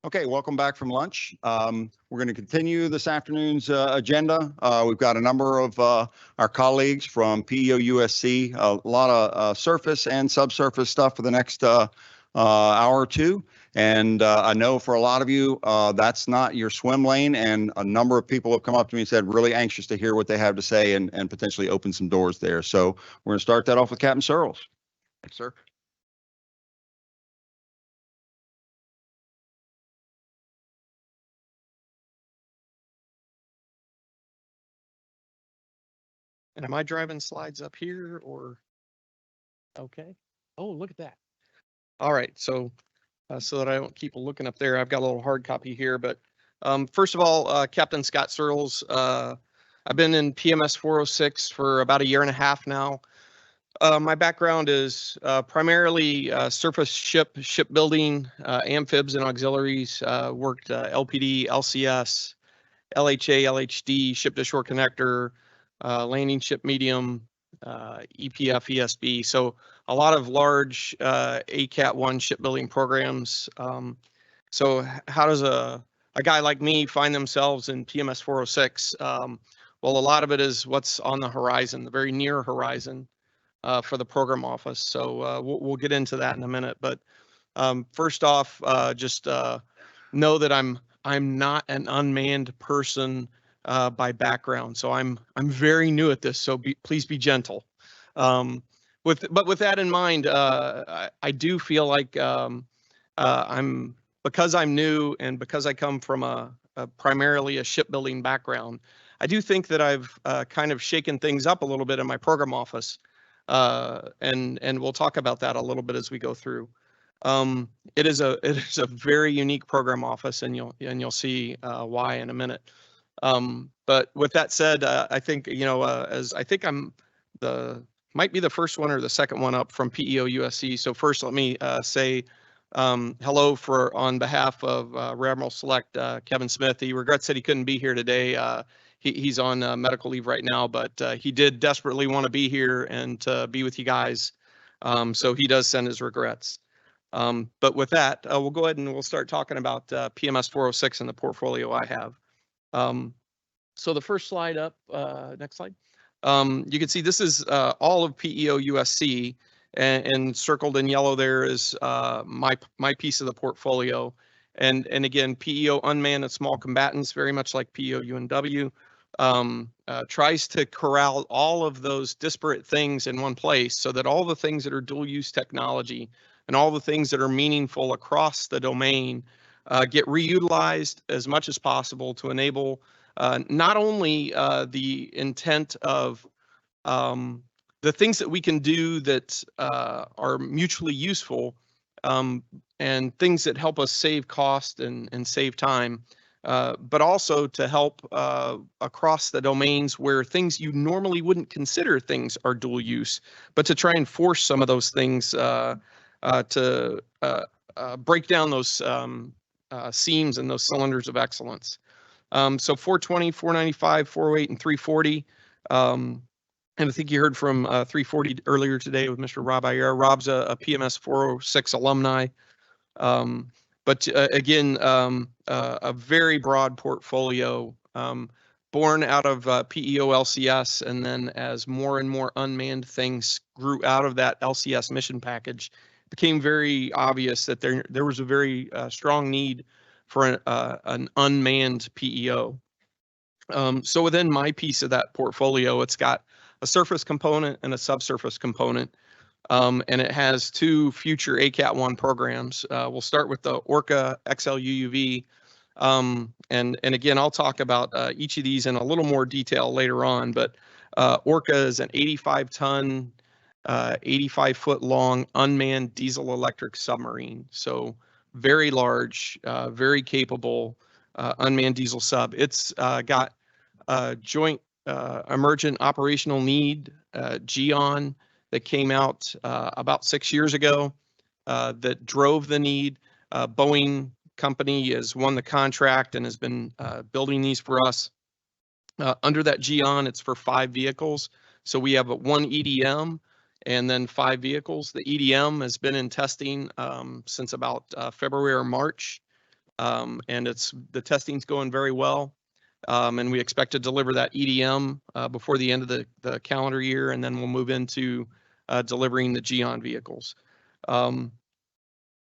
Okay, welcome back from lunch. We're going to continue this afternoon's agenda. We've got a number of our colleagues from PEO USC, a lot of surface and subsurface stuff for the next hour or two. And I know for a lot of you, that's not your swim lane. And a number of people have come up to me and said, really anxious to hear what they have to say and potentially open some doors there. So we're going to start that off with Captain Searles. Thanks, sir. And am I driving slides up here or? Okay. Oh, look at that. All right. So that I don't keep looking up there, I've got a little hard copy here. But first of all, Captain Scott Searles, I've been in PMS 406 for about a year and a half now. My background is primarily surface shipbuilding, amphibs and auxiliaries, worked LPD, LCS, LHA, LHD, ship-to-shore connector, landing ship medium, EPF, ESB. So a lot of large ACAT-1 shipbuilding programs. So how does a guy like me find themselves in PMS 406? Well, a lot of it is what's on the horizon, the very near horizon for the program office. So we'll get into that in a minute. But first off, just know that I'm not an unmanned person by background, so I'm very new at this. So please be gentle. With that in mind, I do feel like because I'm new and because I come from a primarily a shipbuilding background, I do think that I've kind of shaken things up a little bit in my program office, and we'll talk about that a little bit as we go through. It is a very unique program office, and you'll see why in a minute. But with that said, I think as I think I'm might be the first one or the second one up from PEO USC. So first, let me say hello on behalf of Rear Admiral Select Kevin Smith. He regrets that he couldn't be here today. He's on medical leave right now, but he did desperately want to be here and to be with you guys. So he does send his regrets. But with that, we'll go ahead and we'll start talking about PMS 406 and the portfolio I have. So the first slide up, next slide. You can see this is all of PEO USC, and circled in yellow there is my piece of the portfolio. And again, PEO unmanned and small combatants, very much like PEO UNW, tries to corral all of those disparate things in one place so that all the things that are dual use technology and all the things that are meaningful across the domain get reutilized as much as possible to enable not only the intent of the things that we can do that are mutually useful and things that help us save cost and save time, but also to help across the domains where things you normally wouldn't consider things are dual use, but to try and force some of those things to break down those seams and those cylinders of excellence. So 420, 495, 408, and 340. And I think you heard from 340 earlier today with Mr. Rob Ayer. Rob's a PMS 406 alumni. But again, a very broad portfolio, born out of PEO LCS, and then as more and more unmanned things grew out of that LCS mission package, it became very obvious that there was a very strong need for an unmanned PEO. So within my piece of that portfolio, it's got a surface component and a subsurface component. And it has two future ACAT-1 programs. We'll start with the Orca XLUUV. And again, I'll talk about each of these in a little more detail later on, but Orca is an 85-ton, 85-foot long unmanned diesel electric submarine. So very large, very capable unmanned diesel sub. It's got joint emergent operational need, GEON, that came out about 6 years ago that drove the need. Boeing company has won the contract and has been building these for us. Under that GEON, it's for 5 vehicles. So we have 1 EDM and then 5 vehicles. The EDM has been in testing since about February or March. and the testing's going very well. And we expect to deliver that EDM before the end of the calendar year, and then we'll move into delivering the GEON vehicles.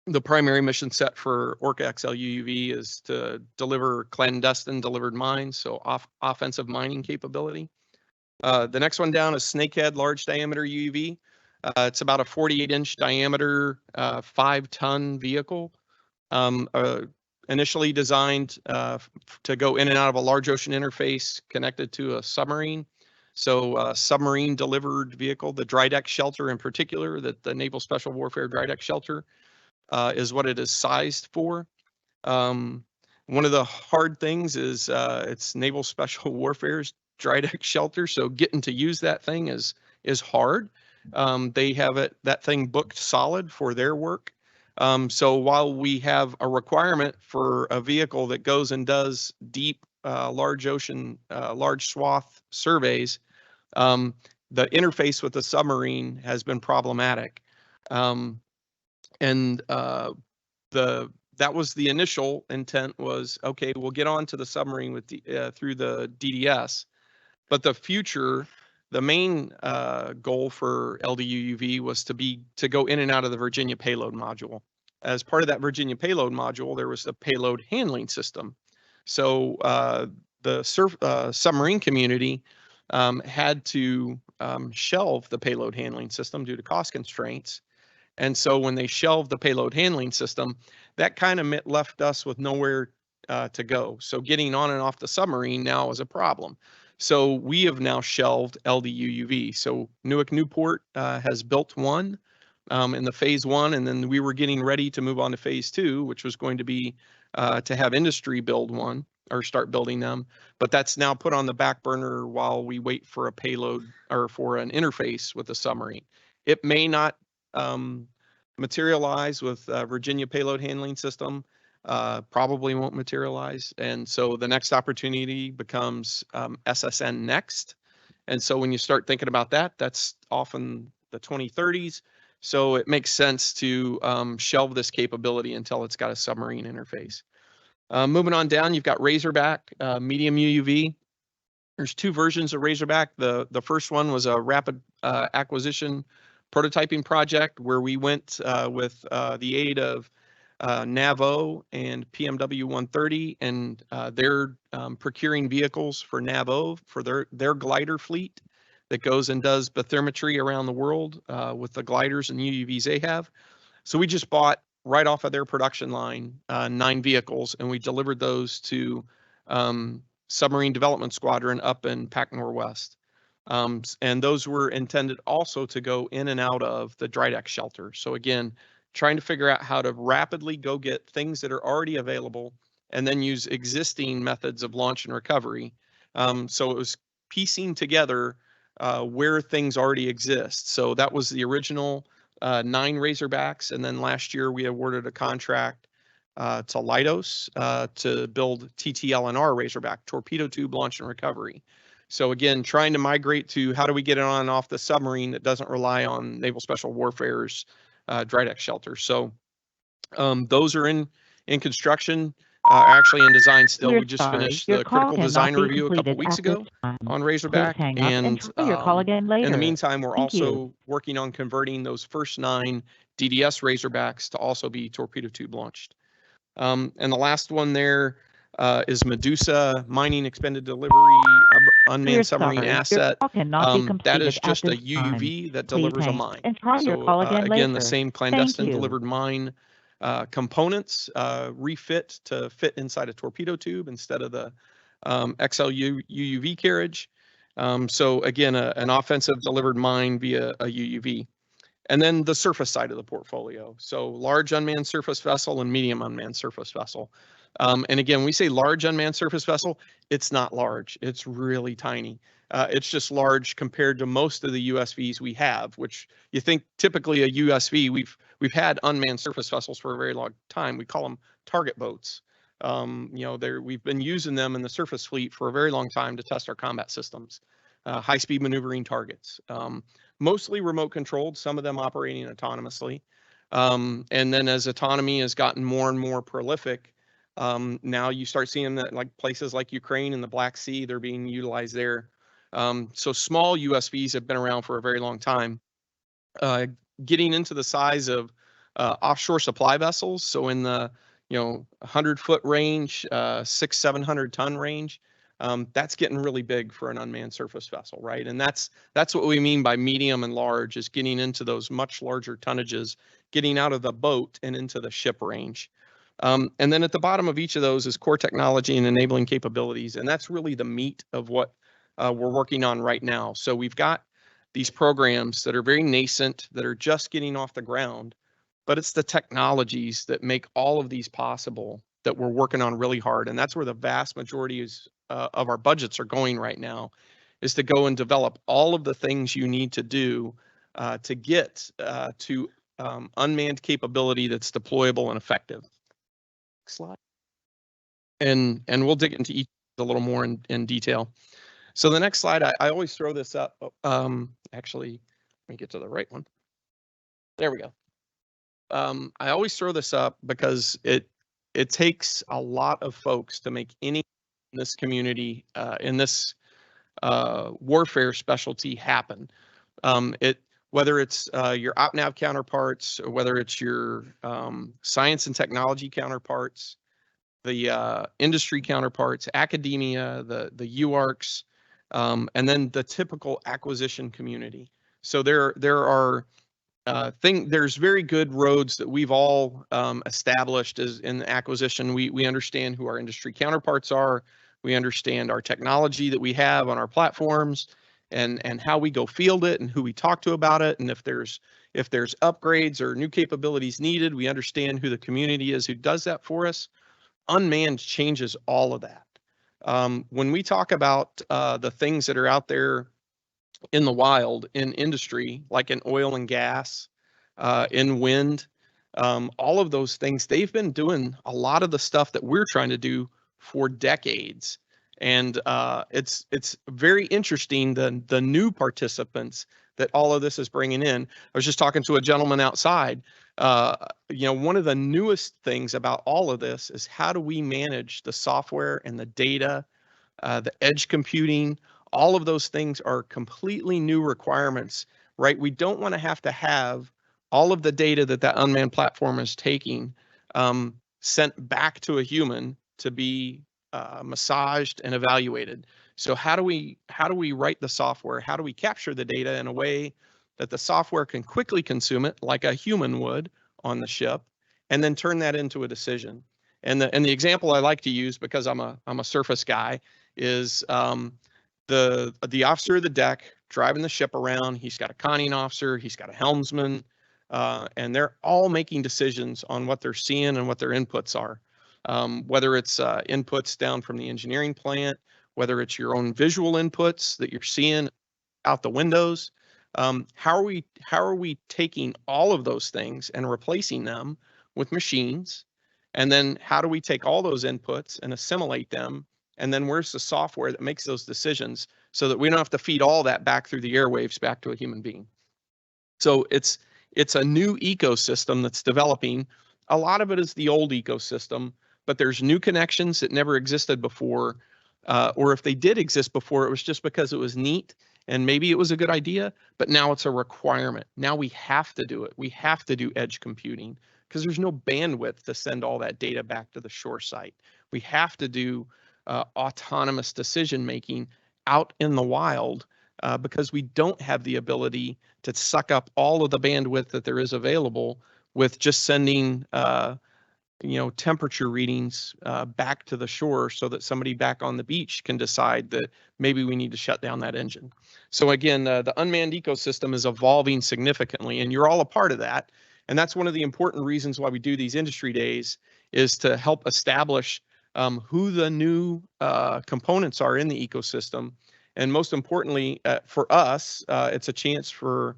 The primary mission set for Orca XL UUV is to deliver clandestine delivered mines, so offensive mining capability. The next one down is Snakehead large diameter UUV. It's about a 48-inch diameter, 5-ton vehicle. Initially designed to go in and out of a large ocean interface connected to a submarine. So submarine delivered vehicle, the dry deck shelter in particular, that the Naval Special Warfare dry deck shelter is what it is sized for. One of the hard things is it's Naval Special Warfare's dry deck shelter, so getting to use that thing is hard. They have that thing booked solid for their work. So while we have a requirement for a vehicle that goes and does deep, large ocean, large swath surveys, the interface with the submarine has been problematic. That was the initial intent was, okay, we'll get onto the submarine with through the DDS, but the main goal for LDUUV was to go in and out of the Virginia payload module. As part of that Virginia payload module, there was a payload handling system. So the submarine community had to shelve the payload handling system due to cost constraints. And so when they shelved the payload handling system, that kind of left us with nowhere to go. So getting on and off the submarine now is a problem. So we have now shelved LDUUV. So Newark Newport has built one in the phase 1, and then we were getting ready to move on to phase 2, which was going to be to have industry build one or start building them. But that's now put on the back burner while we wait for a payload or for an interface with the submarine. It may not materialize with Virginia payload handling system. Probably won't materialize. And so the next opportunity becomes SSN next. And so when you start thinking about that, that's often the 2030s. So it makes sense to shelve this capability until it's got a submarine interface. Moving on down, you've got Razorback, medium UUV. There's 2 versions of Razorback. The first one was a rapid acquisition prototyping project where we went with the aid of NAVO and PMW 130, and they're procuring vehicles for NAVO for their glider fleet that goes and does bathymetry around the world with the gliders and UUVs they have. So we just bought right off of their production line 9 vehicles, and we delivered those to Submarine Development Squadron up in Pac Northwest. And those were intended also to go in and out of the dry deck shelter. So again, trying to figure out how to rapidly go get things that are already available and then use existing methods of launch and recovery. So it was piecing together where things already exist. So that was the original 9 Razorbacks. And then last year we awarded a contract to Leidos to build TTLNR Razorback, torpedo tube launch and recovery. So again, trying to migrate to how do we get it on and off the submarine that doesn't rely on Naval Special Warfare's dry deck shelter. So those are in construction, actually in design still. We just finished the critical design review a couple weeks ago on Razorback. And in the meantime, we're also working on converting those first 9 DDS Razorbacks to also be torpedo tube launched. And the last one there is Medusa mining expended delivery unmanned submarine asset. That is just a UUV that delivers a mine. So again, the same clandestine delivered mine components refit to fit inside a torpedo tube instead of the XL UUV carriage. So again, an offensive delivered mine via a UUV. And then the surface side of the portfolio. So large unmanned surface vessel and medium unmanned surface vessel. And again, we say large unmanned surface vessel, it's not large. It's really tiny. It's just large compared to most of the USVs we have, which you think typically a USV, we've had unmanned surface vessels for a very long time. We call them target boats. We've been using them in the surface fleet for a very long time to test our combat systems, high-speed maneuvering targets. Mostly remote controlled, some of them operating autonomously. And then as autonomy has gotten more and more prolific, Now you start seeing that like places like Ukraine and the Black Sea, they're being utilized there. So small USVs have been around for a very long time. Getting into the size of offshore supply vessels, so in the 100-foot range, 600-700 ton range, that's getting really big for an unmanned surface vessel, right? And that's what we mean by medium and large, is getting into those much larger tonnages, getting out of the boat and into the ship range. And then at the bottom of each of those is core technology and enabling capabilities, and that's really the meat of what we're working on right now. So we've got these programs that are very nascent, that are just getting off the ground, but it's the technologies that make all of these possible that we're working on really hard. And that's where the vast majority of our budgets are going right now, is to go and develop all of the things you need to do to get to unmanned capability that's deployable and effective. Next slide. And we'll dig into each a little more in detail. So the next slide, I always throw this up. Actually, let me get to the right one. There we go. I always throw this up because it takes a lot of folks to make any in this community, in this warfare specialty happen. Whether it's your OpNav counterparts, or whether it's your science and technology counterparts, the industry counterparts, academia, the UARCs, and then the typical acquisition community. So there are there's very good roads that we've all established as in acquisition. We understand who our industry counterparts are. We understand our technology that we have on our platforms, and how we go field it, and who we talk to about it, and if there's upgrades or new capabilities needed, we understand who the community is who does that for us. Unmanned changes all of that. When we talk about the things that are out there in the wild, in industry, like in oil and gas, in wind, all of those things, they've been doing a lot of the stuff that we're trying to do for decades. And it's very interesting, the new participants that all of this is bringing in. I was just talking to a gentleman outside. One of the newest things about all of this is, how do we manage the software and the data, the edge computing? All of those things are completely new requirements, right? We don't want to have all of the data that unmanned platform is taking sent back to a human to be massaged and evaluated. So how do we write the software? How do we capture the data in a way that the software can quickly consume it like a human would on the ship, and then turn that into a decision? And the example I like to use, because I'm a surface guy, is the officer of the deck driving the ship around. He's got a conning officer, he's got a helmsman, and they're all making decisions on what they're seeing and what their inputs are. Whether it's inputs down from the engineering plant, whether it's your own visual inputs that you're seeing out the windows. How are we taking all of those things and replacing them with machines? And then how do we take all those inputs and assimilate them? And then where's the software that makes those decisions, so that we don't have to feed all that back through the airwaves back to a human being? So it's a new ecosystem that's developing. A lot of it is the old ecosystem, but there's new connections that never existed before, or if they did exist before, it was just because it was neat and maybe it was a good idea, but now it's a requirement. Now we have to do it. We have to do edge computing, because there's no bandwidth to send all that data back to the shore site. We have to do autonomous decision making out in the wild, because we don't have the ability to suck up all of the bandwidth that there is available with just sending temperature readings back to the shore, so that somebody back on the beach can decide that maybe we need to shut down that engine. So again, the unmanned ecosystem is evolving significantly, and you're all a part of that. And that's one of the important reasons why we do these industry days, is to help establish who the new components are in the ecosystem. And most importantly, for us, it's a chance for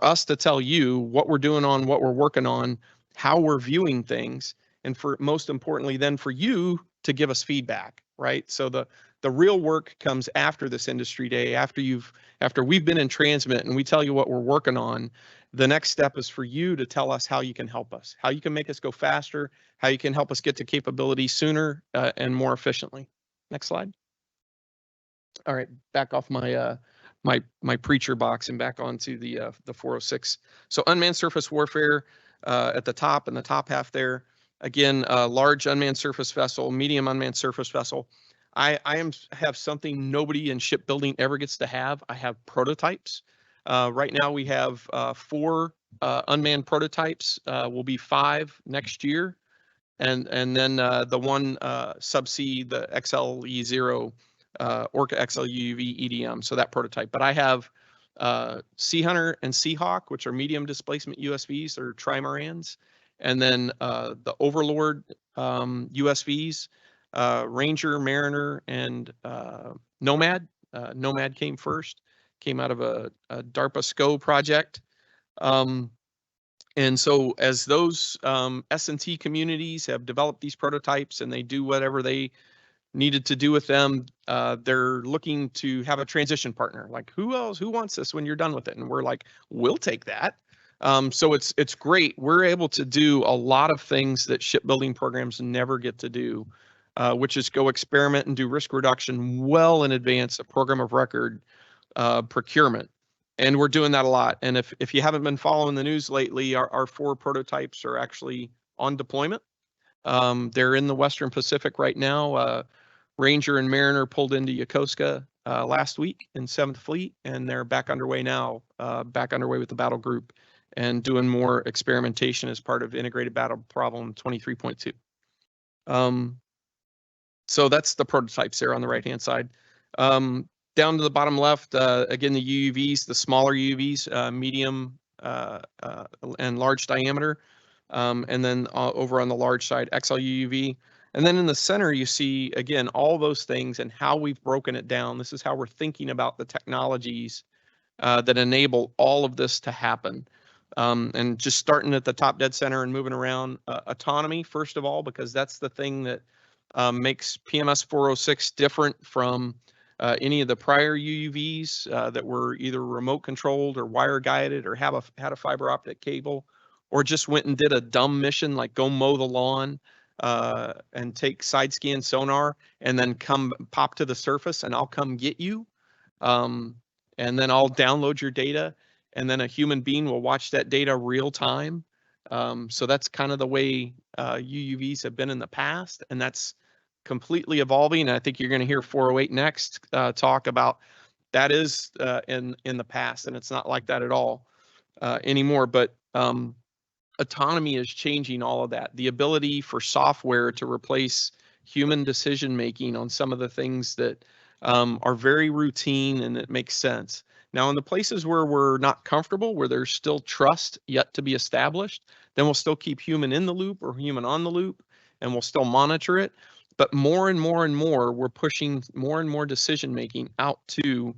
us to tell you what we're doing on, what we're working on, how we're viewing things, and for most importantly then for you to give us feedback, right? So the The real work comes after this industry day, after we've been in transmit and we tell you what we're working on. The next step is for you to tell us how you can help us, how you can make us go faster, how you can help us get to capability sooner and more efficiently. Next slide. All right, back off my my preacher box and back onto the 406. So unmanned surface warfare at the top, in the top half there. Again, large unmanned surface vessel, medium unmanned surface vessel. I have something nobody in shipbuilding ever gets to have. I have prototypes. Right now we have 4 unmanned prototypes. Will be 5 next year, and then the one subsea, the XLE0. Orca XL UUV EDM, so that prototype. But I have Sea Hunter and Seahawk, which are medium displacement USVs, or trimarans, and then the Overlord USVs, Ranger, Mariner, and Nomad. Nomad came first, came out of a DARPA SCO project. And so as those S&T communities have developed these prototypes and they do whatever they needed to do with them, they're looking to have a transition partner. Like, who wants this when you're done with it? And we're like, we'll take that. So it's great. We're able to do a lot of things that shipbuilding programs never get to do, which is go experiment and do risk reduction well in advance of program of record procurement. And we're doing that a lot. And if you haven't been following the news lately, our 4 prototypes are actually on deployment. They're in the Western Pacific right now. Ranger and Mariner pulled into Yokosuka last week in 7th Fleet, and they're back underway now, back underway with the battle group and doing more experimentation as part of Integrated Battle Problem 23.2. So that's the prototypes there on the right-hand side. Down to the bottom left, again, the UUVs, the smaller UUVs, medium and large diameter. And then over on the large side, XL UUV. And then in the center, you see, again, all those things and how we've broken it down. This is how we're thinking about the technologies that enable all of this to happen. And just starting at the top dead center and moving around, autonomy, first of all, because that's the thing that makes PMS 406 different from any of the prior UUVs that were either remote controlled or wire guided or had a fiber optic cable, or just went and did a dumb mission like go mow the lawn and take side scan sonar and then come pop to the surface and I'll come get you. And then I'll download your data and then a human being will watch that data real time. So that's kind of the way UUVs have been in the past, and that's completely evolving. And I think you're going to hear 408 next talk about that is in the past, and it's not like that at all anymore. But autonomy is changing all of that. The ability for software to replace human decision making on some of the things that are very routine and it makes sense. Now, in the places where we're not comfortable, where there's still trust yet to be established, then we'll still keep human in the loop or human on the loop, and we'll still monitor it. But more and more and more, we're pushing more and more decision making out to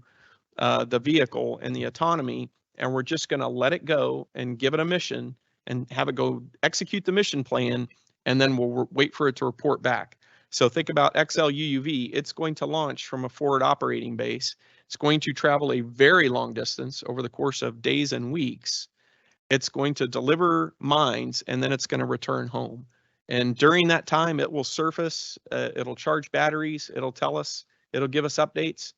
the vehicle and the autonomy, and we're just going to let it go and give it a mission and have it go execute the mission plan, and then we'll wait for it to report back. So think about XL UUV. It's going to launch from a forward operating base. It's going to travel a very long distance over the course of days and weeks. It's going to deliver mines, and then it's going to return home. And during that time, it will surface, it'll charge batteries, it'll tell us, it'll give us updates,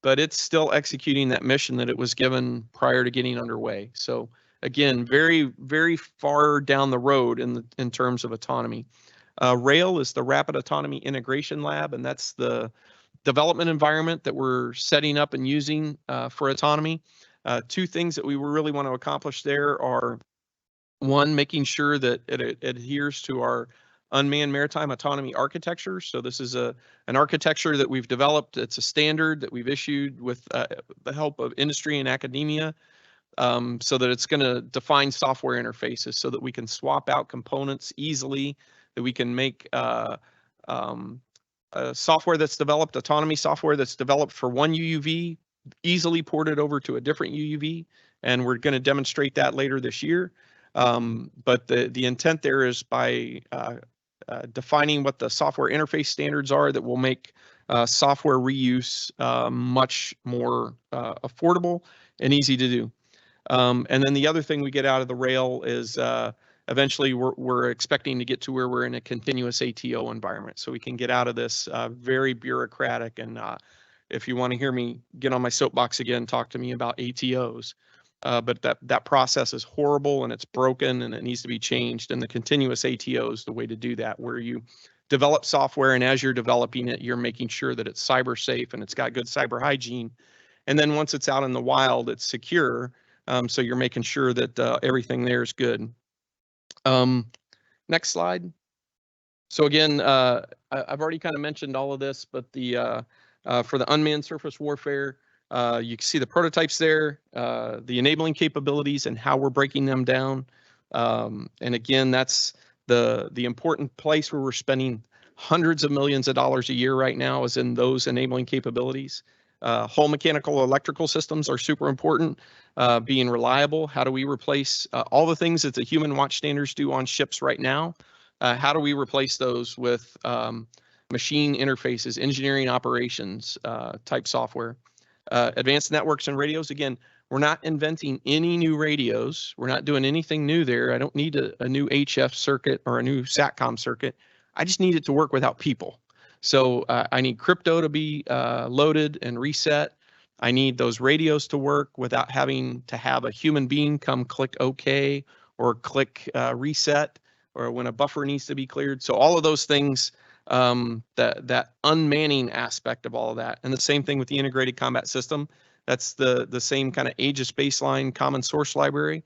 but it's still executing that mission that it was given prior to getting underway. So again, very, very far down the road in terms of autonomy. RAIL is the Rapid Autonomy Integration Lab, and that's the development environment that we're setting up and using for autonomy. 2 things that we really want to accomplish there are, one, making sure that it adheres to our unmanned maritime autonomy architecture. So this is an architecture that we've developed. It's a standard that we've issued with the help of industry and academia, so that it's going to define software interfaces so that we can swap out components easily, that we can make software that's developed, autonomy software that's developed for one UUV, easily ported over to a different UUV. And we're going to demonstrate that later this year. But the intent there is by defining what the software interface standards are that will make software reuse much more affordable and easy to do. And then the other thing we get out of the rail is eventually we're expecting to get to where we're in a continuous ATO environment. So we can get out of this very bureaucratic. And if you want to hear me get on my soapbox again, talk to me about ATOs. But that process is horrible and it's broken and it needs to be changed. And the continuous ATO is the way to do that, where you develop software and as you're developing it, you're making sure that it's cyber safe and it's got good cyber hygiene. And then once it's out in the wild, it's secure. So you're making sure that everything there is good. Next slide. So again, I've already kind of mentioned all of this, but the for the unmanned surface warfare, you can see the prototypes there, the enabling capabilities and how we're breaking them down. And again, that's the important place where we're spending hundreds of millions of dollars a year right now is in those enabling capabilities. Whole mechanical electrical systems are super important. Being reliable, how do we replace all the things that the human watch standards do on ships right now? How do we replace those with machine interfaces, engineering operations type software? Advanced networks and radios, again, we're not inventing any new radios. We're not doing anything new there. I don't need a new HF circuit or a new SATCOM circuit. I just need it to work without people. So I need crypto to be loaded and reset. I need those radios to work without having to have a human being come click OK or click reset, or when a buffer needs to be cleared. So all of those things, that unmanning aspect of all of that. And the same thing with the integrated combat system. That's the same kind of Aegis baseline common source library.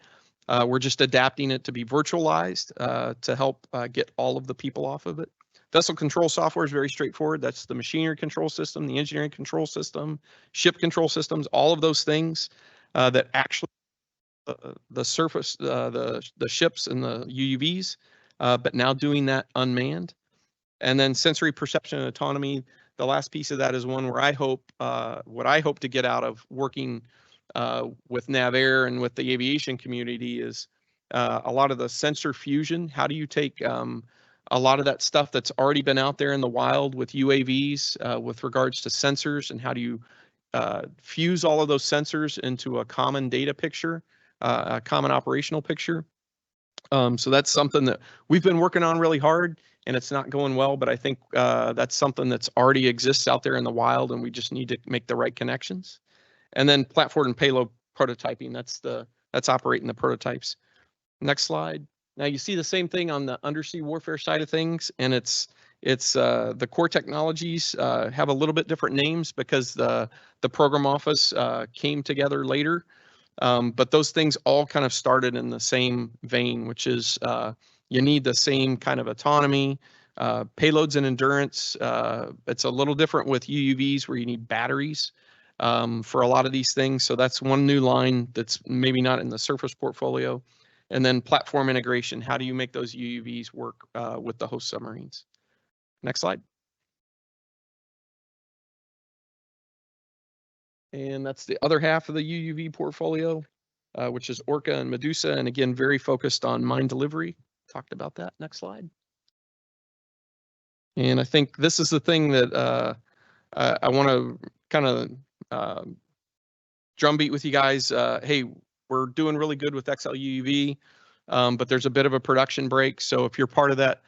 We're just adapting it to be virtualized to help get all of the people off of it. Vessel control software is very straightforward. That's the machinery control system, the engineering control system, ship control systems, all of those things that actually the surface, the ships and the UUVs, but now doing that unmanned. And then sensory perception and autonomy. The last piece of that is one where I hope, what I hope to get out of working with NavAir and with the aviation community is a lot of the sensor fusion. How do you take a lot of that stuff that's already been out there in the wild with UAVs with regards to sensors, and how do you fuse all of those sensors into a common data picture, a common operational picture? So that's something that we've been working on really hard, and it's not going well, but I think that's something that's already exists out there in the wild, and we just need to make the right connections. And then platform and payload prototyping, that's operating the prototypes. Next slide. Now you see the same thing on the undersea warfare side of things, and it's the core technologies have a little bit different names because the program office came together later. But those things all kind of started in the same vein, which is you need the same kind of autonomy, payloads and endurance. It's a little different with UUVs where you need batteries for a lot of these things. So that's one new line that's maybe not in the surface portfolio. And then platform integration. How do you make those UUVs work with the host submarines? Next slide. And that's the other half of the UUV portfolio, which is Orca and Medusa. And again, very focused on mine delivery. Talked about that. Next slide. And I think this is the thing that I want to kind of drumbeat with you guys. Hey, we're doing really good with XL UUV, but there's a bit of a production break. So if you're part of that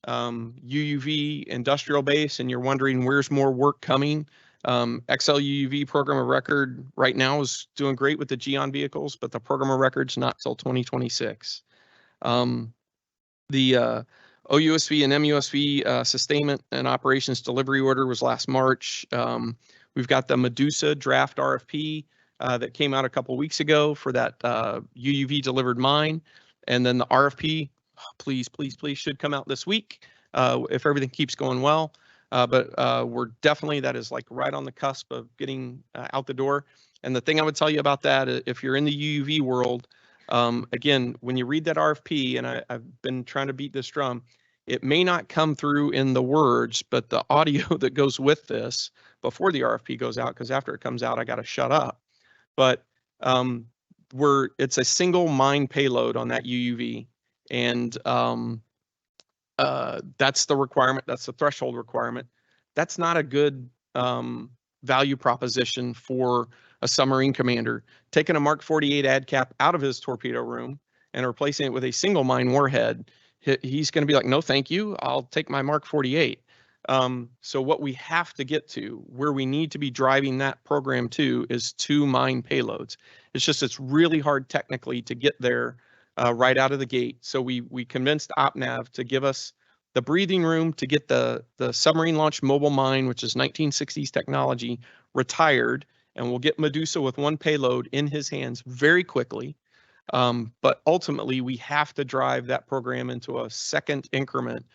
UUV industrial base and you're wondering where's more work coming, XL UUV program of record right now is doing great with the Geon vehicles, but the program of record's not till 2026. The OUSV and MUSV sustainment and operations delivery order was last March. We've got the Medusa draft RFP that came out a couple weeks ago for that UUV delivered mine. And then the RFP, please should come out this week if everything keeps going well. But we're definitely, that is like right on the cusp of getting out the door. And the thing I would tell you about that, if you're in the UUV world, again, when you read that RFP, and I've been trying to beat this drum, it may not come through in the words, but the audio that goes with this before the RFP goes out, because after it comes out, I got to shut up. But it's a single mine payload on that UUV, and that's the requirement. That's the threshold requirement. That's not a good value proposition for a submarine commander, taking a Mark 48 ad cap out of his torpedo room and replacing it with a single mine warhead. He's going to be like, no, thank you. I'll take my Mark 48. So what we have to get to, where we need to be driving that program to, is 2 mine payloads. It's really hard technically to get there right out of the gate. So we convinced OpNav to give us the breathing room to get the submarine launched mobile mine, which is 1960s technology, retired, and we'll get Medusa with 1 payload in his hands very quickly. But ultimately, we have to drive that program into a second increment,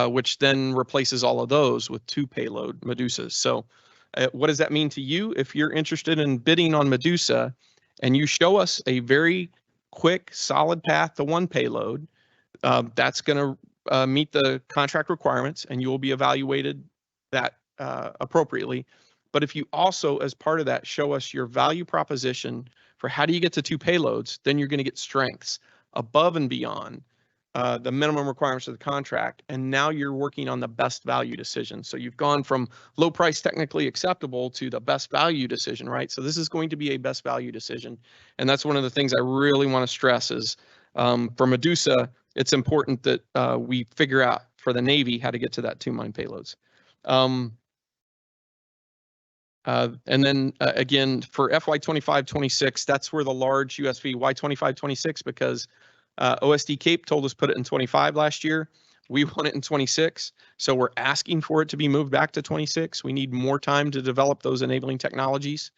which then replaces all of those with 2 payload Medusas. So what does that mean to you? If you're interested in bidding on Medusa and you show us a very quick, solid path to 1 payload, that's going to meet the contract requirements, and you will be evaluated that appropriately. But if you also, as part of that, show us your value proposition for how do you get to 2 payloads, then you're going to get strengths above and beyond the minimum requirements of the contract. And now you're working on the best value decision. So you've gone from low price technically acceptable to the best value decision, right? So this is going to be a best value decision. And that's one of the things I really want to stress is for Medusa, it's important that we figure out for the Navy how to get to that 2 mine payloads. And then again, for FY 25-26, that's where the large USV, why 25-26? Because OSD Cape told us put it in 25 last year. We want it in 26. So we're asking for it to be moved back to 26. We need more time to develop those enabling technologies.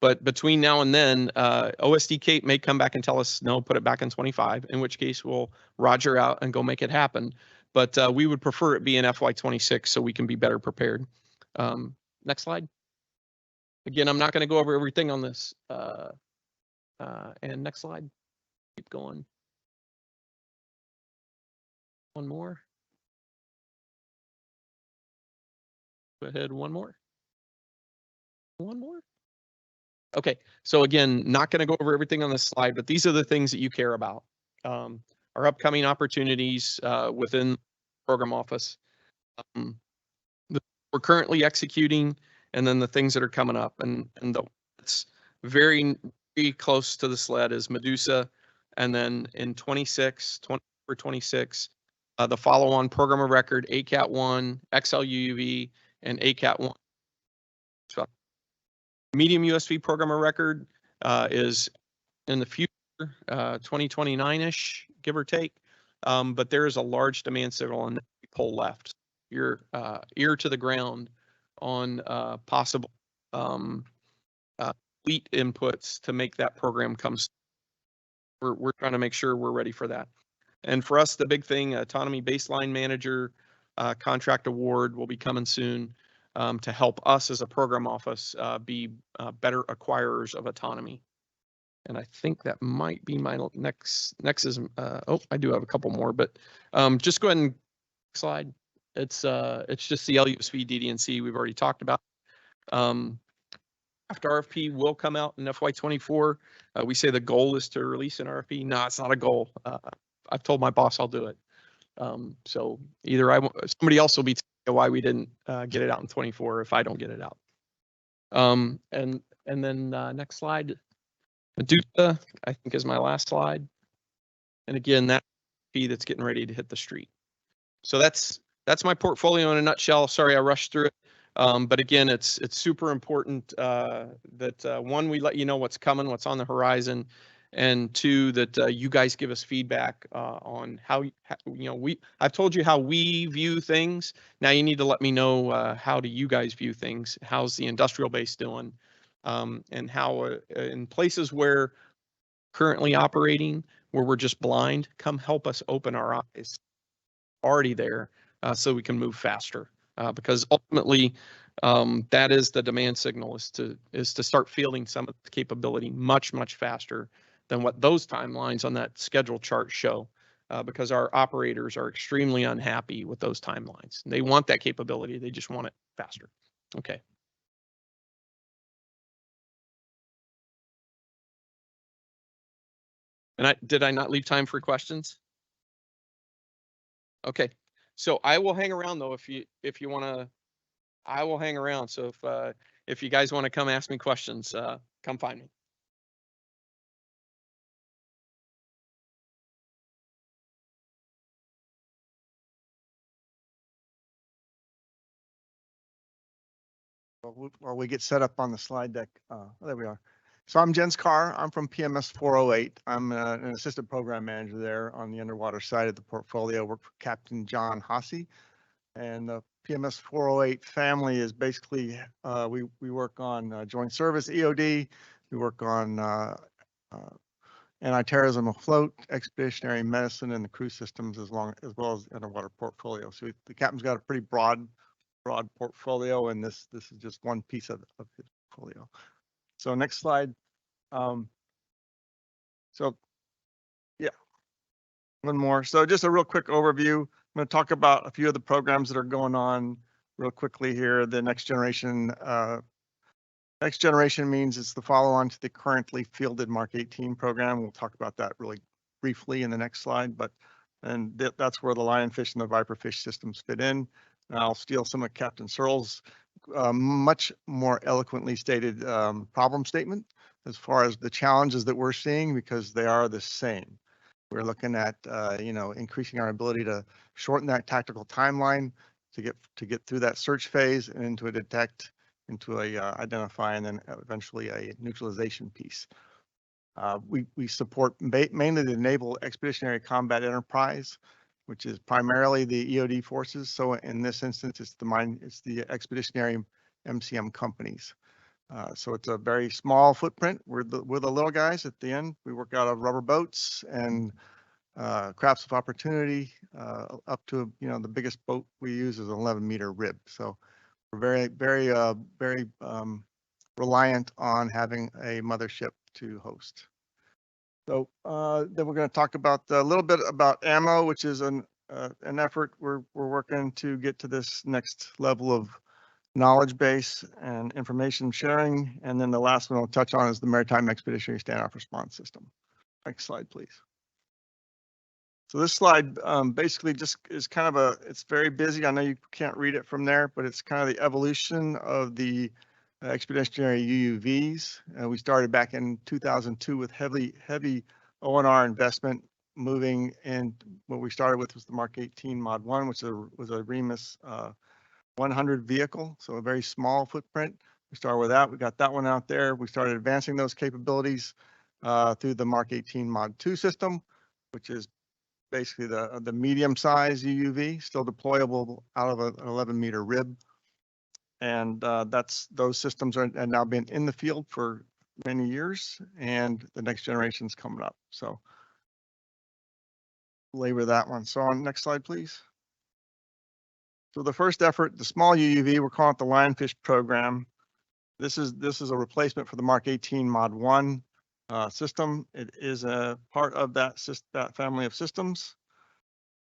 But between now and then, OSD Cape may come back and tell us, no, put it back in 25, in which case we'll Roger out and go make it happen. But we would prefer it be in FY 26 so we can be better prepared. Next slide. Again, I'm not going to go over everything on this. And next slide. Keep going. One more. Go ahead, one more. One more. Okay, so again, not going to go over everything on this slide, but these are the things that you care about. Our upcoming opportunities within the program office. We're currently executing, and then the things that are coming up, and it's very, very close to the sled is Medusa, and then in 26, the follow-on program of record, ACAT-1, XLUUV, and ACAT-1. So medium USV program of record is in the future, 2029-ish, give or take, but there is a large demand signal and pull left. Your ear to the ground on possible fleet inputs to make that program come. We're trying to make sure we're ready for that. And for us, the big thing, Autonomy Baseline Manager contract award will be coming soon to help us as a program office be better acquirers of autonomy. And I think that might be my next is, oh, I do have a couple more, but just go ahead and slide. It's just the LUSV DD&C we've already talked about. After RFP will come out in FY24. We say the goal is to release an RFP. No, it's not a goal. I've told my boss I'll do it. So either somebody else will be telling you why we didn't get it out in 24 if I don't get it out. And then next slide. Medusa, I think, is my last slide. And again, that RFP that's getting ready to hit the street. So that's my portfolio in a nutshell. Sorry, I rushed through it. But again, it's super important that one, we let you know what's coming, what's on the horizon, and two, that you guys give us feedback on how I've told you how we view things. Now you need to let me know how do you guys view things? How's the industrial base doing? And how in places where currently operating, where we're just blind, come help us open our eyes. Already there, so we can move faster. Because ultimately, that is the demand signal, is to start fielding some of the capability much faster than what those timelines on that schedule chart show. Because our operators are extremely unhappy with those timelines. They want that capability, they just want it faster. Okay. And did I not leave time for questions? Okay, so I will hang around though if you want to I will hang around. So if you guys want to come ask me questions, come find me. While we get set up on the slide deck, there we are. So I'm Jens Carr. I'm from PMS 408. I'm an assistant program manager there on the underwater side of the portfolio. Work for Captain John Hasse. And the PMS 408 family is basically, we work on joint service EOD. We work on anti-terrorism afloat, expeditionary medicine, and the crew systems as well as underwater portfolio. So the captain's got a pretty broad portfolio, and this is just one piece of his portfolio. So next slide. So yeah, one more. So just a real quick overview. I'm going to talk about a few of the programs that are going on real quickly here. The next generation means it's the follow-on to the currently fielded Mark 18 program. We'll talk about that really briefly in the next slide, that's where the lionfish and the viperfish systems fit in. And I'll steal some of Captain Searle's much more eloquently stated problem statement as far as the challenges that we're seeing, because they are the same. We're looking at increasing our ability to shorten that tactical timeline to get through that search phase and into a detect, into a identify, and then eventually a neutralization piece. We support mainly the Naval Expeditionary Combat Enterprise, which is primarily the EOD forces. So in this instance, it's the expeditionary MCM companies. So it's a very small footprint. We're the little guys at the end. We work out of rubber boats and crafts of opportunity, up to the biggest boat we use is an 11-meter rib. So we're very reliant on having a mothership to host. So then we're going to talk about a little bit about ammo, which is an effort we're working to get to this next level of knowledge base and information sharing. And then the last one I'll touch on is the Maritime Expeditionary Standoff Response System. Next slide, please. So this slide basically just is kind of it's very busy. I know you can't read it from there, but it's kind of the evolution of the expeditionary UUVs. We started back in 2002 with heavy ONR investment, moving in. What we started with was the Mark 18 Mod 1, which was a Remus 100 vehicle, so a very small footprint. We started with that. We got that one out there. We started advancing those capabilities through the Mark 18 Mod 2 system, which is basically the medium-size UUV, still deployable out of an 11-meter rib. And those systems have now been in the field for many years, and the next generation's coming up. So labor that one. So on next slide, please. So the first effort, the small UUV, we're calling it the Lionfish program. This is a replacement for the Mark 18 Mod 1 system. It is a part of that family of systems.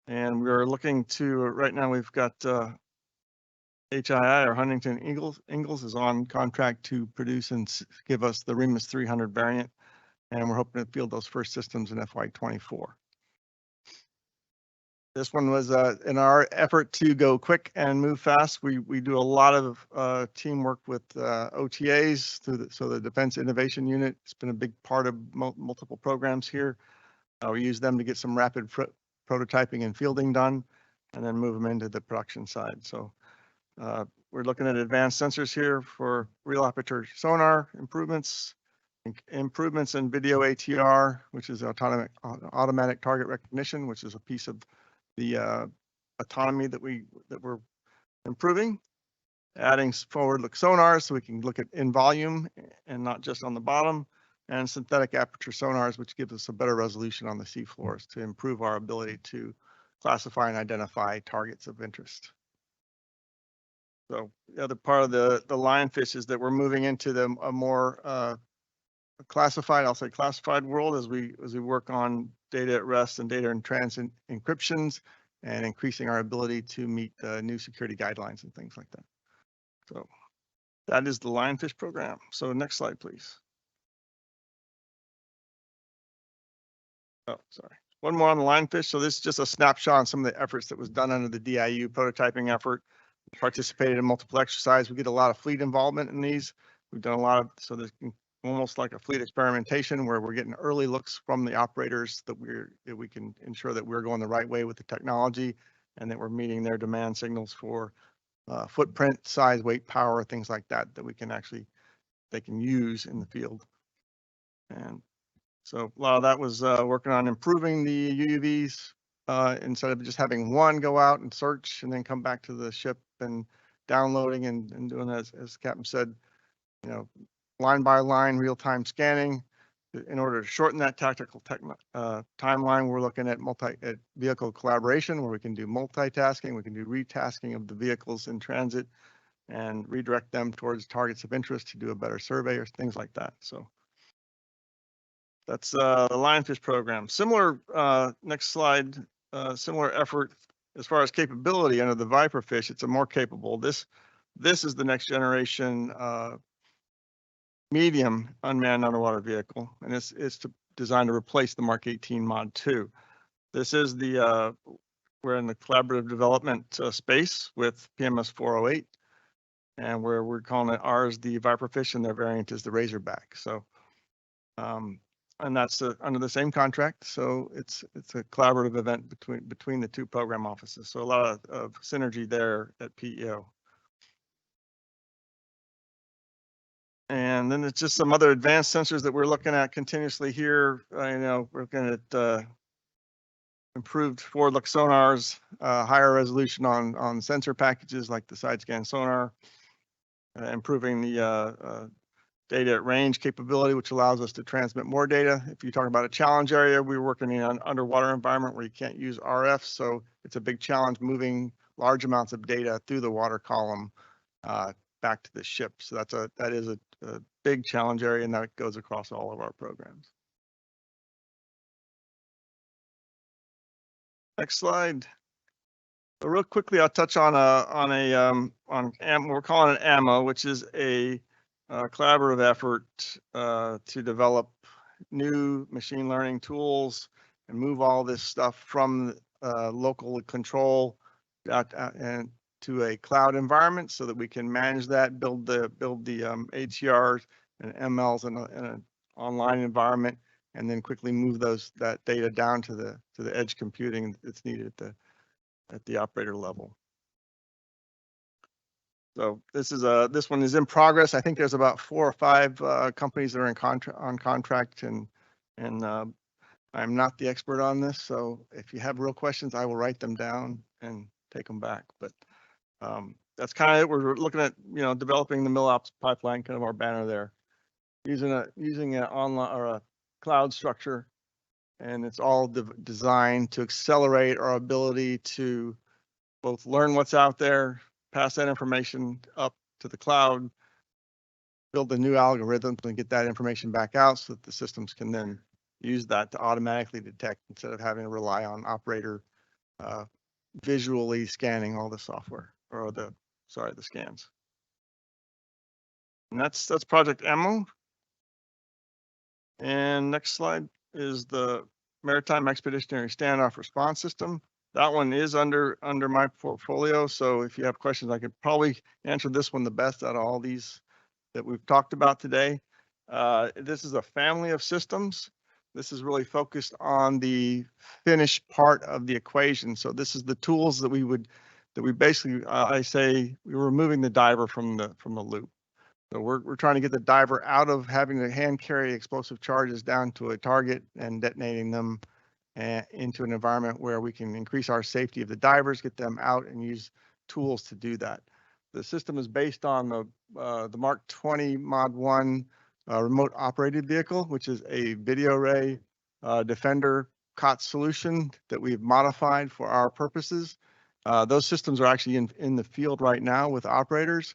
And we're looking to, right now we've got HII, or Huntington Ingalls, is on contract to produce and give us the Remus 300 variant. And we're hoping to field those first systems in FY24. This one was in our effort to go quick and move fast. We do a lot of teamwork with OTAs so the Defense Innovation Unit. It's been a big part of multiple programs here. We use them to get some rapid prototyping and fielding done, and then move them into the production side. So we're looking at advanced sensors here for real aperture sonar improvements in video ATR, which is automatic target recognition, which is a piece of the autonomy that we're improving, adding forward look sonars so we can look at in volume and not just on the bottom, and synthetic aperture sonars, which gives us a better resolution on the seafloors to improve our ability to classify and identify targets of interest. So the other part of the lionfish is that we're moving into a more classified world as we work on data at rest and data in transit encryptions, and increasing our ability to meet new security guidelines and things like that. So that is the Lionfish program. So next slide, please. Oh, sorry. One more on the Lionfish. So this is just a snapshot on some of the efforts that was done under the DIU prototyping effort. participated in multiple exercise. We get a lot of fleet involvement in these. We've done a lot of, so there's almost like a fleet experimentation where we're getting early looks from the operators that we can ensure that we're going the right way with the technology and that we're meeting their demand signals for footprint, size, weight, power, things like that, that we can actually, they can use in the field. And so a lot of that was working on improving the UUVs instead of just having one go out and search and then come back to the ship and downloading and doing as Captain said, you know, line by line real-time scanning. In order to shorten that tactical timeline, we're looking at vehicle collaboration where we can do multitasking, we can do retasking of the vehicles in transit and redirect them towards targets of interest to do a better survey or things like that. So that's the lionfish program. Similar, next slide, similar effort as far as capability under the Viper fish. It's a more capable. This is the next generation medium unmanned underwater vehicle, and it's designed to replace the Mark 18 Mod 2. This is the we're in the collaborative development space with PMS 408, and where we're calling it ours the Viperfish, and their variant is the Razorback. So, and that's under the same contract. So it's a collaborative event between the two program offices. So a lot of synergy there at PEO. And then it's just some other advanced sensors that we're looking at continuously here. You know, we're looking at improved forward look sonars, higher resolution on sensor packages like the side scan sonar, improving the data at range capability, which allows us to transmit more data. If you talk about a challenge area, we're working in an underwater environment where you can't use RF, so it's a big challenge moving large amounts of data through the water column back to the ship. So that is a big challenge area, and that goes across all of our programs. Next slide. So real quickly, I'll touch on we're calling it AMMO, which is a collaborative effort to develop new machine learning tools and move all this stuff from local control and to a cloud environment so that we can manage that, build the ATRs and MLs in an online environment, and then quickly move that data down to the edge computing that's needed at the operator level. So this one is in progress. I think there's about 4 or 5 companies that are on contract, and I'm not the expert on this. So if you have real questions, I will write them down and take them back. But that's kind of it. We're looking at, you know, developing the MilOps pipeline, kind of our banner there, using an online or a cloud structure, and it's all designed to accelerate our ability to both learn what's out there, pass that information up to the cloud, build the new algorithms and get that information back out so that the systems can then use that to automatically detect instead of having to rely on operator visually scanning all the software or the scans. And that's Project AMMO. And next slide is the Maritime Expeditionary Standoff Response System. That one is under my portfolio. So if you have questions, I could probably answer this one the best out of all these that we've talked about today. This is a family of systems. This is really focused on the finished part of the equation. So this is the tools that we basically, I say we're removing the diver from the loop. So we're trying to get the diver out of having to hand carry explosive charges down to a target and detonating them into an environment where we can increase our safety of the divers, get them out and use tools to do that. The system is based on the Mark 20 Mod 1 remote operated vehicle, which is a video array Defender COTS solution that we've modified for our purposes. Those systems are actually in the field right now with operators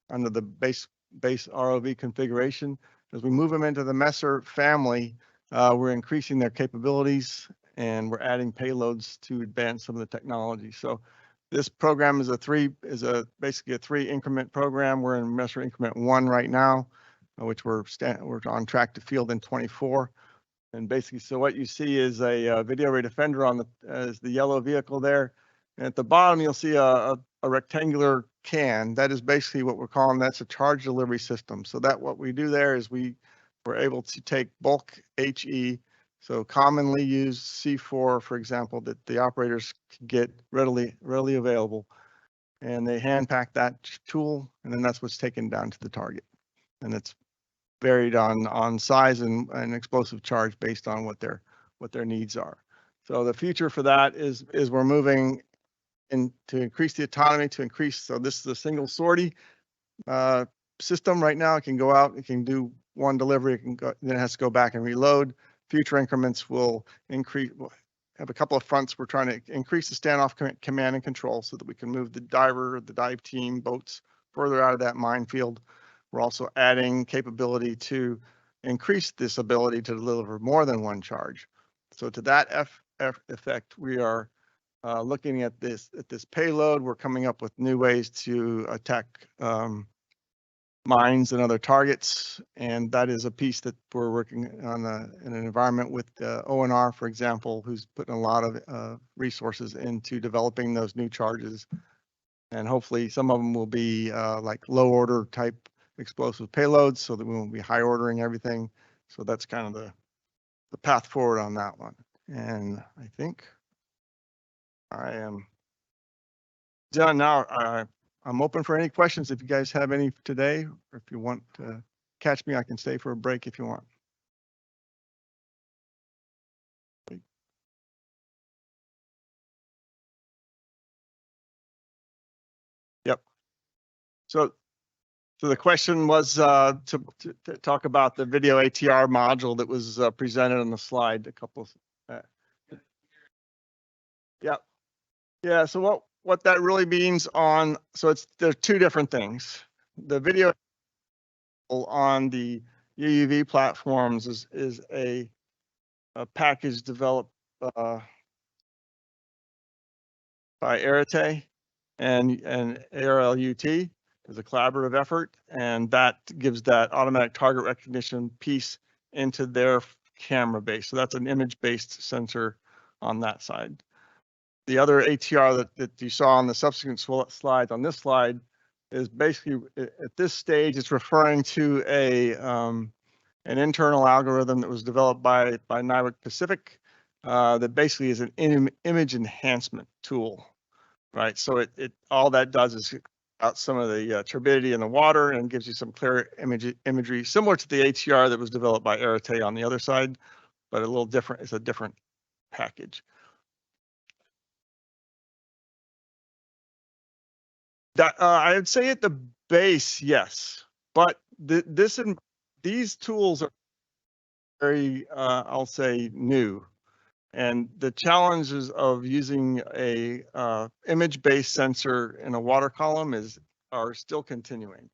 under the base ROV configuration. As we move them into the Messer family, we're increasing their capabilities and we're adding payloads to advance some of the technology. So this program is basically a 3 increment program. We're in Messer increment 1 right now, which we're on track to field in 24. And basically, so what you see is a video array Defender as the yellow vehicle there. And at the bottom, you'll see a rectangular can. That is basically what we're calling, that's a charge delivery system. So that what we do there is we're able to take bulk HE, so commonly used C4, for example, that the operators can get readily available, and they hand pack that tool, and then that's what's taken down to the target. And it's varied on size and explosive charge based on what their needs are. So the future for that is we're moving in to increase the autonomy, so this is a single sortie system right now. It can go out, it can do one delivery, it can go, then it has to go back and reload. Future increments will increase. We'll have a couple of fronts. We're trying to increase the standoff command and control so that we can move the dive team, boats further out of that minefield. We're also adding capability to increase this ability to deliver more than one charge. So to that effect, we are looking at this payload. We're coming up with new ways to attack mines and other targets, and that is a piece that we're working on in an environment with ONR, for example, who's putting a lot of resources into developing those new charges, and hopefully some of them will be like low order type explosive payloads, so that we won't be high ordering everything. So that's kind of the path forward on that one. And I think I am done now. I'm open for any questions if you guys have any today, or if you want to catch me, I can stay for a break if you want. Yep. So the question was to talk about the video ATR module that was presented on the slide. A couple of yep. Yeah. So what that really means there's two different things. The video on the UUV platforms is a package developed by Arete and ARLUT. Is a collaborative effort, and that gives that automatic target recognition piece into their camera base. So that's an image-based sensor on that side. The other ATR that you saw on the subsequent slides on this slide is basically at this stage, it's referring to an internal algorithm that was developed by NIWC Pacific that basically is an image enhancement tool, right? So it all that does is out some of the turbidity in the water and gives you some clear imagery similar to the ATR that was developed by Arete on the other side, but a little different. It's a different package. That I would say at the base, yes, but these tools are very, I'll say, new, and the challenges of using a image-based sensor in a water column are still continuing.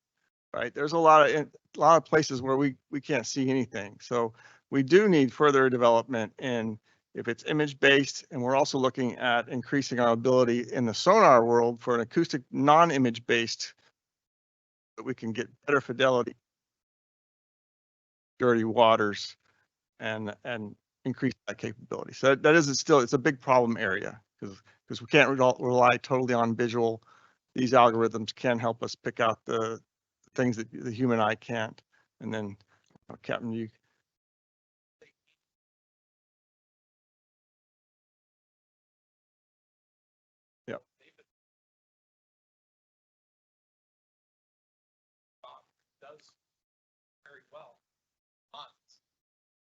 Right, there's a lot of places where we can't see anything, so we do need further development in if it's image-based, and we're also looking at increasing our ability in the sonar world for an acoustic non-image based that we can get better fidelity, dirty waters, and increase that capability. So that is it's a big problem area because we can't rely totally on visual. These algorithms can help us pick out the things that the human eye can't. And then, Captain, you. Yep. Does very well.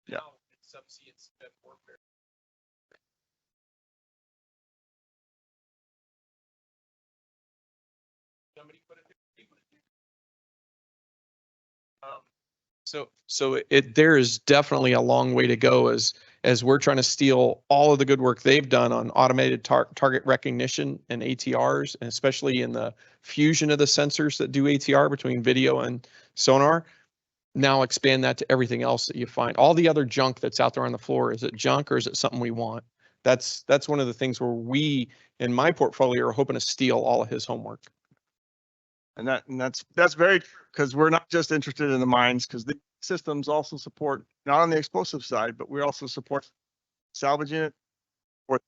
Yeah. Now it's subsea instead of warfare. Somebody put it there. So there is definitely a long way to go as we're trying to steal all of the good work they've done on automated target recognition and ATRs, and especially in the fusion of the sensors that do ATR between video and sonar. Now expand that to everything else that you find. All the other junk that's out there on the floor, is it junk or is it something we want? That's one of the things where we in my portfolio are hoping to steal all of his homework. And that's very true, because we're not just interested in the mines, because the systems also support, not on the explosive side, but we also support salvage unit or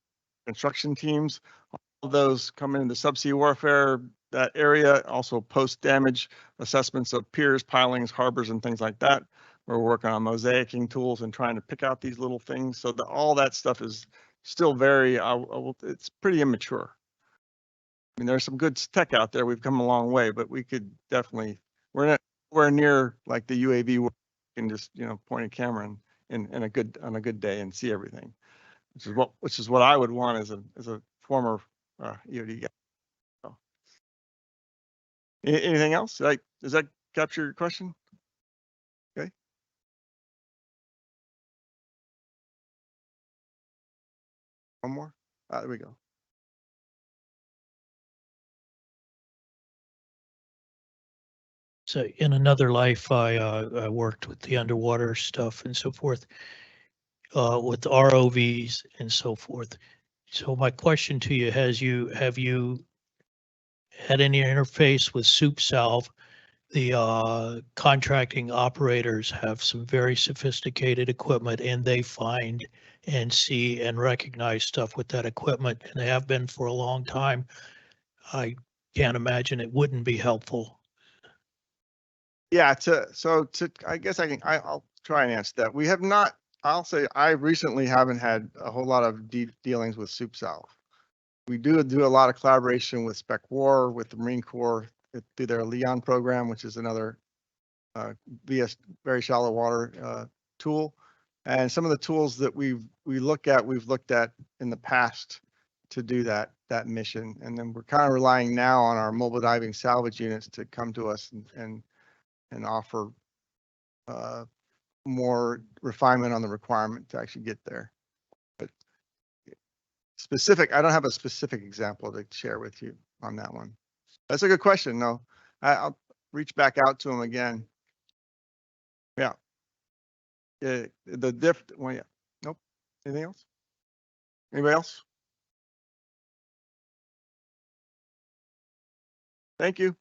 construction teams. All of those come into subsea warfare, that area, also post-damage assessments of piers, pilings, harbors, and things like that. We're working on mosaicing tools and trying to pick out these little things. So all that stuff is still very, it's pretty immature. I mean, there's some good tech out there. We've come a long way, but we could definitely, we're not nowhere near like the UAV where you can just, point a camera on a good day and see everything, which is what I would want as a former EOD guy. So. Anything else? Does that capture your question? Okay. One more. There we go. So in another life, I worked with the underwater stuff and so forth, with ROVs and so forth. So my question to you, have you had any interface with Soup Salve? The contracting operators have some very sophisticated equipment, and they find and see and recognize stuff with that equipment, and they have been for a long time. I can't imagine it wouldn't be helpful. Yeah, I guess I'll try and answer that. We have not, I'll say I recently haven't had a whole lot of dealings with Soup Salve. We do a lot of collaboration with Spec War, with the Marine Corps through their Leon program, which is another VS very shallow water tool. And some of the tools that we've looked at in the past to do that mission. And then we're kind of relying now on our mobile diving salvage units to come to us and offer more refinement on the requirement to actually get there. But I don't have a specific example to share with you on that one. That's a good question. No, I'll reach back out to them again. Yeah. Yeah. Well, yeah. Nope. Anything else? Anybody else? Thank you.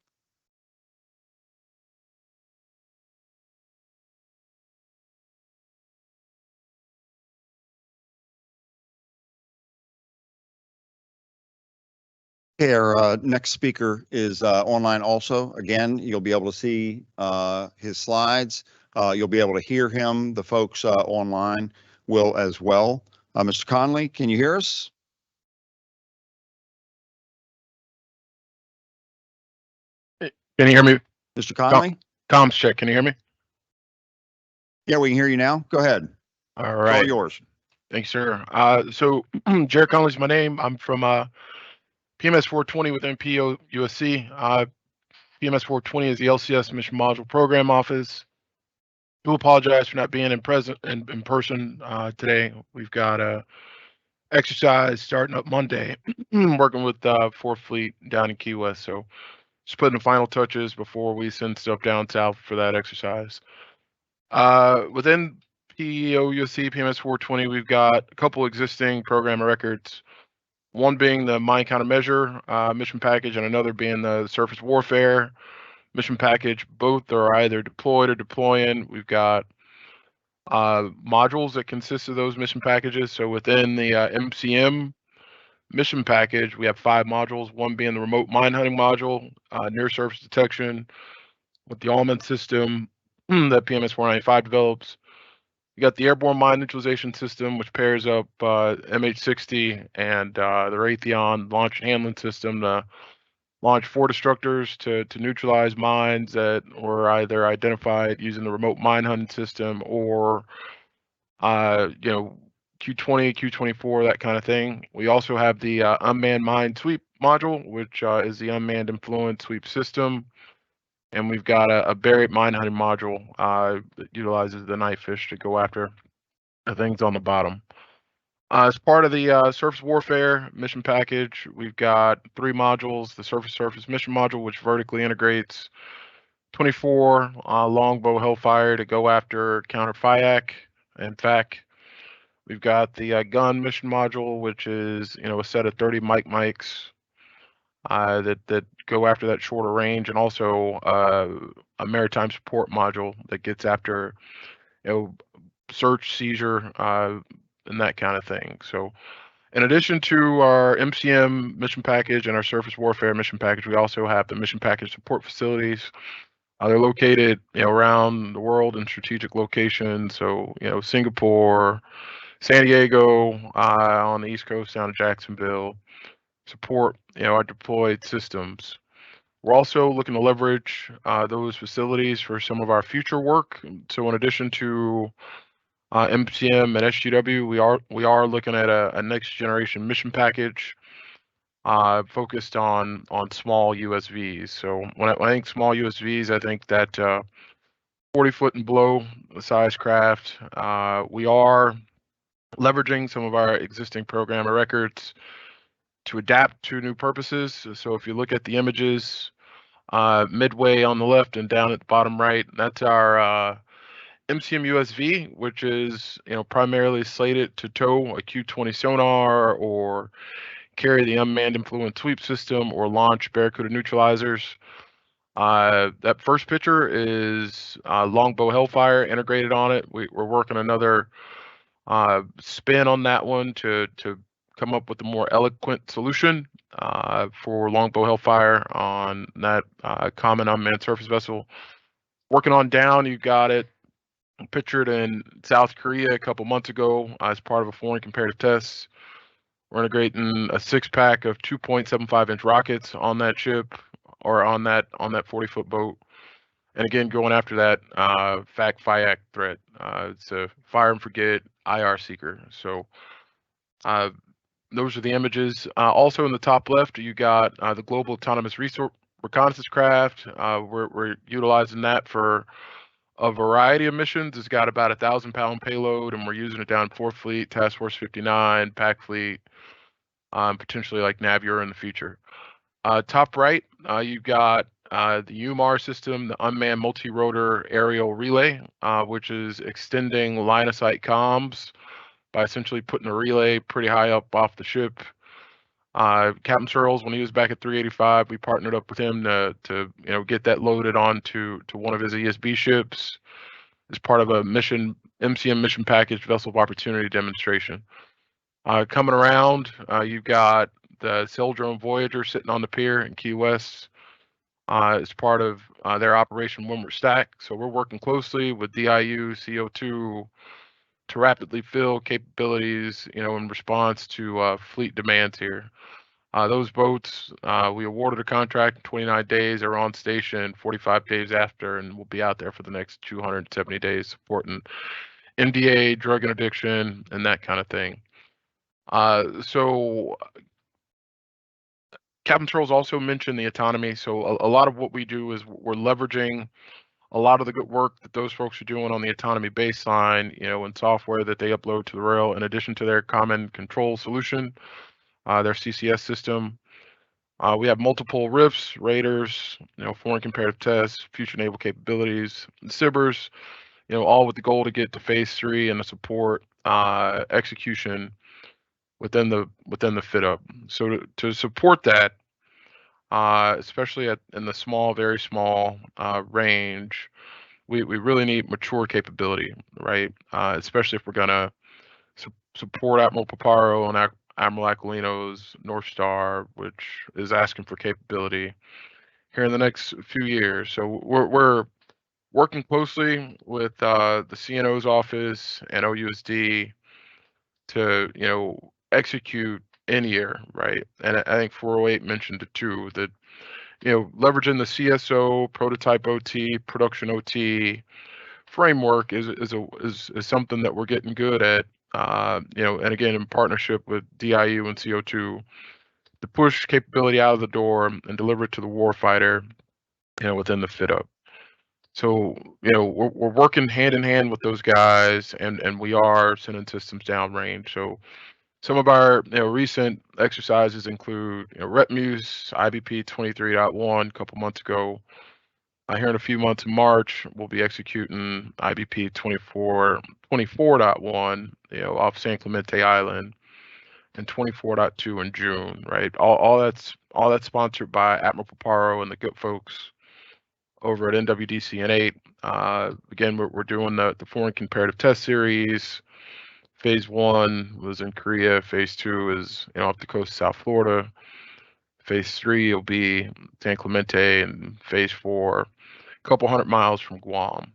Okay, our next speaker is online also. Again, you'll be able to see his slides. You'll be able to hear him. The folks online will as well. Mr. Conley, can you hear us? Can you hear me? Mr. Conley? Comms check. Can you hear me? Yeah, we can hear you now. Go ahead. All It's all right. yours. Thanks, sir. So Jared Conley is my name. I'm from PMS 420 within PEO USC. PMS 420 is the LCS Mission Module Program Office. Do apologize for not being in person today. We've got a exercise starting up Monday, working with 4th Fleet down in Key West. So just putting the final touches before we send stuff down south for that exercise. Within PEO USC PMS 420, we've got a couple existing program records. One being the Mine Countermeasure mission package, and another being the Surface Warfare mission package. Both are either deployed or deploying. We've got modules that consist of those mission packages. So within the MCM mission package, we have 5 modules, one being the remote mine hunting module, near surface detection with the Allman system that PMS 495 develops. You got the airborne mine neutralization system, which pairs up MH60 and the Raytheon launch handling system to launch 4 destructors to neutralize mines that were either identified using the remote mine hunting system or Q20, Q24, that kind of thing. We also have the unmanned mine sweep module, which is the unmanned influence sweep system. And we've got a buried mine hunting module that utilizes the night fish to go after the things on the bottom. As part of the surface warfare mission package, we've got 3 modules. The surface mission module, which vertically integrates 24 longbow Hellfire to go after counter FIAC and FAC. We've got the gun mission module, which is a set of 30 mics that go after that shorter range, and also a maritime support module that gets after search, seizure, and that kind of thing. So In addition to our MCM mission package and our surface warfare mission package, we also have the mission package support facilities. They're located, around the world in strategic locations. So, Singapore, San Diego, on the East Coast down to Jacksonville, support, our deployed systems. We're also looking to leverage those facilities for some of our future work. So in addition to MCM and SGW, we are looking at a next generation mission package focused on small USVs. So when I think small USVs, I think that 40 foot and below size craft. We are leveraging some of our existing program of records to adapt to new purposes. So if you look at the images midway on the left and down at the bottom right, that's our MCM USV, which is primarily slated to tow a Q-20 sonar or carry the unmanned influence sweep system or launch Barracuda neutralizers. That first picture is Longbow Hellfire integrated on it. We're working another spin on that one to come up with a more eloquent solution for Longbow Hellfire on that common unmanned surface vessel. Working on down, you got it pictured in South Korea a couple months ago as part of a foreign comparative test. We're integrating a 6-pack of 2.75-inch rockets on that ship or on that 40-foot boat. And again, going after that FAC threat. It's a fire and forget IR seeker. So those are the images. Also in the top left, you got the Global Autonomous Reconnaissance Craft. We're utilizing that for a variety of missions. It's got about 1,000-pound payload, and we're using it down 4th Fleet, Task Force 59, Pac Fleet, potentially like Navier in the future. Top right, you've got the UMAR system, the Unmanned Multi-Rotor Aerial Relay, which is extending line of sight comms by essentially putting a relay pretty high up off the ship. Captain Searles, when he was back at 385, we partnered up with him to get that loaded onto one of his ESB ships as part of a MCM mission package vessel of opportunity demonstration. Coming around, you've got the Sail Drone Voyager sitting on the pier in Key West as part of their Operation Windward Stack. So we're working closely with DIU, CO2 to rapidly fill capabilities, in response to fleet demands here. Those boats, we awarded a contract in 29 days, are on station 45 days after, and we'll be out there for the next 270 days supporting NDA, drug interdiction, and that kind of thing. So Captain Charles also mentioned the autonomy. So a lot of what we do is we're leveraging a lot of the good work that those folks are doing on the autonomy baseline, and software that they upload to the rail, in addition to their common control solution, their CCS system. We have multiple RIFs, radars, foreign comparative tests, future naval capabilities, SIBRs, all with the goal to get to phase 3 and the support execution within the fit up. So to support that, especially in the small, very small range, we really need mature capability, right? Especially if we're gonna support Admiral Paparo and Admiral Aquilino's North Star, which is asking for capability here in the next few years. So we're working closely with the CNO's office and OUSD to execute in year, right? And I think 408 mentioned it too, that leveraging the CSO, prototype OT, production OT framework is something that we're getting good at. And again, in partnership with DIU and CO2 to push capability out of the door and deliver it to the warfighter, within the fit up. So, we're working hand in hand with those guys, and we are sending systems downrange. So some of our recent exercises include REPMUS, IBP 23.1 a couple months ago. Here in a few months in March, we'll be executing IBP 24.1, off San Clemente Island, and 24.2 in June, right? All that's sponsored by Admiral Paparo and the good folks over at NWDC and 8. Again, we're doing the foreign comparative test series, Phase 1 was in Korea. Phase 2 is off the coast of South Florida. Phase 3 will be San Clemente, and Phase 4, a couple 100 miles from Guam.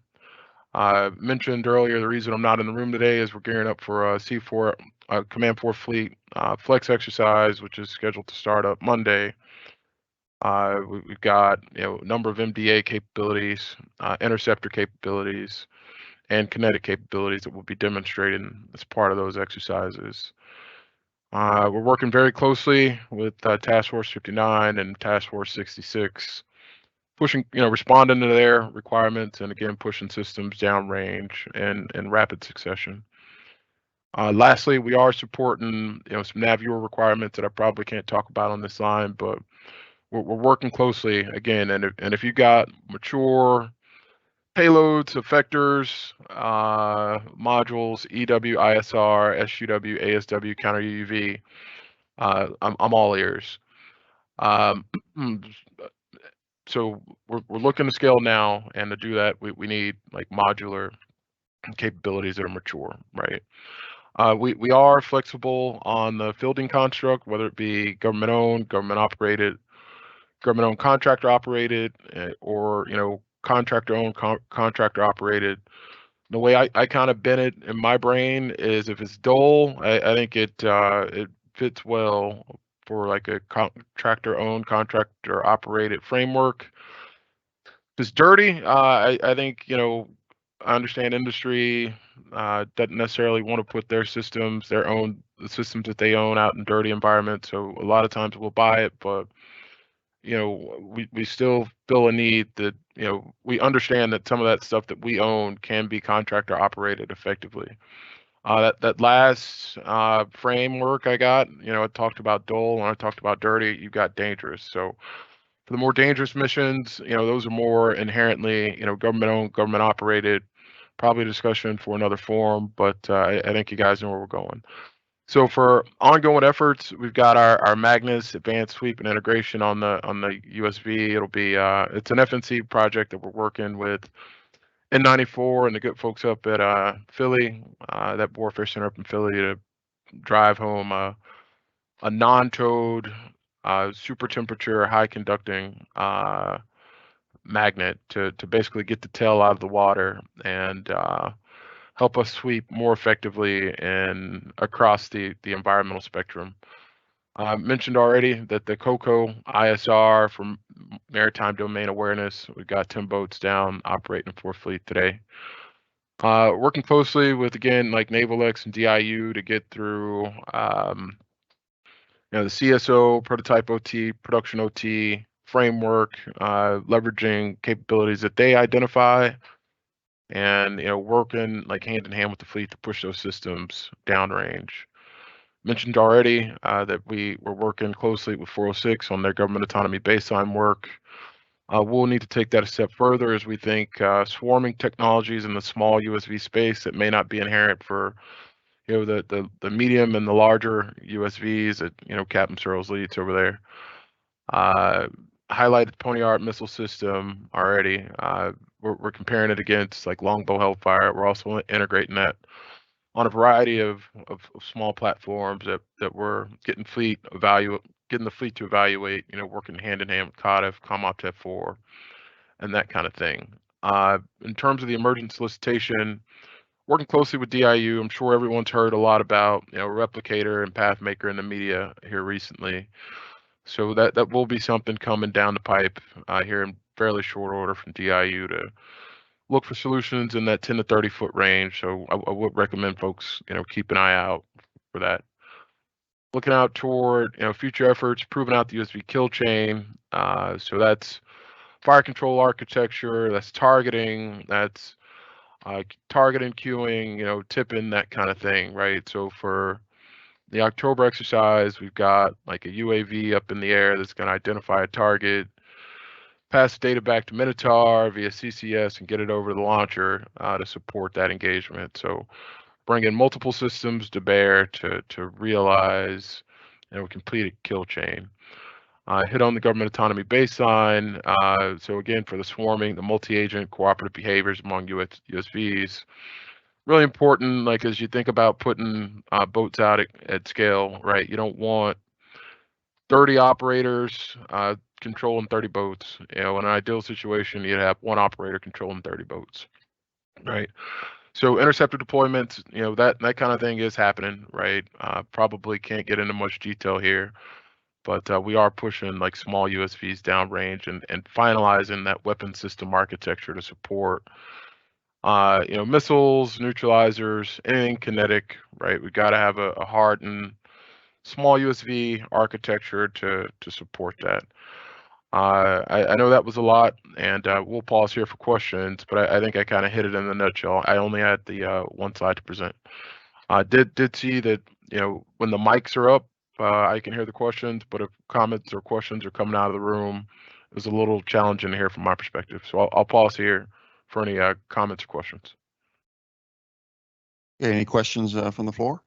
I mentioned earlier the reason I'm not in the room today is we're gearing up for a C4 Command 4 Fleet flex exercise, which is scheduled to start up Monday. We've got a number of MDA capabilities, interceptor capabilities, and kinetic capabilities that we'll be demonstrating as part of those exercises. We're working very closely with Task Force 59 and Task Force 66, pushing, responding to their requirements, and again, pushing systems downrange and in rapid succession. Lastly, we are supporting, some NavViewer requirements that I probably can't talk about on this line, but we're working closely again. And if you got mature payloads, effectors, modules, EW, ISR, SUW, ASW, counter UUV, I'm all ears. So we're looking to scale now, and to do that, we need like modular capabilities that are mature, right? We are flexible on the fielding construct, whether it be government owned, government operated, government owned contractor operated, or contractor owned, contractor operated. The way I kind of bend it in my brain is, if it's dull, I think it fits well for like a contractor owned, contractor operated framework. If it's dirty, I think I understand industry doesn't necessarily want to put their systems, the systems that they own, out in dirty environments. So a lot of times we'll buy it, but we still feel a need that we understand that some of that stuff that we own can be contractor operated effectively. That last framework I got, I talked about dull and I talked about dirty. You got dangerous. So for the more dangerous missions, those are more inherently government owned, government operated. Probably a discussion for another forum, but I think you guys know where we're going. So for ongoing efforts, we've got our Magnus advanced sweep and integration on the USV. It'll be it's an FNC project that we're working with N94 and the good folks up at Philly, that Warfare Center up in Philly, to drive home a non-towed, super temperature, high conducting magnet to basically get the tail out of the water and help us sweep more effectively and across the environmental spectrum. I mentioned already that the COCO ISR for maritime domain awareness, we've got 10 boats down operating in 4th Fleet today. Working closely with, again, like NavalX and DIU to get through the CSO, prototype OT, production OT framework, leveraging capabilities that they identify, and working like hand in hand with the fleet to push those systems downrange. Mentioned already that we're working closely with 406 on their government autonomy baseline work. We'll need to take that a step further, as we think swarming technologies in the small USV space that may not be inherent for the medium and the larger USVs that Captain Searles leads over there. Highlighted Pony Art missile system already. We're comparing it against like Longbow Hellfire. We're also integrating that on a variety of small platforms that we're getting the fleet to evaluate, working hand in hand with CODIF, COMOPTEF 4, and that kind of thing. In terms of the emergent solicitation, working closely with DIU, I'm sure everyone's heard a lot about Replicator and Pathmaker in the media here recently. So that will be something coming down the pipe here in fairly short order from DIU to look for solutions in that 10 to 30 foot range. So I would recommend folks, keep an eye out for that. Looking out toward, future efforts, proving out the USV kill chain. So that's fire control architecture, that's targeting, that's targeting, queuing, tipping, that kind of thing, right? So for the October exercise, we've got like a UAV up in the air that's going to identify a target, pass data back to Minotaur via CCS, and get it over the launcher to support that engagement. So bringing multiple systems to bear to realize complete a kill chain. Hit on the government autonomy baseline. So again, for the swarming, the multi-agent cooperative behaviors among USVs, really important, like as you think about putting boats out at scale, right? You don't want 30 operators controlling 30 boats. In an ideal situation, you'd have one operator controlling 30 boats, right? So interceptor deployments, that kind of thing is happening, right? Probably can't get into much detail here, but we are pushing like small USVs downrange and finalizing that weapon system architecture to support missiles, neutralizers, anything kinetic, right? We got to have a hardened small USV architecture to support that. I know that was a lot, and we'll pause here for questions, but I think I kind of hit it in a nutshell. I only had the one slide to present. Did see that when the mics are up, I can hear the questions, but if comments or questions are coming out of the room, it was a little challenging to hear from my perspective. So I'll pause here for any comments or questions. Okay, any questions from the floor?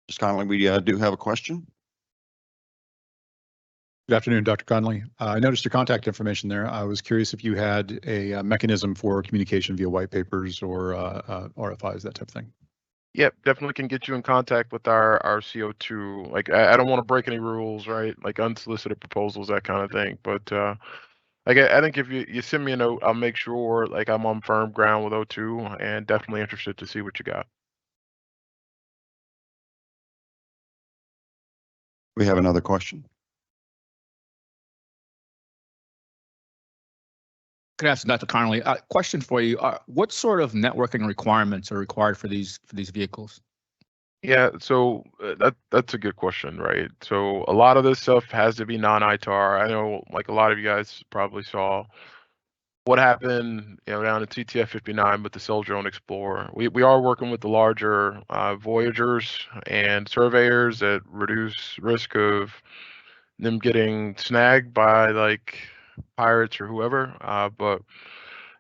Just Connolly, we do have a question. Good afternoon, Dr. Conley. I noticed your contact information there. I was curious if you had a mechanism for communication via white papers or RFIs, that type of thing. Yep, definitely can get you in contact with our CO2. Like, I don't want to break any rules, right? Like unsolicited proposals, that kind of thing. But like, I think if you send me a note, I'll make sure like I'm on firm ground with O2 and definitely interested to see what you got. We have another question. Good afternoon, Dr. Connolly. Question for you. What sort of networking requirements are required for these vehicles? Yeah, so that's a good question, right? So a lot of this stuff has to be non-ITAR. I know like a lot of you guys probably saw what happened, down at TTF 59 with the Soldier and Explorer. We are working with the larger Voyagers and surveyors that reduce risk of them getting snagged by like pirates or whoever. But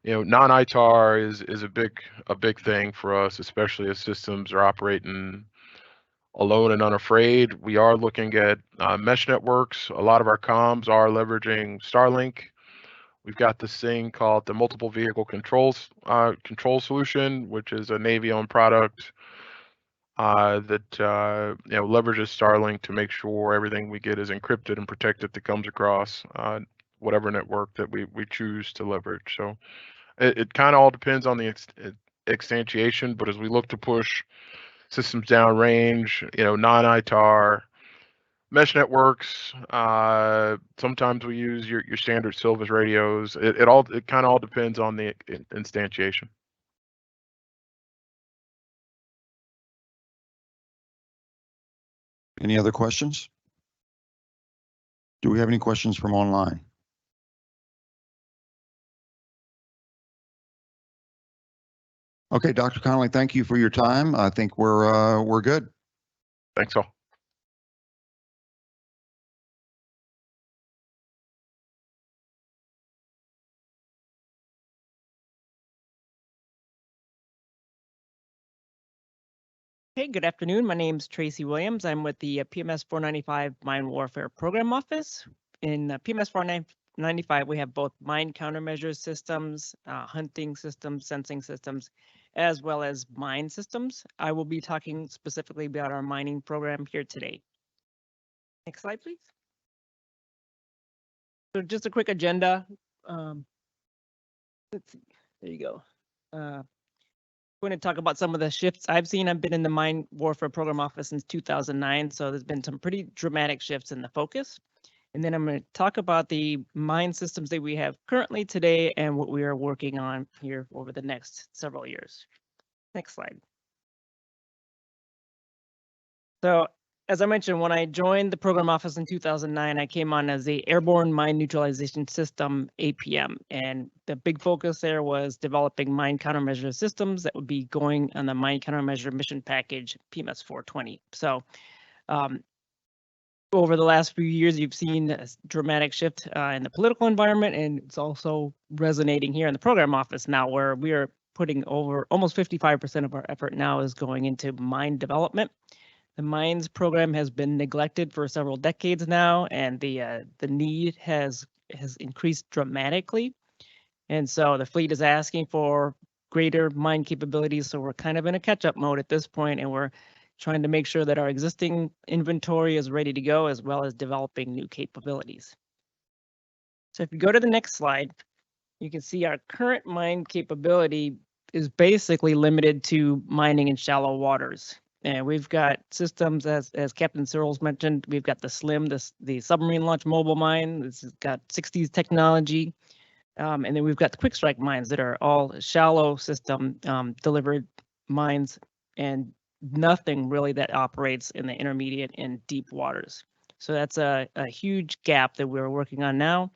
non-ITAR is a big thing for us, especially as systems are operating alone and unafraid. We are looking at mesh networks. A lot of our comms are leveraging Starlink. We've got this thing called the multiple vehicle control solution, which is a Navy-owned product that leverages Starlink to make sure everything we get is encrypted and protected that comes across whatever network that we choose to leverage. So it kind of all depends on the instantiation, but as we look to push systems downrange, non-ITAR, mesh networks, sometimes we use your standard Silvus radios. It kind of all depends on the instantiation. Any other questions? Do we have any questions from online? Okay, Dr. Connolly, thank you for your time. I think we're good. Thanks all. Hey, good afternoon. My name is Tracy Williams. I'm with the PMS 495 Mine Warfare Program Office. In PMS 495, we have both mine countermeasure systems, hunting systems, sensing systems, as well as mine systems. I will be talking specifically about our mining program here today. Next slide, please. So just a quick agenda. Let's see. There you go. Going to talk about some of the shifts I've seen. I've been in the Mine Warfare Program Office since 2009, so there's been some pretty dramatic shifts in the focus. And then I'm going to talk about the mine systems that we have currently today and what we are working on here over the next several years. Next slide. So as I mentioned, when I joined the program office in 2009, I came on as the Airborne Mine Neutralization System, APM. And the big focus there was developing mine countermeasure systems that would be going on the mine countermeasure mission package, PMS 420. So over the last few years, you've seen a dramatic shift in the political environment, and it's also resonating here in the program office now, where we are putting over almost 55% of our effort now is going into mine development. The mines program has been neglected for several decades now, and the need has increased dramatically. And so the fleet is asking for greater mine capabilities. So we're kind of in a catch-up mode at this point, and we're trying to make sure that our existing inventory is ready to go, as well as developing new capabilities. So if you go to the next slide, you can see our current mine capability is basically limited to mining in shallow waters. And we've got systems, as Captain Searles mentioned, we've got the SLIM, the submarine launch mobile mine. This has got 60s technology. And then we've got the quick strike mines that are all shallow system delivered mines, and nothing really that operates in the intermediate and deep waters. So that's a huge gap that we're working on now.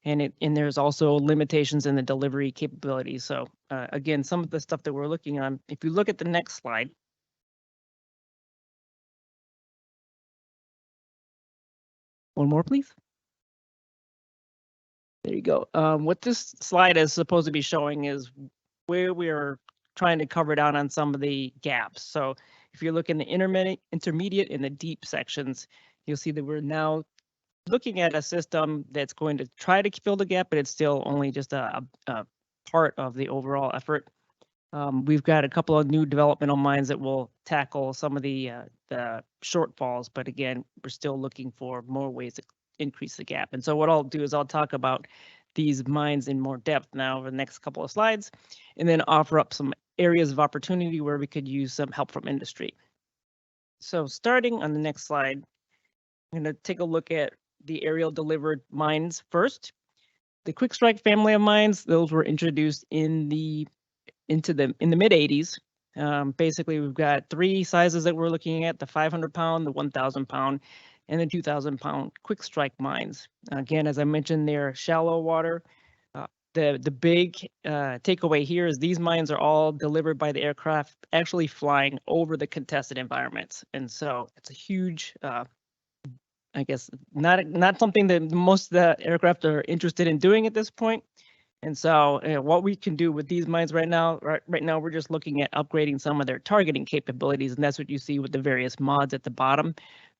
And there's also limitations in the delivery capability. So again, some of the stuff that we're looking on, if you look at the next slide. One more, please. There you go. What this slide is supposed to be showing is where we are trying to cover down on some of the gaps. So if you look in the intermediate and the deep sections, you'll see that we're now looking at a system that's going to try to fill the gap, but it's still only just a part of the overall effort. We've got a couple of new developmental mines that will tackle some of the shortfalls, but again, we're still looking for more ways to increase the gap. And so what I'll do is I'll talk about these mines in more depth now over the next couple of slides, and then offer up some areas of opportunity where we could use some help from industry. So starting on the next slide, I'm going to take a look at the aerial delivered mines first. The quick strike family of mines, those were introduced in the mid 80s. Basically, we've got three sizes that we're looking at: the 500-pound, the 1,000-pound, and the 2,000-pound quick strike mines. Again, as I mentioned, they're shallow water. The big takeaway here is these mines are all delivered by the aircraft actually flying over the contested environments, and so it's a huge, I guess, not something that most of the aircraft are interested in doing at this point. And so what we can do with these mines right now, we're just looking at upgrading some of their targeting capabilities, and that's what you see with the various mods at the bottom.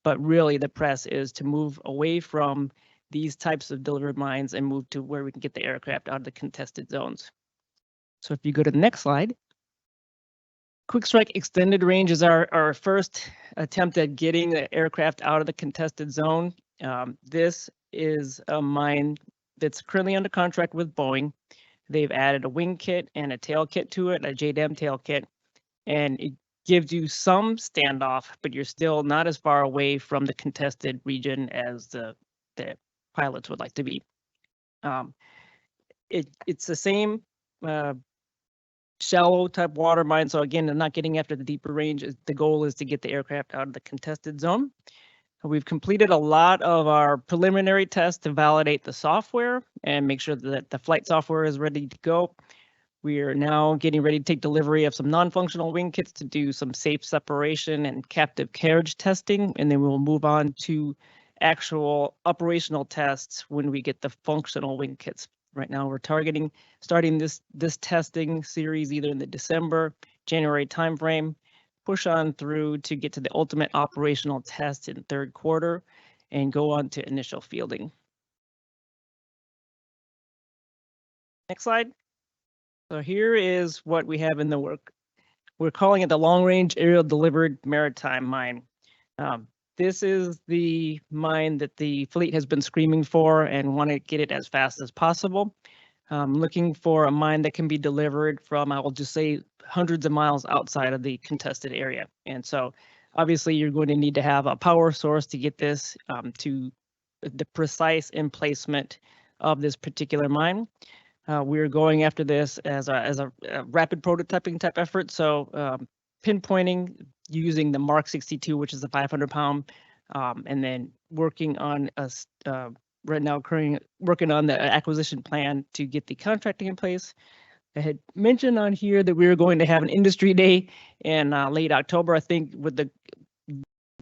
But really the press is to move away from these types of delivered mines and move to where we can get the aircraft out of the contested zones. So if you go to the next slide, quick strike extended range is our first attempt at getting the aircraft out of the contested zone. This is a mine that's currently under contract with Boeing. They've added a wing kit and a tail kit to it, a JDAM tail kit, and it gives you some standoff, but you're still not as far away from the contested region as the pilots would like to be. It's the same shallow type water mine. So again, they're not getting after the deeper range. The goal is to get the aircraft out of the contested zone. We've completed a lot of our preliminary tests to validate the software and make sure that the flight software is ready to go. We are now getting ready to take delivery of some non-functional wing kits to do some safe separation and captive carriage testing, and then we'll move on to actual operational tests when we get the functional wing kits. Right now, we're targeting starting this testing series either in the December, January timeframe, push on through to get to the ultimate operational test in third quarter, and go on to initial fielding. Next slide. So here is what we have in the work. We're calling it the Long Range Aerial Delivered Maritime Mine. This is the mine that the fleet has been screaming for and want to get it as fast as possible. Looking for a mine that can be delivered from, I will just say, hundreds of miles outside of the contested area. And so obviously you're going to need to have a power source to get this to the precise emplacement of this particular mine. We're going after this as a rapid prototyping type effort. So pinpointing using the Mark 62, which is the 500-pound, and then working on right now working on the acquisition plan to get the contracting in place. I had mentioned on here that we were going to have an industry day in late October. I think with the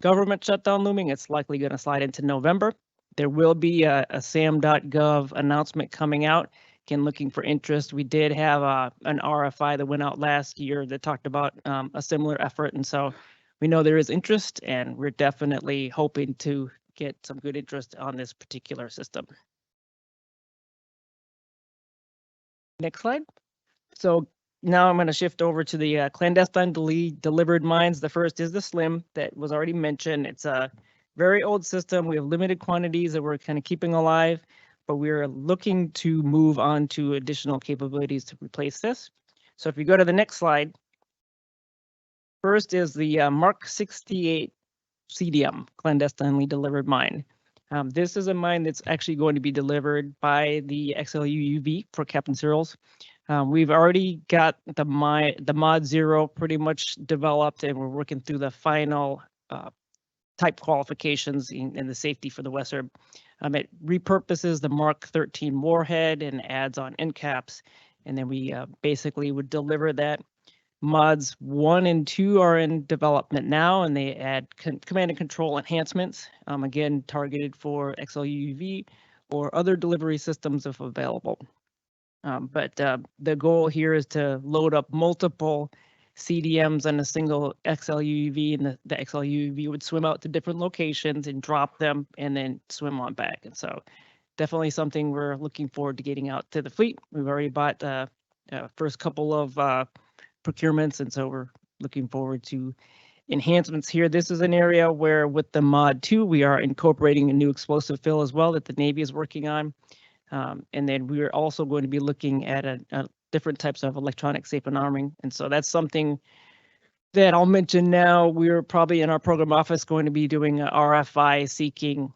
government shutdown looming, it's likely going to slide into November. There will be a SAM.gov announcement coming out. Again, looking for interest. We did have an RFI that went out last year that talked about a similar effort, and so we know there is interest, and we're definitely hoping to get some good interest on this particular system. Next slide. So now I'm going to shift over to the clandestine delivered mines. The first is the SLIM that was already mentioned. It's a very old system. We have limited quantities that we're kind of keeping alive, but we're looking to move on to additional capabilities to replace this. So if you go to the next slide, first is the Mark 68 CDM, clandestinely delivered mine. This is a mine that's actually going to be delivered by the XLU UV for Captain Cyril's. We've already got the mod 0 pretty much developed, and we're working through the final type qualifications and the safety for the WESRB. It repurposes the Mark 13 warhead and adds on end caps, and then we basically would deliver that. Mods 1 and 2 are in development now, and they add command and control enhancements, again, targeted for XLU UV or other delivery systems if available. But the goal here is to load up multiple CDMs on a single XLU UV, and the XLU UV would swim out to different locations and drop them and then swim on back. And so definitely something we're looking forward to getting out to the fleet. We've already bought the first couple of procurements, and so we're looking forward to enhancements here. This is an area where with the mod 2, we are incorporating a new explosive fill as well that the Navy is working on. And then we're also going to be looking at different types of electronic safe and arming. And so that's something that I'll mention now. We're probably in our program office going to be doing a RFI seeking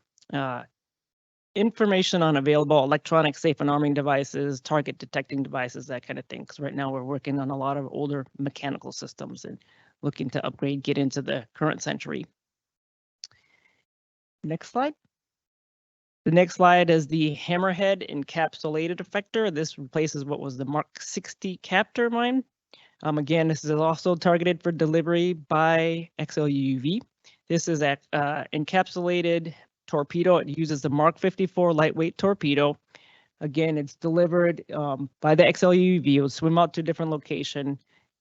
information on available electronic safe and arming devices, target detecting devices, that kind of thing. Because right now we're working on a lot of older mechanical systems and looking to upgrade, get into the current century. Next slide. The next slide is the Hammerhead encapsulated effector. This replaces what was the Mark 60 Captor mine. Again, this is also targeted for delivery by XLU UV. This is an encapsulated torpedo. It uses the Mark 54 lightweight torpedo. Again, it's delivered by the XLU UV. It will swim out to a different location,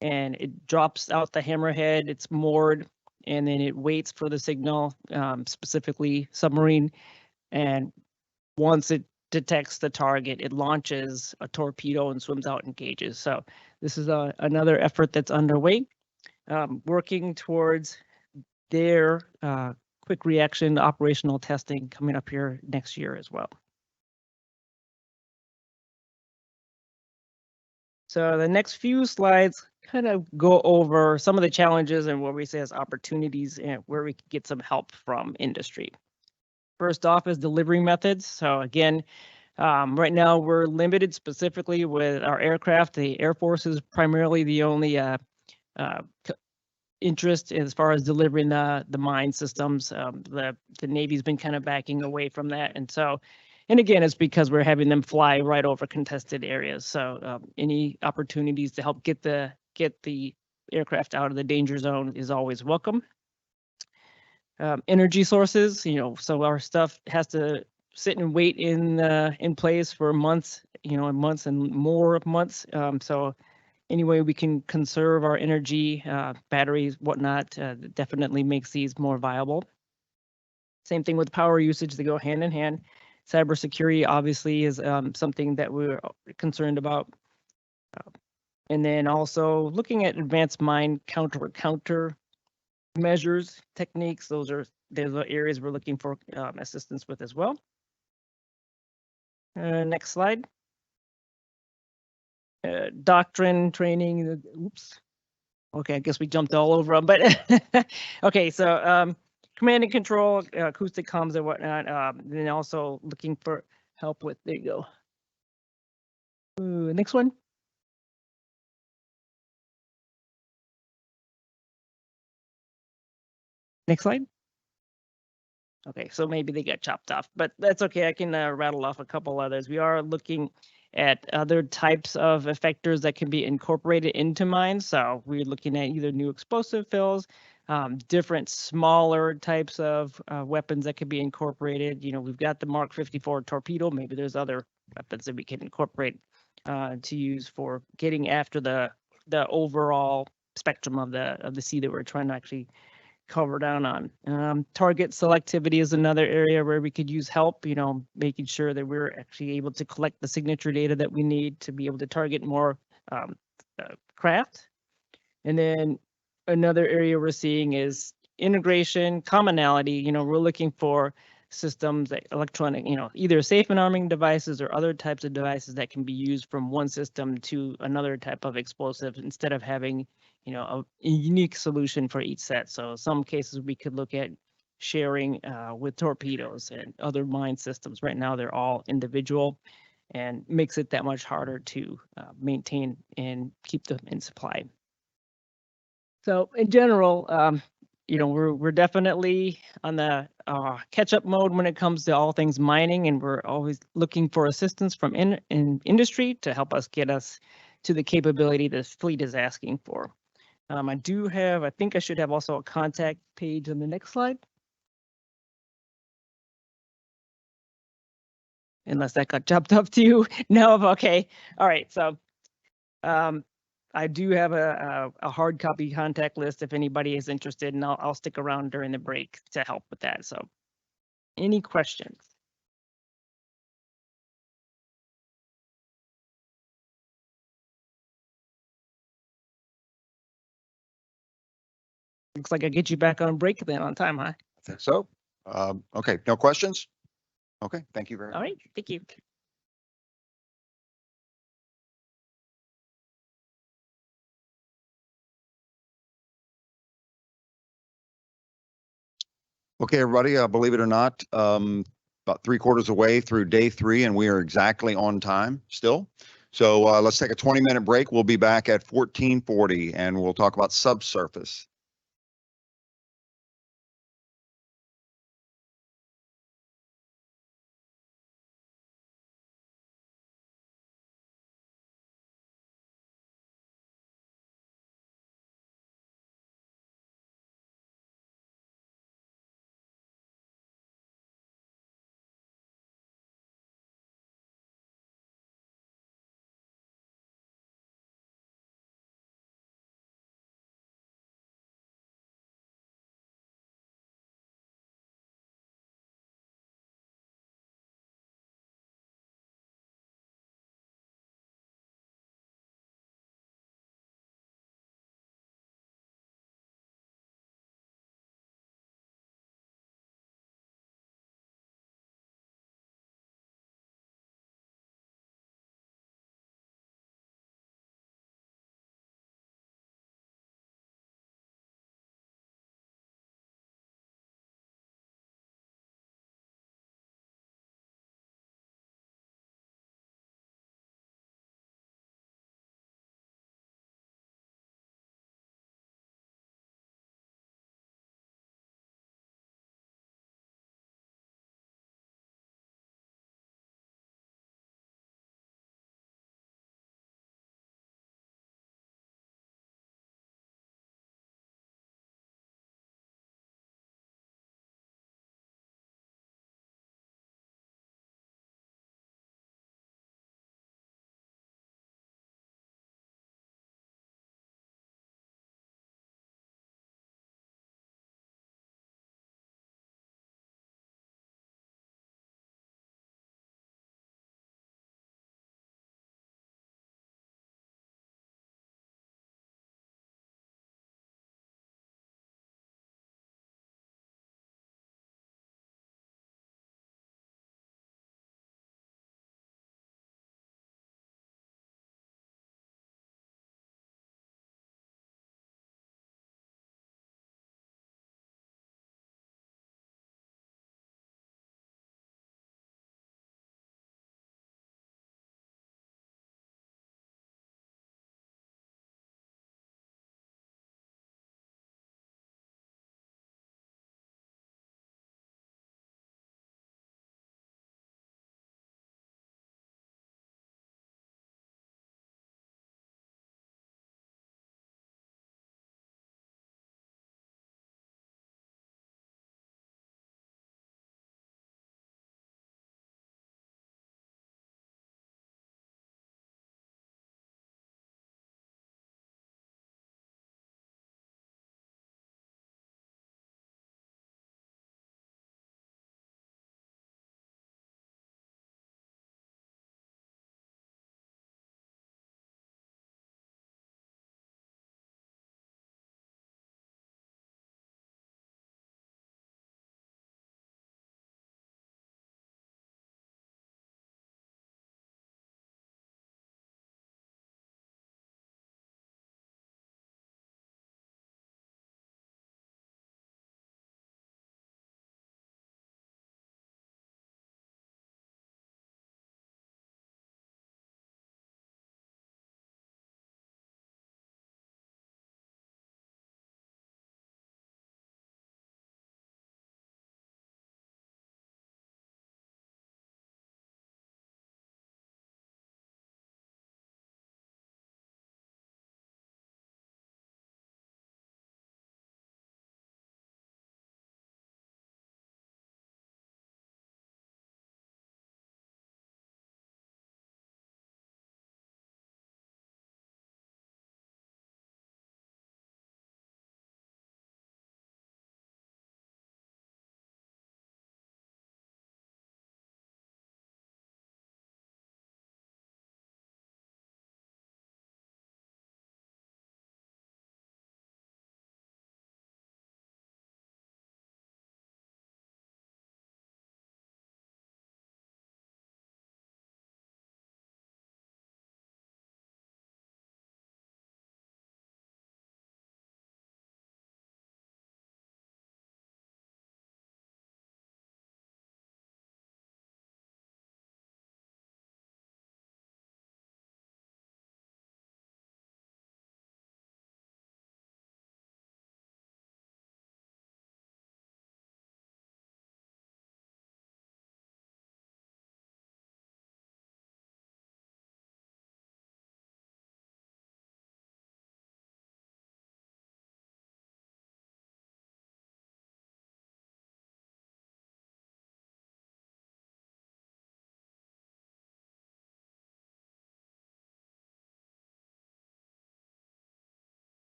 and it drops out the Hammerhead. It's moored, and then it waits for the signal, specifically submarine. And once it detects the target, it launches a torpedo and swims out and engages. So this is another effort that's underway, working towards their quick reaction operational testing coming up here next year as well. So the next few slides kind of go over some of the challenges and what we say as opportunities and where we can get some help from industry. First off is delivery methods. So again, right now we're limited specifically with our aircraft. The Air Force is primarily the only interest as far as delivering the mine systems. The Navy's been kind of backing away from that. And so, and again, it's because we're having them fly right over contested areas. So any opportunities to help get the aircraft out of the danger zone is always welcome. Energy sources, so our stuff has to sit and wait in place for months, months and more months. So any way we can conserve our energy, batteries, whatnot, definitely makes these more viable. Same thing with power usage, they go hand in hand. Cybersecurity obviously is something that we're concerned about. And then also looking at advanced mine counter measures, techniques, those are the areas we're looking for assistance with as well. Next slide. Doctrine, training, oops. Okay, I guess we jumped all over them, but okay, so command and control, acoustic comms and whatnot, then also looking for help with, there you go. Next one. Next slide. Okay, so maybe they got chopped off, but that's okay. I can rattle off a couple others. We are looking at other types of effectors that can be incorporated into mines. So we're looking at either new explosive fills, different smaller types of weapons that can be incorporated. We've got the Mark 54 torpedo. Maybe there's other weapons that we can incorporate to use for getting after the overall spectrum of the sea that we're trying to actually cover down on. Target selectivity is another area where we could use help, making sure that we're actually able to collect the signature data that we need to be able to target more craft. And then another area we're seeing is integration, commonality. We're looking for systems that electronic, either safe and arming devices or other types of devices that can be used from one system to another type of explosive instead of having, a unique solution for each set. So some cases we could look at sharing with torpedoes and other mine systems. Right now they're all individual and makes it that much harder to maintain and keep them in supply. So in general, we're definitely on the catch-up mode when it comes to all things mining, and we're always looking for assistance from in industry to help us get us to the capability the fleet is asking for. I think I should have also a contact page on the next slide. Unless that got chopped up to you. No, okay. All right, so I do have a hard copy contact list if anybody is interested, and I'll stick around during the break to help with that. So any questions? Looks like I get you back on break then on time, huh? I think so. Okay, no questions? Okay, thank you very much. All right, thank you. Okay, everybody, believe it or not, about 3/4 away through day 3, and we are exactly on time still. So let's take a 20-minute break. We'll be back at 14:40, and we'll talk about subsurface.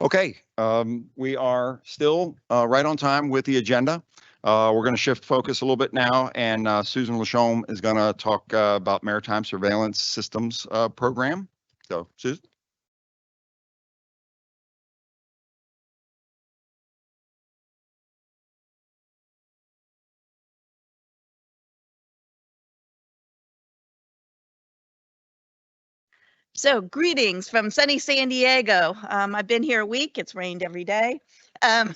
Okay, we are still right on time with the agenda. We're going to shift focus a little bit now, and Susan Lachaume is going to talk about Maritime Surveillance Systems program. So, Susan. So greetings from sunny San Diego. I've been here a week. It's rained every day. Um,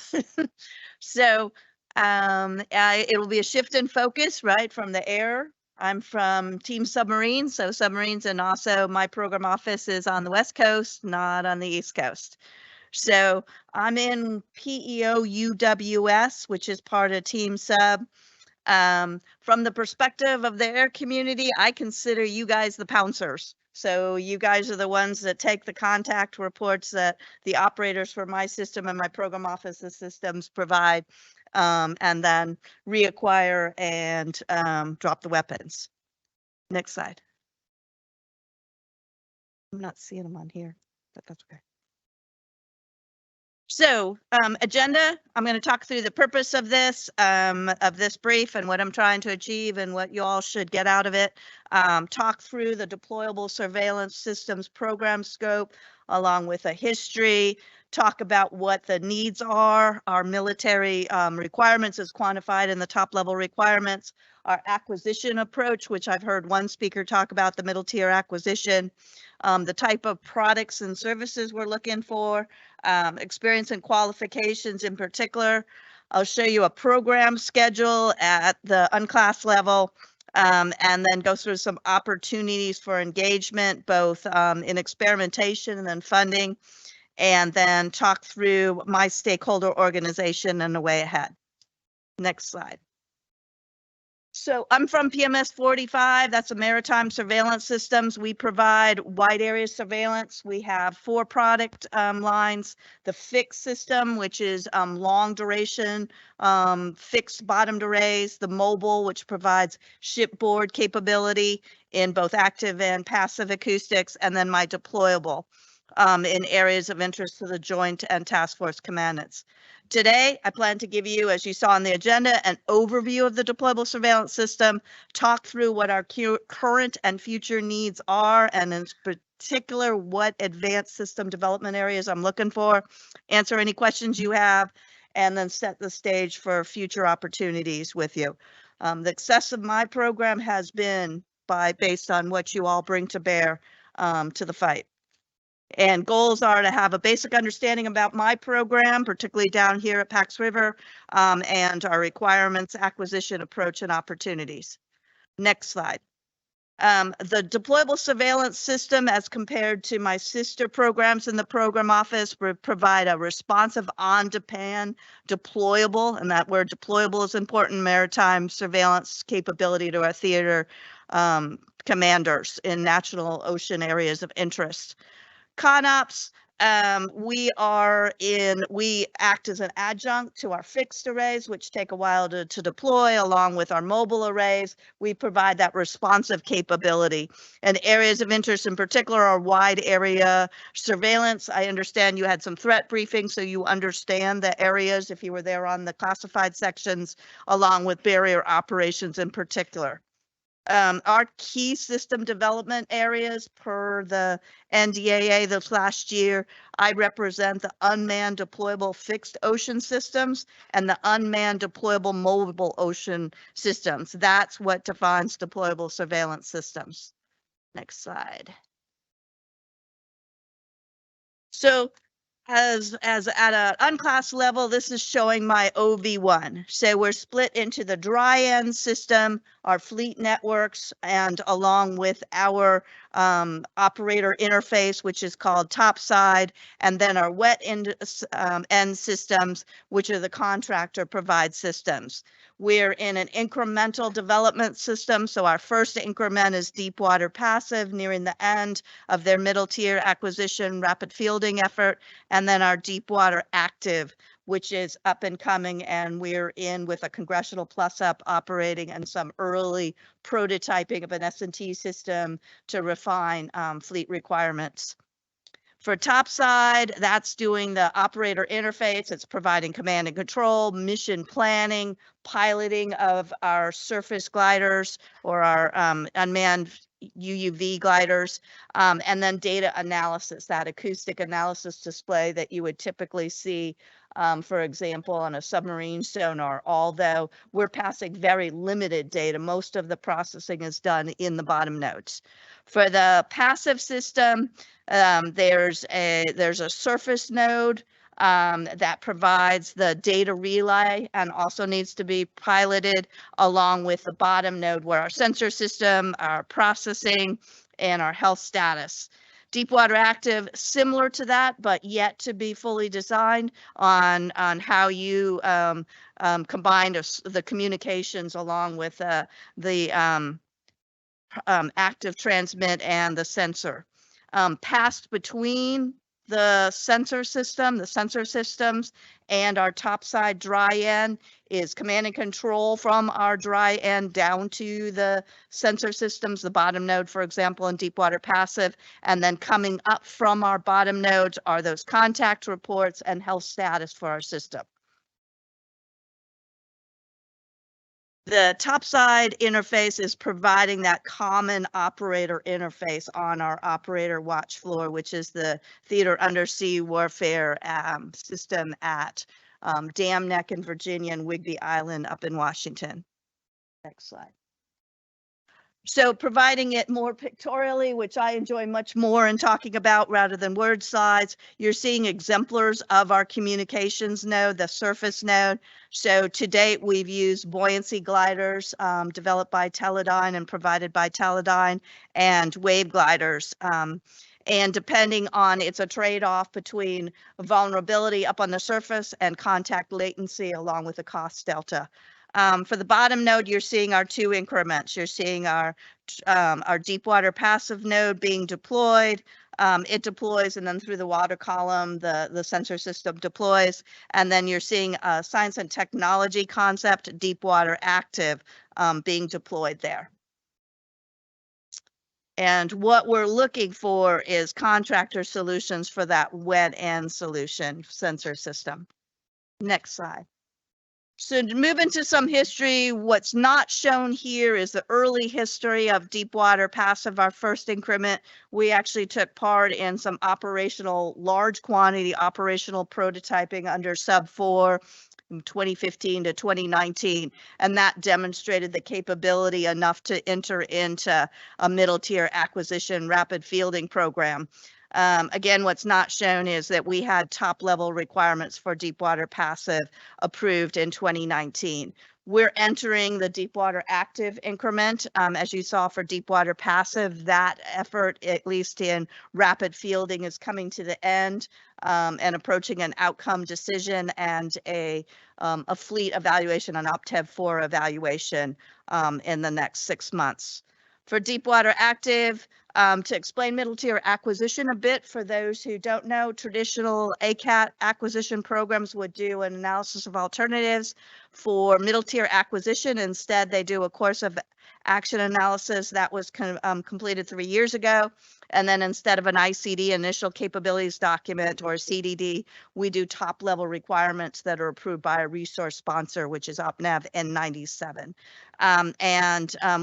it'll be a shift in focus, right, from the air. I'm from Team Submarines, so submarines, and also my program office is on the West Coast, not on the East Coast. So I'm in PEO UWS, which is part of Team Sub. From the perspective of the air community, I consider you guys the pouncers. So you guys are the ones that take the contact reports that the operators for my system and my program office systems provide, and then reacquire and drop the weapons. Next slide. I'm not seeing them on here, but that's okay. So agenda, I'm going to talk through the purpose of this brief and what I'm trying to achieve and what you all should get out of it. Talk through the deployable surveillance systems program scope along with a history, talk about what the needs are, our military requirements as quantified in the top level requirements, our acquisition approach, which I've heard one speaker talk about, the middle tier acquisition, the type of products and services we're looking for, experience and qualifications in particular. I'll show you a program schedule at the unclassed level, and then go through some opportunities for engagement, both in experimentation and then funding, and then talk through my stakeholder organization and the way ahead. Next slide. So I'm from PMS 45, that's a maritime surveillance systems. We provide wide area surveillance. We have 4 product lines, the fixed system, which is long duration, fixed bottomed arrays, the mobile, which provides shipboard capability in both active and passive acoustics, and then my deployable in areas of interest to the Joint and Task Force Commandants. Today, I plan to give you, as you saw on the agenda, an overview of the deployable surveillance system, talk through what our current and future needs are, and in particular, what advanced system development areas I'm looking for, answer any questions you have, and then set the stage for future opportunities with you. The success of my program has been based on what you all bring to bear to the fight. And goals are to have a basic understanding about my program, particularly down here at Pax River, and our requirements, acquisition approach, and opportunities. Next slide. The deployable surveillance system, as compared to my sister programs in the program office, provide a responsive on-demand deployable, and that word deployable is important, maritime surveillance capability to our theater commanders in national ocean areas of interest. ConOps, we act as an adjunct to our fixed arrays, which take a while to deploy, along with our mobile arrays. We provide that responsive capability. And areas of interest in particular are wide area surveillance. I understand you had some threat briefings, so you understand the areas if you were there on the classified sections, along with barrier operations in particular. Our key system development areas per the NDAA this last year, I represent the unmanned deployable fixed ocean systems and the unmanned deployable mobile ocean systems. That's what defines deployable surveillance systems. Next slide. So as at an unclassed level, this is showing my OV1. So we're split into the dry end system, our fleet networks, and along with our operator interface, which is called topside, and then our wet end systems, which are the contractor provide systems. We're in an incremental development system. So our first increment is deep water passive, nearing the end of their middle tier acquisition rapid fielding effort. And then our deep water active, which is up and coming, and we're in with a congressional plus up operating and some early prototyping of an S&T system to refine fleet requirements. For topside, that's doing the operator interface. It's providing command and control, mission planning, piloting of our surface gliders or our unmanned UUV gliders, and then data analysis, that acoustic analysis display that you would typically see, for example, on a submarine sonar, although we're passing very limited data. Most of the processing is done in the bottom nodes. For the passive system, there's a surface node that provides the data relay and also needs to be piloted along with the bottom node where our sensor system, our processing, and our health status. Deepwater Active, similar to that, but yet to be fully designed on how you combine the communications along with the active transmit and the sensor. Passed between the sensor systems and our topside dry end is command and control from our dry end down to the sensor systems, the bottom node, for example, in Deepwater Passive. And then coming up from our bottom nodes are those contact reports and health status for our system. The topside interface is providing that common operator interface on our operator watch floor, which is the Theater Undersea Warfare system at Dam Neck in Virginia and Whidbey Island up in Washington. Next slide. So providing it more pictorially, which I enjoy much more in talking about rather than word size, you're seeing exemplars of our communications node, the surface node. So to date, we've used buoyancy gliders developed by Teledyne and provided by Teledyne, and wave gliders. And depending on, it's a trade-off between vulnerability up on the surface and contact latency along with a cost delta. For the bottom node, you're seeing our two increments. You're seeing our Deepwater Passive node being deployed. It deploys, and then through the water column, the sensor system deploys. And then you're seeing a science and technology concept, Deepwater Active, being deployed there. And what we're looking for is contractor solutions for that wet end solution sensor system. Next slide. So to move into some history, what's not shown here is the early history of Deepwater Passive, our first increment. We actually took part in some large quantity operational prototyping under Sub 4 from 2015 to 2019, and that demonstrated the capability enough to enter into a middle tier acquisition rapid fielding program. Again, what's not shown is that we had top level requirements for Deepwater Passive approved in 2019. We're entering the Deepwater Active increment. As you saw for Deepwater Passive, that effort, at least in rapid fielding, is coming to the end and approaching an outcome decision and a fleet evaluation, an OPTEV 4 evaluation in the next 6 months. For Deepwater Active, to explain middle tier acquisition a bit, for those who don't know, traditional ACAT acquisition programs would do an analysis of alternatives. For middle tier acquisition, instead, they do a course of action analysis that was completed 3 years ago. And then instead of an ICD, initial capabilities document, or CDD, we do top level requirements that are approved by a resource sponsor, which is OPNAV N97.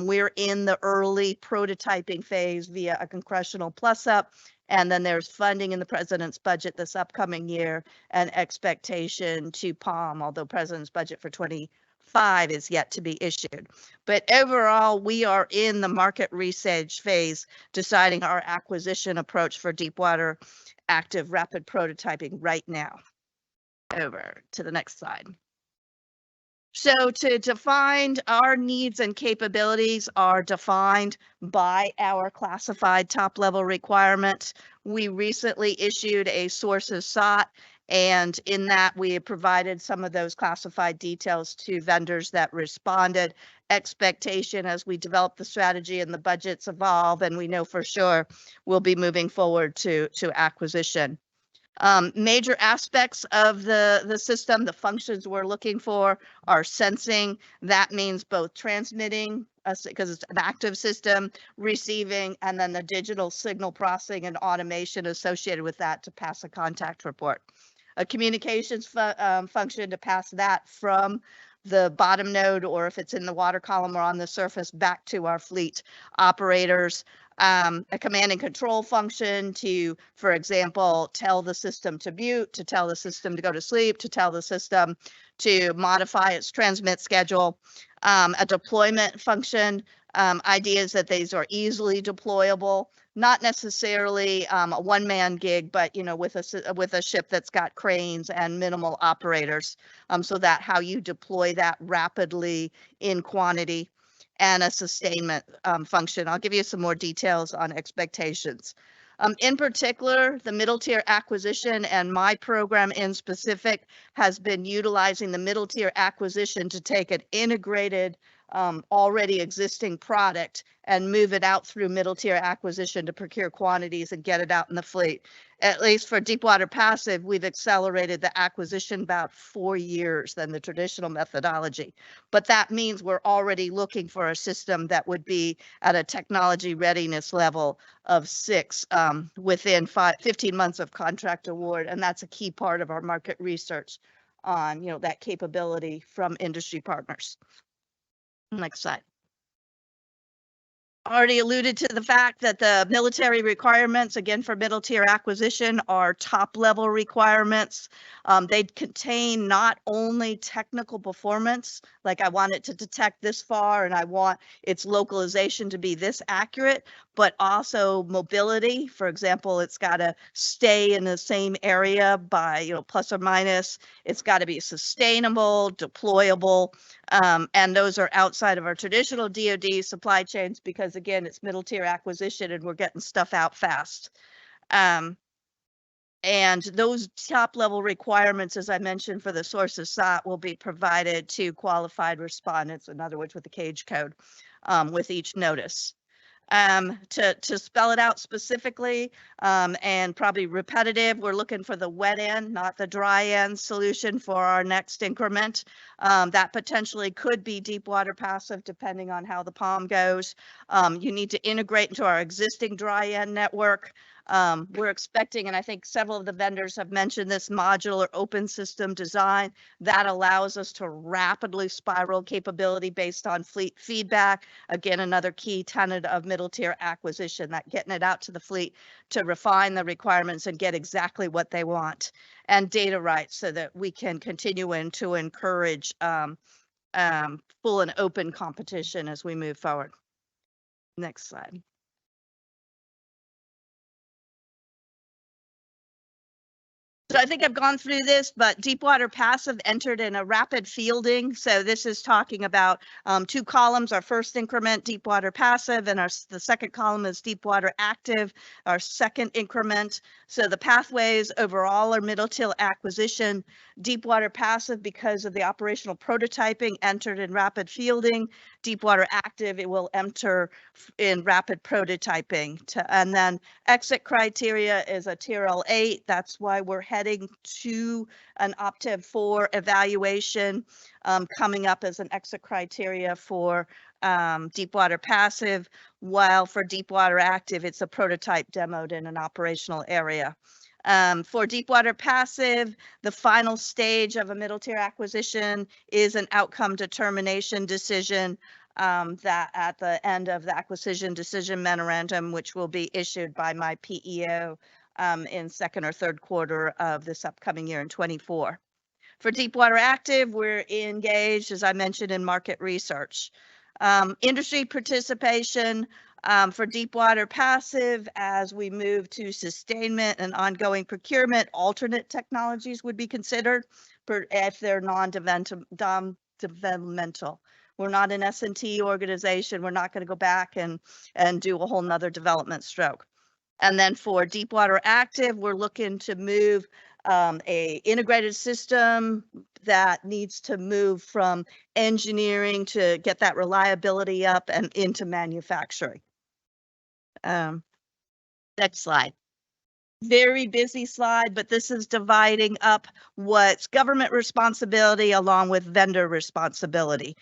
We're in the early prototyping phase via a congressional plus up. And then there's funding in the president's budget this upcoming year and expectation to POM, although president's budget for 2025 is yet to be issued. But overall, we are in the market research phase, deciding our acquisition approach for Deepwater Active rapid prototyping right now. Over to the next slide. So to define our needs and capabilities are defined by our classified top level requirements. We recently issued a sources sought, and in that we have provided some of those classified details to vendors that responded. Expectation as we develop the strategy and the budgets evolve, and we know for sure we'll be moving forward to acquisition. Major aspects of the system, the functions we're looking for are sensing. That means both transmitting, because it's an active system, receiving, and then the digital signal processing and automation associated with that to pass a contact report. A communications function to pass that from the bottom node, or if it's in the water column or on the surface, back to our fleet operators. A command and control function to, for example, tell the system to mute, to tell the system to go to sleep, to tell the system to modify its transmit schedule. A deployment function, ideas that these are easily deployable, not necessarily a one-man gig, but with a ship that's got cranes and minimal operators, so that how you deploy that rapidly in quantity. And a sustainment function. I'll give you some more details on expectations. In particular, the middle tier acquisition and my program in specific has been utilizing the middle tier acquisition to take an integrated already existing product and move it out through middle tier acquisition to procure quantities and get it out in the fleet. At least for deepwater passive, we've accelerated the acquisition about 4 years than the traditional methodology. But that means we're already looking for a system that would be at a technology readiness level of 6 within 15 months of contract award. And that's a key part of our market research on that capability from industry partners. Next slide. Already alluded to the fact that the military requirements, again, for middle tier acquisition are top level requirements. They contain not only technical performance, like I want it to detect this far and I want its localization to be this accurate, but also mobility. For example, it's got to stay in the same area by, plus or minus. It's got to be sustainable, deployable, and those are outside of our traditional DoD supply chains because, again, it's middle tier acquisition and we're getting stuff out fast. And those top level requirements, as I mentioned, for the sources sought will be provided to qualified respondents, in other words, with the cage code with each notice. To spell it out specifically and probably repetitive, we're looking for the wet end, not the dry end solution for our next increment. That potentially could be deep water passive depending on how the POM goes. You need to integrate into our existing dry end network. We're expecting, and I think several of the vendors have mentioned this, modular open system design that allows us to rapidly spiral capability based on fleet feedback. Again, another key tenet of middle tier acquisition, that getting it out to the fleet to refine the requirements and get exactly what they want, and data rights so that we can continue to encourage full and open competition as we move forward. Next slide. So I think I've gone through this, but Deepwater Passive entered in a rapid fielding. So this is talking about 2 columns, our first increment, Deepwater Passive, and the second column is Deepwater Active, our second increment. So the pathways overall are middle tier acquisition. Deepwater Passive, because of the operational prototyping, entered in rapid fielding. Deepwater Active, it will enter in rapid prototyping. And then exit criteria is a Tier L8. That's why we're heading to an Optiv 4 evaluation coming up as an exit criteria for Deepwater Passive, while for Deepwater Active, it's a prototype demoed in an operational area. For Deepwater Passive, the final stage of a middle tier acquisition is an outcome determination decision that at the end of the acquisition decision memorandum, which will be issued by my PEO in second or third quarter of this upcoming year in 24. For Deepwater Active, we're engaged, as I mentioned, in market research. Industry participation for Deepwater Passive, as we move to sustainment and ongoing procurement, alternate technologies would be considered if they're non-developmental. We're not an S&T organization. We're not going to go back and do a whole nother development stroke. And then for Deepwater Active, we're looking to move a integrated system that needs to move from engineering to get that reliability up and into manufacturing. Next slide. very busy slide, but this is dividing up what's government responsibility along with vendor responsibility.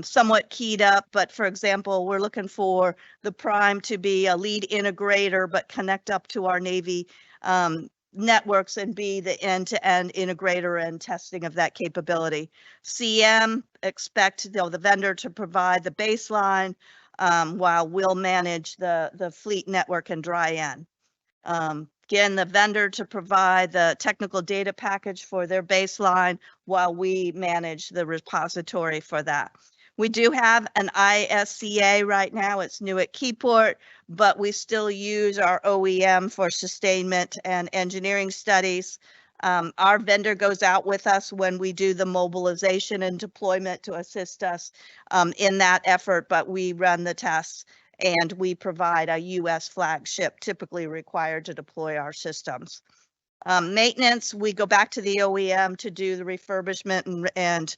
Somewhat keyed up, but for example, we're looking for the prime to be a lead integrator, but connect up to our Navy networks and be the end-to-end integrator and testing of that capability. CM, expect the vendor to provide the baseline while we'll manage the fleet network and dry end. Again, the vendor to provide the technical data package for their baseline while we manage the repository for that. We do have an ISCA right now. It's new at Keyport, but we still use our OEM for sustainment and engineering studies. Our vendor goes out with us when we do the mobilization and deployment to assist us in that effort, but we run the tests and we provide a U.S. flagship typically required to deploy our systems. Maintenance, we go back to the OEM to do the refurbishment and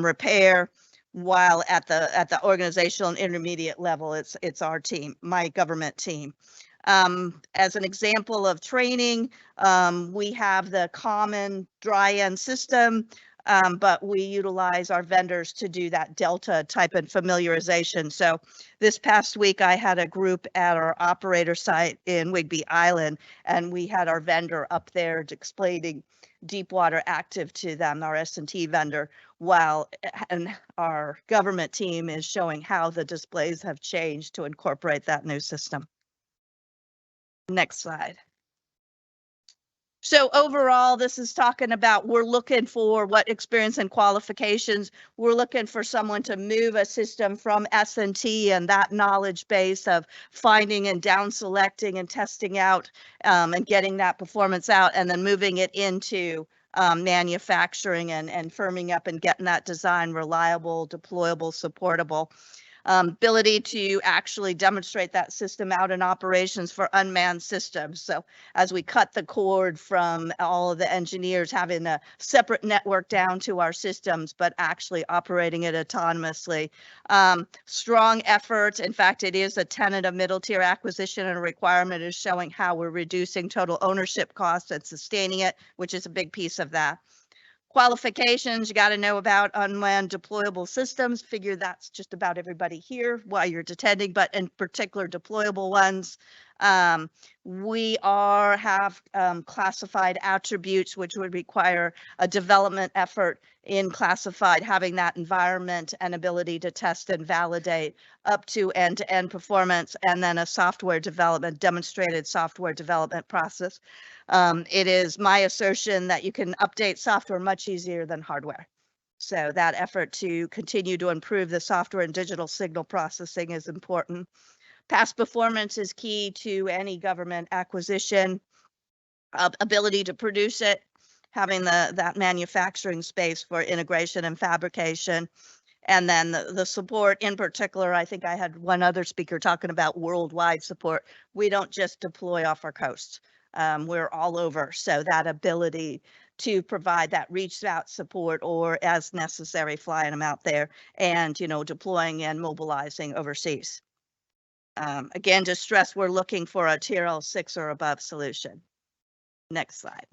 repair, while at the organizational and intermediate level, it's our team, my government team. As an example of training, we have the common dry end system, but we utilize our vendors to do that Delta type of familiarization. So this past week, I had a group at our operator site in Whidbey Island, and we had our vendor up there explaining Deepwater Active to them, our S&T vendor, and our government team is showing how the displays have changed to incorporate that new system. Next slide. So overall, this is talking about we're looking for what experience and qualifications. We're looking for someone to move a system from S&T and that knowledge base of finding and down selecting and testing out and getting that performance out, and then moving it into manufacturing and firming up and getting that design reliable, deployable, supportable. Ability to actually demonstrate that system out in operations for unmanned systems. So as we cut the cord from all of the engineers having a separate network down to our systems, but actually operating it autonomously. Strong effort. In fact, it is a tenet of middle tier acquisition, and a requirement is showing how we're reducing total ownership costs and sustaining it, which is a big piece of that. Qualifications, you got to know about unmanned deployable systems. Figure that's just about everybody here while you're attending, but in particular deployable ones. We have classified attributes, which would require a development effort in classified, having that environment and ability to test and validate up to end-to-end performance, and then a software development, demonstrated software development process. It is my assertion that you can update software much easier than hardware. So that effort to continue to improve the software and digital signal processing is important. Past performance is key to any government acquisition. Ability to produce it, having that manufacturing space for integration and fabrication. And then the support in particular, I think I had one other speaker talking about worldwide support. We don't just deploy off our coast. We're all over. So that ability to provide that reach out support, or as necessary, flying them out there and, deploying and mobilizing overseas. Again, to stress, we're looking for a Tier L6 or above solution. Next slide.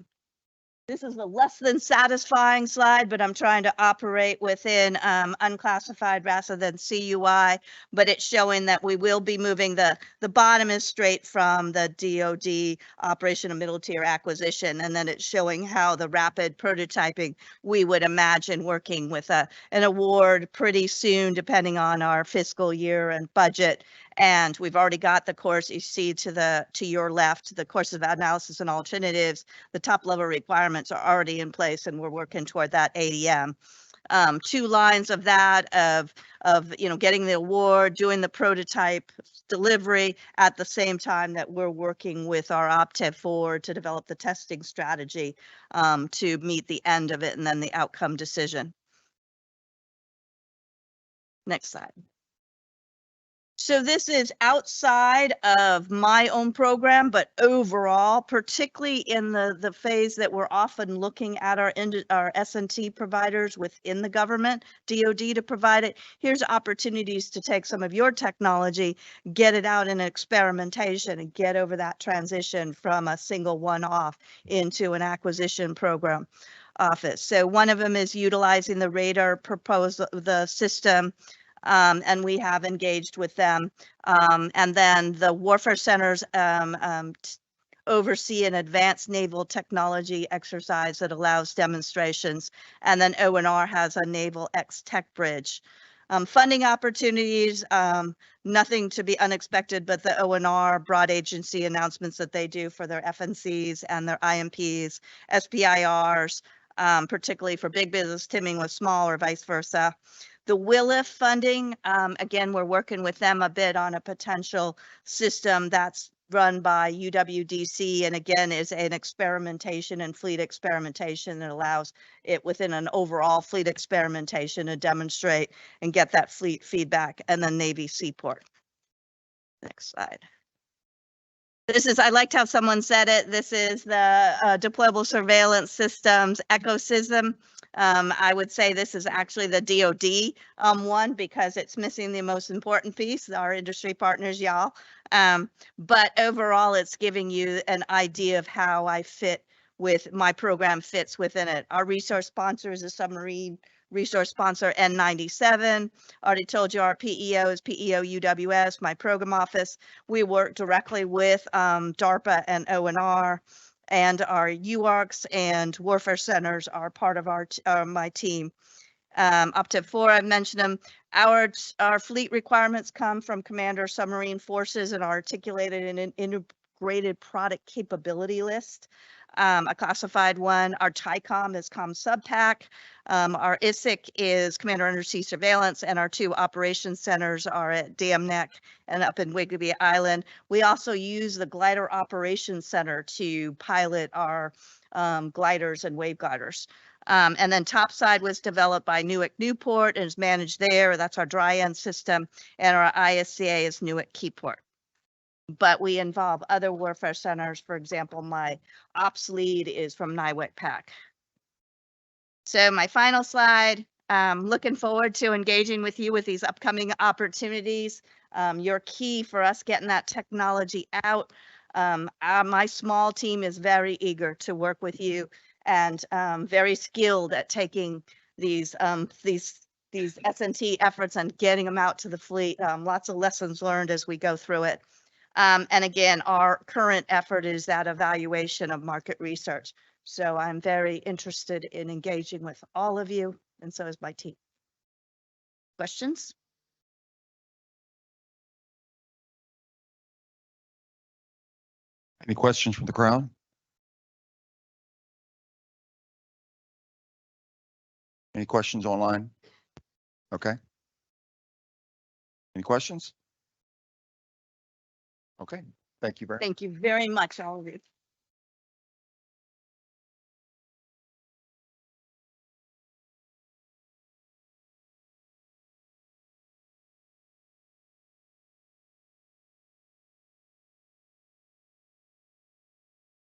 This is a less than satisfying slide, but I'm trying to operate within unclassified rather than CUI, but it's showing that we will be moving the bottom is straight from the DoD operation of middle tier acquisition, and then it's showing how the rapid prototyping we would imagine working with an award pretty soon, depending on our fiscal year and budget. And we've already got the course you see to your left, the course of analysis and alternatives. The top level requirements are already in place, and we're working toward that ADM. 2 lines of that of getting the award, doing the prototype delivery at the same time that we're working with our OPTEV 4 to develop the testing strategy to meet the end of it, and then the outcome decision. Next slide. So this is outside of my own program, but overall, particularly in the phase that we're often looking at our S&T providers within the government, DoD to provide it. Here's opportunities to take some of your technology, get it out in experimentation, and get over that transition from a single one-off into an acquisition program office. So one of them is utilizing the radar proposal, the system. And we have engaged with them. And then the warfare centers oversee an advanced naval technology exercise that allows demonstrations. And then ONR has a naval X-Tech bridge. Funding opportunities, nothing to be unexpected, but the ONR broad agency announcements that they do for their FNCs and their IMPs, SPIRs, particularly for big business teaming with small or vice versa. The WILIF funding, again, we're working with them a bit on a potential system that's run by UWDC, and again, is an experimentation and fleet experimentation that allows it within an overall fleet experimentation to demonstrate and get that fleet feedback, and then Navy Seaport. Next slide. This is, I liked how someone said it, this is the deployable surveillance systems ecosystem. I would say this is actually the DoD one because it's missing the most important piece, our industry partners, y'all. But overall, it's giving you an idea of how I fit with my program fits within it. Our resource sponsor is a submarine resource sponsor N97. Already told you our PEO is PEO UWS, my program office. We work directly with DARPA and ONR, and our UARCs and warfare centers are part of our my team. Up to 4, I've mentioned them. Our fleet requirements come from Commander Submarine Forces and are articulated in an integrated product capability list. A classified one, our TICOM is ComSubPac. Our ISIC is Commander Undersea Surveillance, and our 2 operations centers are at Dam Neck and up in Wigbee Island. We also use the Glider Operations Center to pilot our gliders and wave gliders. And then Topside was developed by Newark Newport and is managed there. That's our dry end system, and our ISCA is Newark Keyport. But we involve other warfare centers. For example, my ops lead is from NIWC PAC. So my final slide, looking forward to engaging with you with these upcoming opportunities. You're key for us getting that technology out. My small team is very eager to work with you and very skilled at taking these S&T efforts and getting them out to the fleet. Lots of lessons learned as we go through it. And again, our current effort is that evaluation of market research. So I'm very interested in engaging with all of you, and so is my team. Questions? Any questions from the crowd? Any questions online? Okay. Any questions? Okay, thank you very much. Thank you very much, all of you.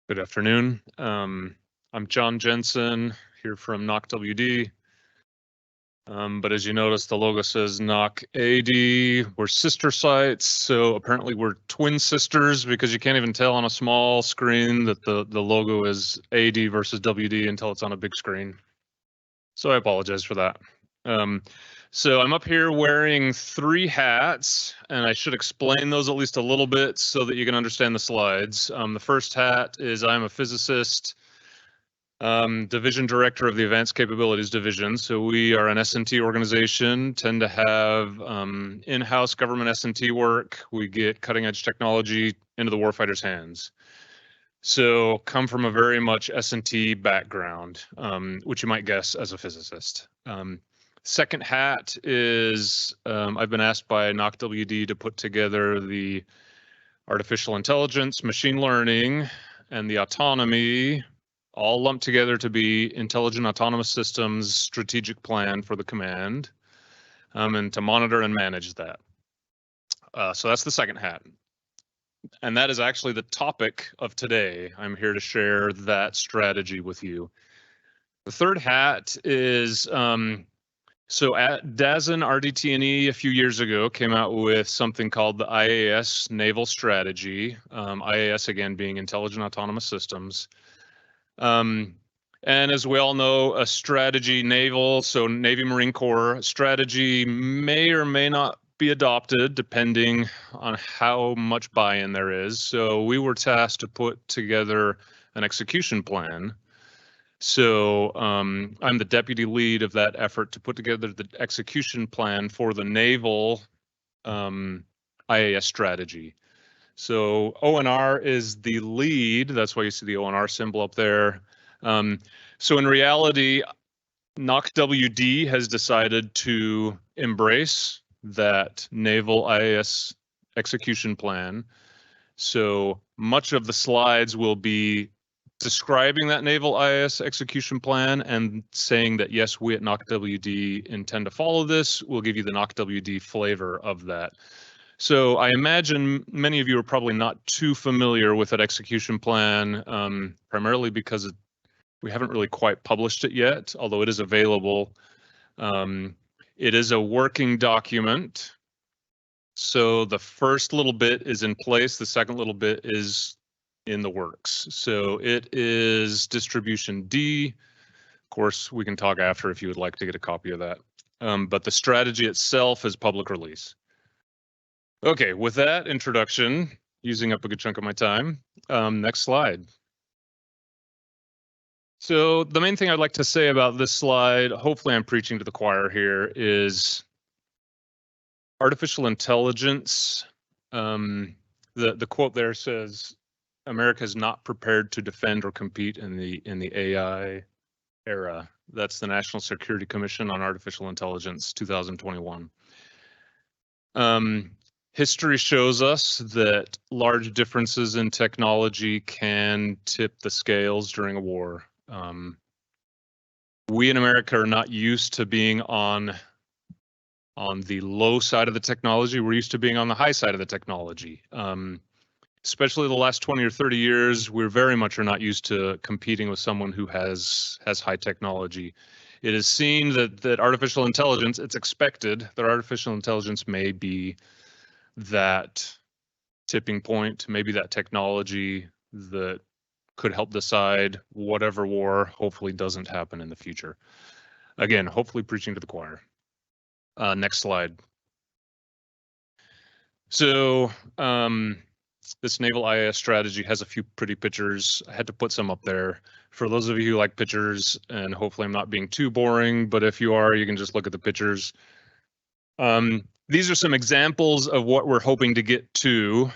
Good afternoon. I'm John Jensen here from NOC WD. But as you notice, the logo says NOC AD. We're sister sites, so apparently we're twin sisters because you can't even tell on a small screen that the logo is AD versus WD until it's on a big screen. So I apologize for that. So I'm up here wearing 3 hats, and I should explain those at least a little bit so that you can understand the slides. The first hat is I'm a physicist, division director of the Advanced Capabilities Division. So we are an S&T organization, tend to have in-house government S&T work. We get cutting edge technology into the warfighter's hands. So come from a very much S&T background, which you might guess as a physicist. Second hat is I've been asked by NOC WD to put together the artificial intelligence, machine learning, and the autonomy, all lumped together to be intelligent autonomous systems strategic plan for the command, and to monitor and manage that. So that's the second hat. And that is actually the topic of today. I'm here to share that strategy with you. The third hat is, so at DASN RDT&E a few years ago came out with something called the IAS Naval Strategy. IAS again being Intelligent Autonomous Systems. And as we all know, a strategy naval, so Navy Marine Corps strategy may or may not be adopted depending on how much buy-in there is. So we were tasked to put together an execution plan. So I'm the deputy lead of that effort to put together the execution plan for the naval IAS strategy. So ONR is the lead. That's why you see the ONR symbol up there. So in reality, NOCWD has decided to embrace that naval IAS execution plan. So much of the slides will be describing that naval IAS execution plan and saying that, yes, we at NOCWD intend to follow this. We'll give you the NOCWD flavor of that. So I imagine many of you are probably not too familiar with that execution plan, primarily because we haven't really quite published it yet, although it is available. It is a working document. So the first little bit is in place. The second little bit is in the works. So it is distribution D. Of course, we can talk after if you would like to get a copy of that. But the strategy itself is public release. Okay, with that introduction, using up a good chunk of my time, next slide. So the main thing I'd like to say about this slide, hopefully I'm preaching to the choir here, is artificial intelligence. The quote there says, "America is not prepared to defend or compete in the AI era." That's the National Security Commission on Artificial Intelligence, 2021. History shows us that large differences in technology can tip the scales during a war. We in America are not used to being on the low side of the technology. We're used to being on the high side of the technology. Especially the last 20 or 30 years, we're very much are not used to competing with someone who has high technology. It is seen that artificial intelligence, it's expected that artificial intelligence may be that tipping point, maybe that technology that could help decide whatever war hopefully doesn't happen in the future. Again, hopefully preaching to the choir. Next slide. So this naval IAS strategy has a few pretty pictures. I had to put some up there for those of you who like pictures, and hopefully I'm not being too boring, but if you are, you can just look at the pictures. These are some examples of what we're hoping to get to.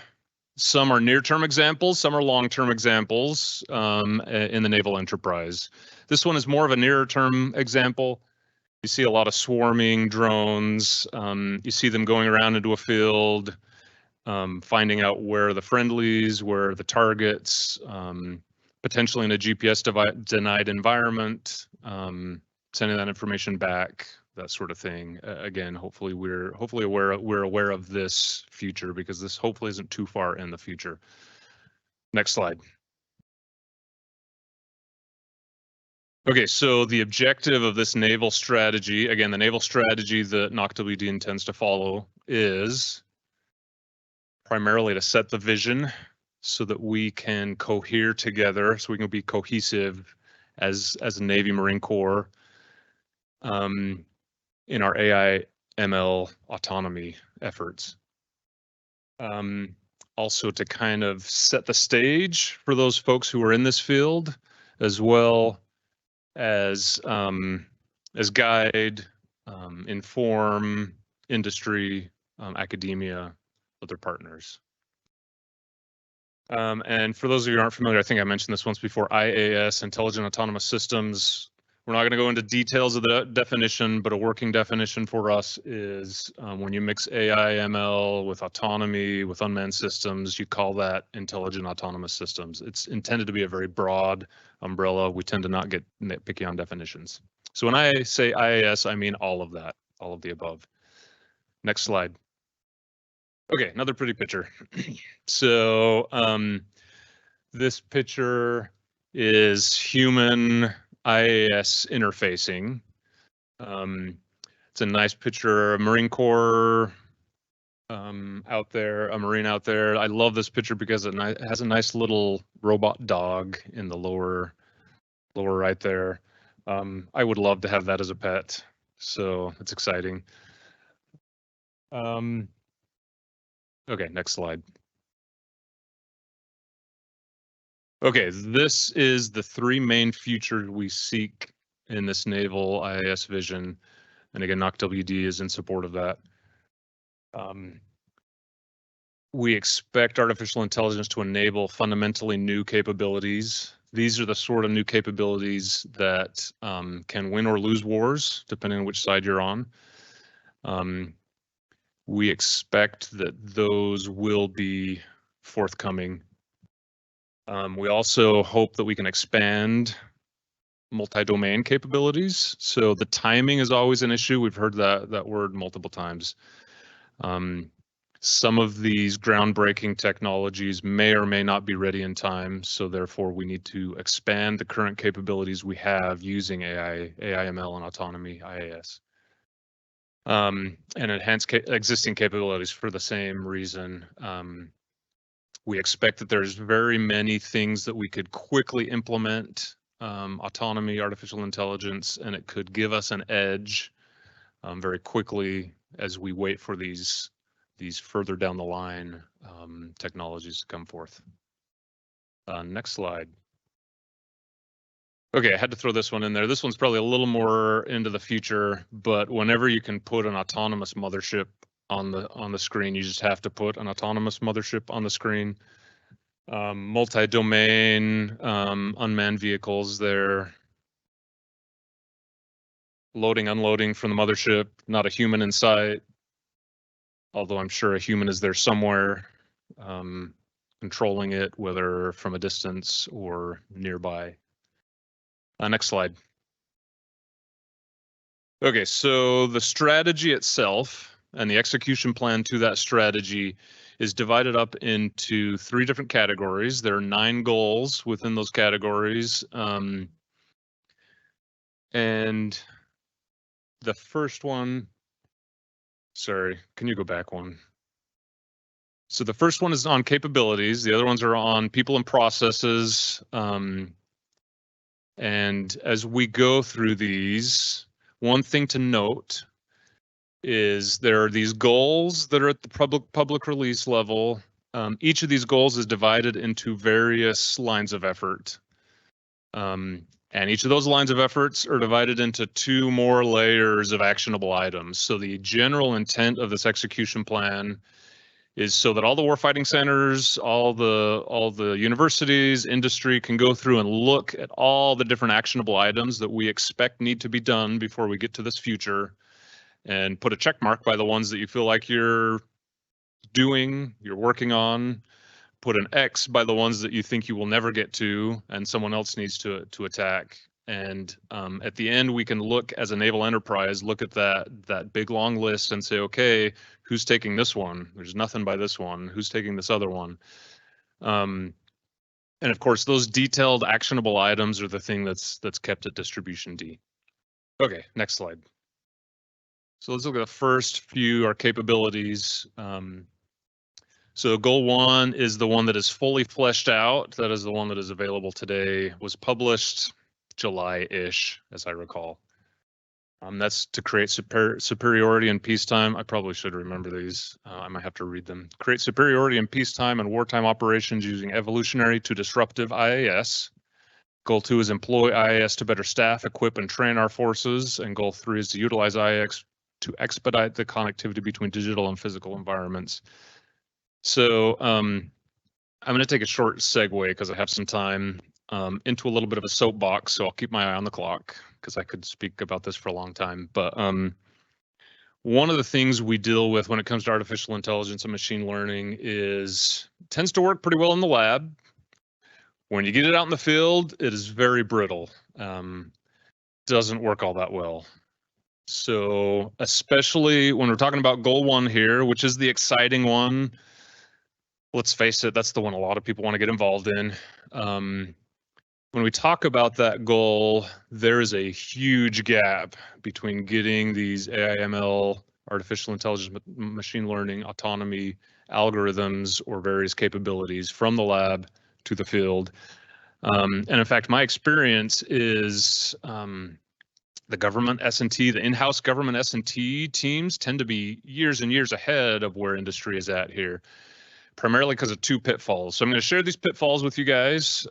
Some are near-term examples, some are long-term examples in the naval enterprise. This one is more of a nearer-term example. You see a lot of swarming drones. You see them going around into a field, finding out where the friendlies, where the targets, potentially in a GPS denied environment, sending that information back, that sort of thing. Again, hopefully we're aware of this future, because this hopefully isn't too far in the future. Next slide. Okay, so the objective of this naval strategy, again, the naval strategy that NOCWD intends to follow is primarily to set the vision so that we can cohere together, so we can be cohesive as a Navy Marine Corps in our AI ML autonomy efforts. Also to kind of set the stage for those folks who are in this field, as well as guide, inform industry, academia, other partners. And for those of you who aren't familiar, I think I mentioned this once before, IAS, Intelligent Autonomous Systems. We're not going to go into details of the definition, but a working definition for us is when you mix AI, ML with autonomy, with unmanned systems, you call that intelligent autonomous systems. It's intended to be a very broad umbrella. We tend to not get nitpicky on definitions. So when I say IAS, I mean all of that, all of the above. Next slide. Okay, another pretty picture. So this picture is human IAS interfacing. It's a nice picture, a Marine Corps out there, a Marine out there. I love this picture because it has a nice little robot dog in the lower right there. I would love to have that as a pet, so it's exciting. Okay, next slide. Okay, this is the three main features we seek in this naval IAS vision. And again, NOC-WD is in support of that. We expect artificial intelligence to enable fundamentally new capabilities. These are the sort of new capabilities that can win or lose wars, depending on which side you're on. We expect that those will be forthcoming. We also hope that we can expand multi-domain capabilities. So the timing is always an issue. We've heard that word multiple times. Some of these groundbreaking technologies may or may not be ready in time. So therefore, we need to expand the current capabilities we have using AI, ML, and autonomy IAS. And enhance existing capabilities for the same reason. We expect that there's very many things that we could quickly implement, autonomy, artificial intelligence, and it could give us an edge very quickly as we wait for these further down the line technologies to come forth. Next slide. Okay, I had to throw this one in there. This one's probably a little more into the future, but whenever you can put an autonomous mothership on the screen, you just have to put an autonomous mothership on the screen. Multi-domain unmanned vehicles there. Loading, unloading from the mothership, not a human in sight, although I'm sure a human is there somewhere controlling it, whether from a distance or nearby. Next slide. Okay, so the strategy itself and the execution plan to that strategy is divided up into 3 different categories. There are 9 goals within those categories. And the first one, sorry, can you go back one? So the first one is on capabilities. The other ones are on people and processes. And as we go through these, one thing to note is there are these goals that are at the public release level. Each of these goals is divided into various lines of effort. And each of those lines of efforts are divided into 2 more layers of actionable items. So the general intent of this execution plan is so that all the warfighting centers, all the universities, industry can go through and look at all the different actionable items that we expect need to be done before we get to this future, and put a check mark by the ones that you feel like you're doing, you're working on. Put an X by the ones that you think you will never get to and someone else needs to attack. And at the end, we can look as a naval enterprise, look at that big long list and say, okay, who's taking this one? There's nothing by this one. Who's taking this other one? And of course, those detailed actionable items are the thing that's kept at distribution D. Okay, next slide. So let's look at the first few, our capabilities. So goal 1 is the one that is fully fleshed out. That is the one that is available today, was published July-ish, as I recall. That's to create superiority in peacetime. I probably should remember these. I might have to read them. Create superiority in peacetime and wartime operations using evolutionary to disruptive IAS. Goal 2 is employ IAS to better staff, equip, and train our forces. And goal 3 is to utilize IAS to expedite the connectivity between digital and physical environments. So I'm going to take a short segue because I have some time into a little bit of a soapbox. So I'll keep my eye on the clock because I could speak about this for a long time. But one of the things we deal with when it comes to artificial intelligence and machine learning tends to work pretty well in the lab. When you get it out in the field, it is very brittle. Doesn't work all that well. So especially when we're talking about goal 1 here, which is the exciting one, let's face it, that's the one a lot of people want to get involved in. When we talk about that goal, there is a huge gap between getting these AI/ML, artificial intelligence, machine learning, autonomy algorithms or various capabilities from the lab to the field. And in fact, my experience is the government S&T, the in-house government S&T teams tend to be years and years ahead of where industry is at here, primarily because of 2 pitfalls. So I'm going to share these pitfalls with you guys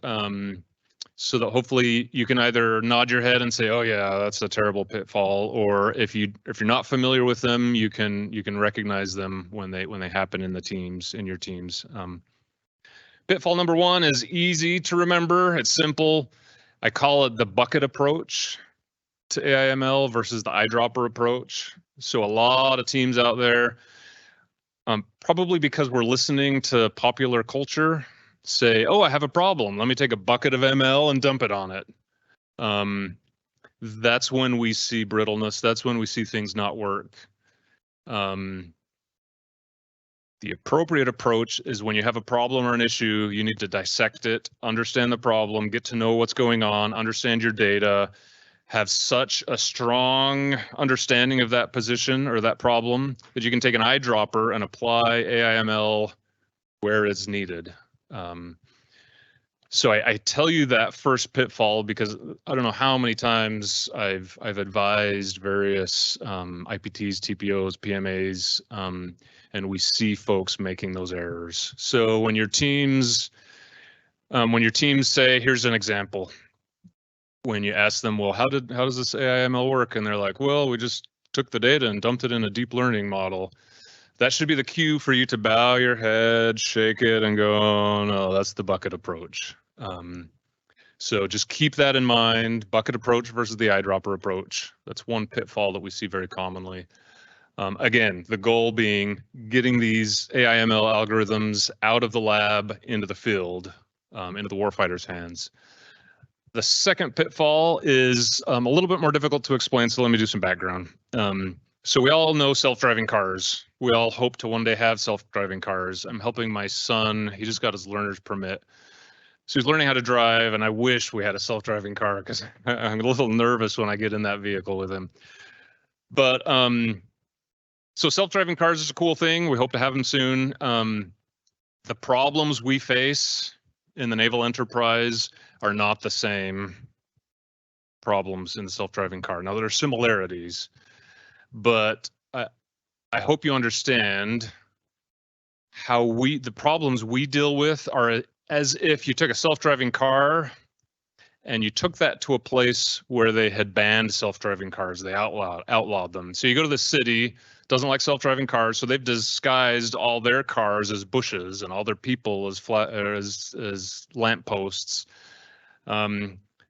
so that hopefully you can either nod your head and say, "Oh yeah, that's a terrible pitfall," or if you're not familiar with them, you can recognize them when they happen in your teams. Pitfall number 1 is easy to remember. It's simple. I call it the bucket approach to AI/ML versus the eyedropper approach. So a lot of teams out there, probably because we're listening to popular culture, say, "Oh, I have a problem. Let me take a bucket of ML and dump it on it." That's when we see brittleness. That's when we see things not work. The appropriate approach is when you have a problem or an issue, you need to dissect it, understand the problem, get to know what's going on, understand your data, have such a strong understanding of that position or that problem that you can take an eyedropper and apply AI/ML where it's needed. So I tell you that first pitfall because I don't know how many times I've advised various IPTs, TPOs, PMAs, and we see folks making those errors. So when your teams say, here's an example, when you ask them, well, how does this AI/ML work? And they're like, well, we just took the data and dumped it in a deep learning model. That should be the cue for you to bow your head, shake it, and go, "Oh, no, that's the bucket approach." So just keep that in mind, bucket approach versus the eyedropper approach. That's one pitfall that we see very commonly. Again, the goal being getting these AI/ML algorithms out of the lab into the field, into the warfighter's hands. The second pitfall is a little bit more difficult to explain, so let me do some background. So we all know self-driving cars. We all hope to one day have self-driving cars. I'm helping my son. He just got his learner's permit. So he's learning how to drive, and I wish we had a self-driving car because I'm a little nervous when I get in that vehicle with him. But so self-driving cars is a cool thing. We hope to have them soon. The problems we face in the naval enterprise are not the same problems in the self-driving car. Now, there are similarities, but I hope you understand how the problems we deal with are as if you took a self-driving car and you took that to a place where they had banned self-driving cars. They outlawed them. So you go to the city, doesn't like self-driving cars, so they've disguised all their cars as bushes and all their people as as lampposts.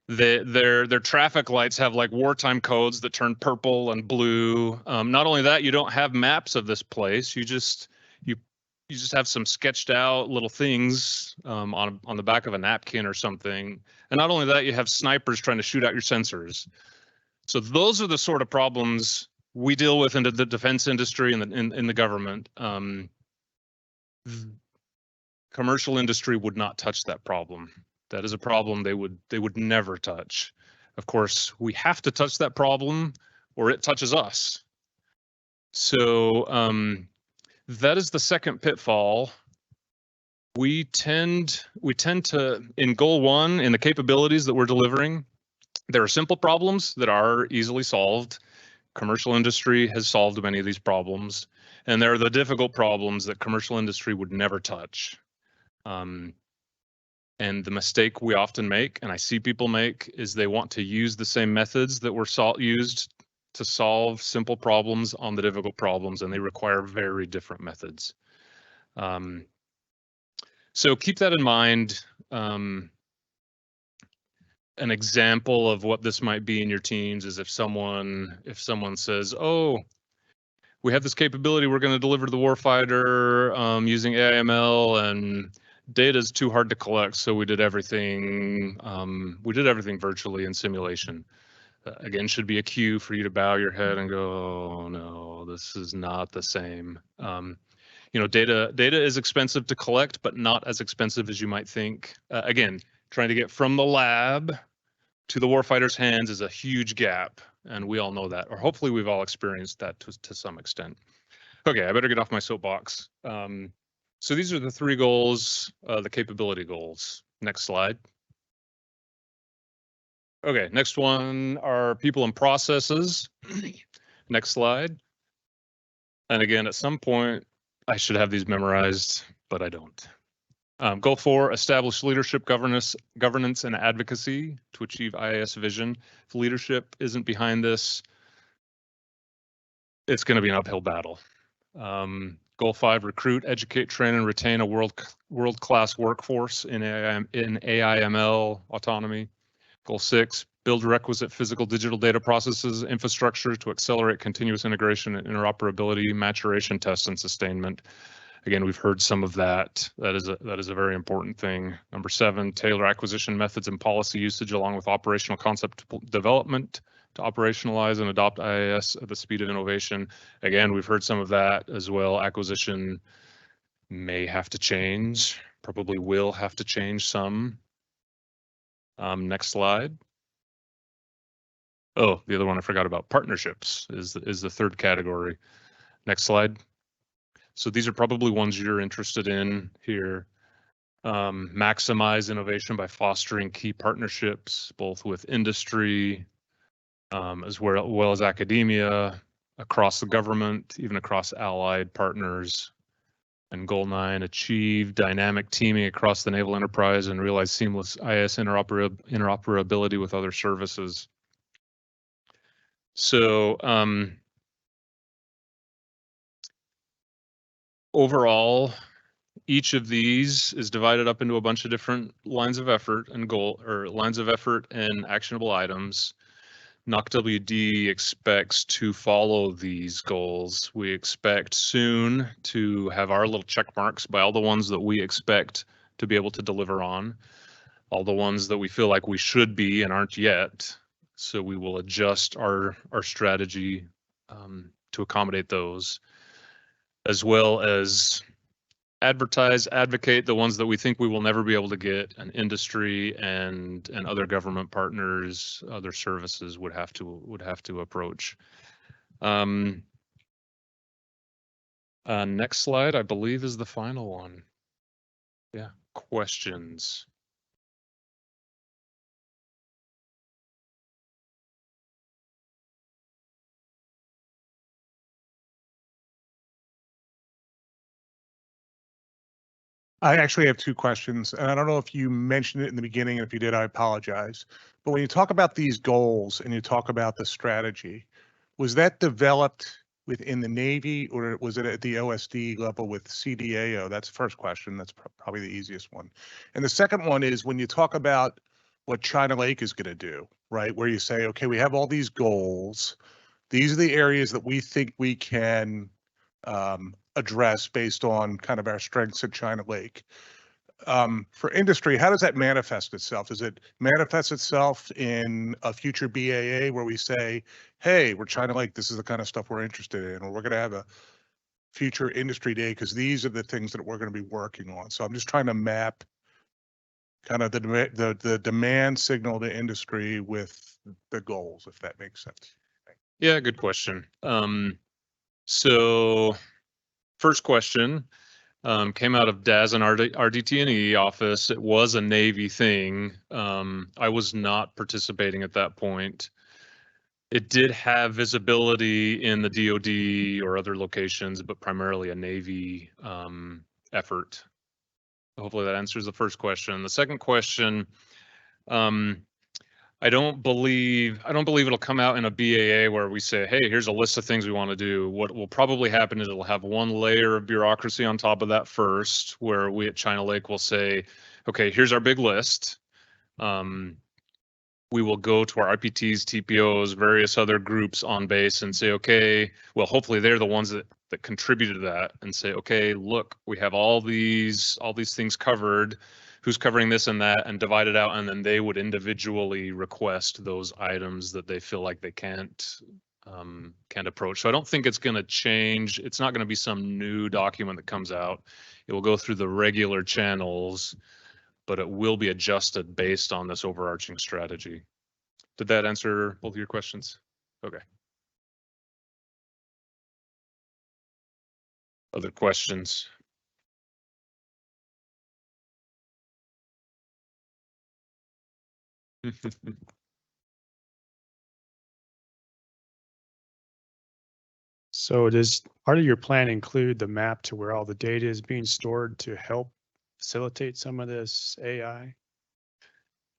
Their traffic lights have like wartime codes that turn purple and blue. Not only that, you don't have maps of this place. You just have some sketched out little things on the back of a napkin or something. And not only that, you have snipers trying to shoot out your sensors. So those are the sort of problems we deal with in the defense industry and in the government. Commercial industry would not touch that problem. That is a problem they would never touch. Of course, we have to touch that problem or it touches us. So that is the second pitfall. We tend to, in goal 1, in the capabilities that we're delivering, there are simple problems that are easily solved. Commercial industry has solved many of these problems, and there are the difficult problems that commercial industry would never touch. And the mistake we often make, and I see people make, is they want to use the same methods that were used to solve simple problems on the difficult problems, and they require very different methods. So keep that in mind. An example of what this might be in your teams is if someone says, "Oh, we have this capability we're going to deliver to the warfighter using AI/ML, and data is too hard to collect, so we did everything virtually in simulation." again, should be a cue for you to bow your head and go, oh no, this is not the same. You know, data is expensive to collect, but not as expensive as you might think. Again, trying to get from the lab to the warfighter's hands is a huge gap, and we all know that, or hopefully we've all experienced that to some extent. Okay, I better get off my soapbox. So these are the 3 goals, the capability goals. Next slide. Okay, next one are people and processes. Next slide. And again, at some point, I should have these memorized, but I don't. Goal 4, establish leadership, governance, and advocacy to achieve IAS vision. If leadership isn't behind this, it's going to be an uphill battle. Goal 5, recruit, educate, train, and retain a world-class workforce in AI/ML autonomy. Goal 6, build requisite physical digital data processes infrastructure to accelerate continuous integration and interoperability, maturation, test, and sustainment. Again, we've heard some of that. That is a very important thing. Number 7, tailor acquisition methods and policy usage along with operational concept development to operationalize and adopt IAS at the speed of innovation. Again, we've heard some of that as well. Acquisition may have to change, probably will have to change some. Next slide. Oh, the other one I forgot about, partnerships is the 3rd category. Next slide. So these are probably ones you're interested in here. Maximize innovation by fostering key partnerships, both with industry, as well as academia, across the government, even across allied partners. And goal 9, achieve dynamic teaming across the naval enterprise and realize seamless IS interoperability with other services. So overall, each of these is divided up into a bunch of different lines of effort and actionable items. NOCWD expects to follow these goals. We expect soon to have our little check marks by all the ones that we expect to be able to deliver on, all the ones that we feel like we should be and aren't yet. So we will adjust our strategy to accommodate those, as well as advocate the ones that we think we will never be able to get, and industry and other government partners, other services would have to approach. Next slide, I believe, is the final one. Yeah, questions. I actually have 2 questions, and I don't know if you mentioned it in the beginning, and if you did, I apologize. But when you talk about these goals and you talk about the strategy, was that developed within the Navy, or was it at the OSD level with CDAO? That's the first question. That's probably the easiest one. And the second one is when you talk about what China Lake is going to do, right? Where you say, okay, we have all these goals. These are the areas that we think we can address based on kind of our strengths at China Lake. For industry, how does that manifest itself? Does it manifest itself in a future BAA where we say, hey, we're China Lake, this is the kind of stuff we're interested in, or we're going to have a future industry day because these are the things that we're going to be working on. So I'm just trying to map kind of the demand signal to industry with the goals, if that makes sense. Yeah, good question. So first question came out of DAS and RDT&E office. It was a Navy thing. I was not participating at that point. It did have visibility in the DoD or other locations, but primarily a Navy effort. Hopefully that answers the first question. The second question, I don't believe it'll come out in a BAA where we say, hey, here's a list of things we want to do. What will probably happen is it'll have one layer of bureaucracy on top of that first, where we at China Lake will say, okay, here's our big list. We will go to our RPTs, TPOs, various other groups on base and say, okay, well, hopefully they're the ones that that contributed to that and say, okay, look, we have all these things covered. Who's covering this and that, and divide it out, and then they would individually request those items that they feel like they can't approach. So I don't think it's going to change. It's not going to be some new document that comes out. It will go through the regular channels, but it will be adjusted based on this overarching strategy. Did that answer both of your questions? Okay. Other questions? So does part of your plan include the map to where all the data is being stored to help facilitate some of this AI?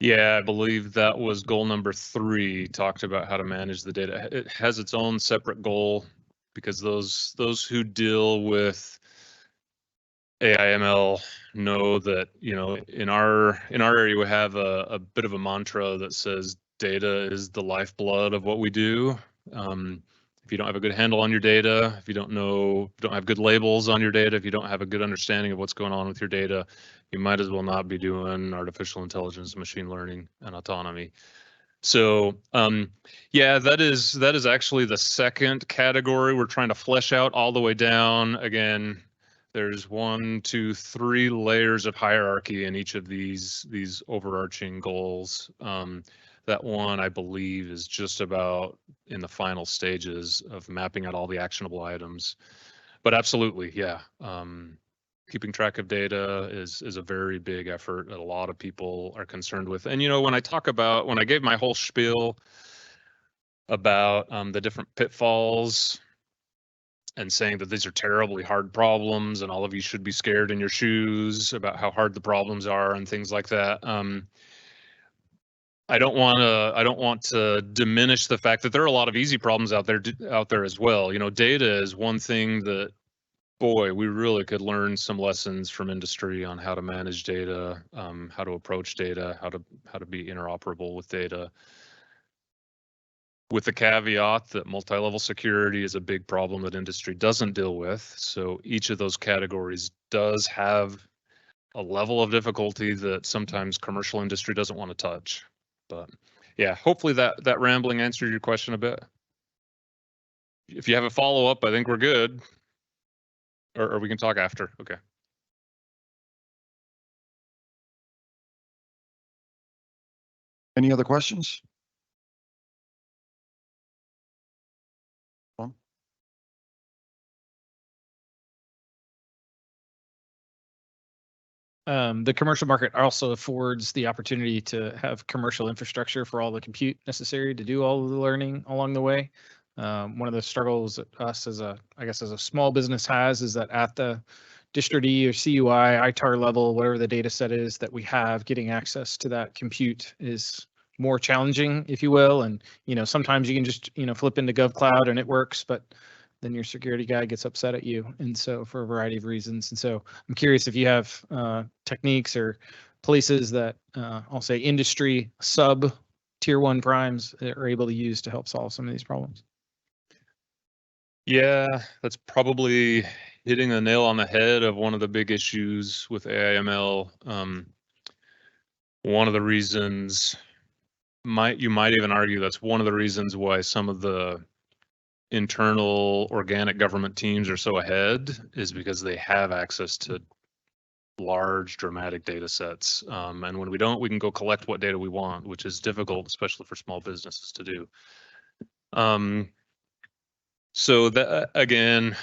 Yeah, I believe that was goal number 3, talked about how to manage the data. It has its own separate goal because those who deal with AI/ML know that, you know, in our area we have a bit of a mantra that says data is the lifeblood of what we do. If you don't have a good handle on your data, if you don't have good labels on your data, if you don't have a good understanding of what's going on with your data, you might as well not be doing artificial intelligence, machine learning, and autonomy. So yeah, that is actually the second category we're trying to flesh out all the way down. Again, there's 1, 2, 3 layers of hierarchy in each of these overarching goals. That one, I believe, is just about in the final stages of mapping out all the actionable items. But absolutely, yeah. Keeping track of data is a very big effort that a lot of people are concerned with. And, you know, when I gave my whole spiel about the different pitfalls and saying that these are terribly hard problems and all of you should be scared in your shoes about how hard the problems are and things like that. I don't want to diminish the fact that there are a lot of easy problems out there as well. You know, data is one thing that, boy, we really could learn some lessons from industry on how to manage data, how to approach data, how to be interoperable with data. With the caveat that multi-level security is a big problem that industry doesn't deal with. So each of those categories does have a level of difficulty that sometimes commercial industry doesn't want to touch. But yeah, hopefully that rambling answered your question a bit. If you have a follow-up, I think we're good. Or we can talk after. Okay. Any other questions? The commercial market also affords the opportunity to have commercial infrastructure for all the compute necessary to do all of the learning along the way. One of the struggles that us as a small business has is that at the distri or CUI, ITAR level, whatever the data set is that we have, getting access to that compute is more challenging, if you will. And, you know, sometimes you can just, you know, flip into GovCloud and it works, but then your security guy gets upset at you. And so for a variety of reasons. And so I'm curious if you have techniques or places that I'll say industry sub tier 1 primes that are able to use to help solve some of these problems. Yeah, that's probably hitting the nail on the head of one of the big issues with AI/ML. One of the reasons, you might even argue that's one of the reasons why some of the internal organic government teams are so ahead, is because they have access to large dramatic data sets. And when we don't, we can go collect what data we want, which is difficult, especially for small businesses to do. So that, again,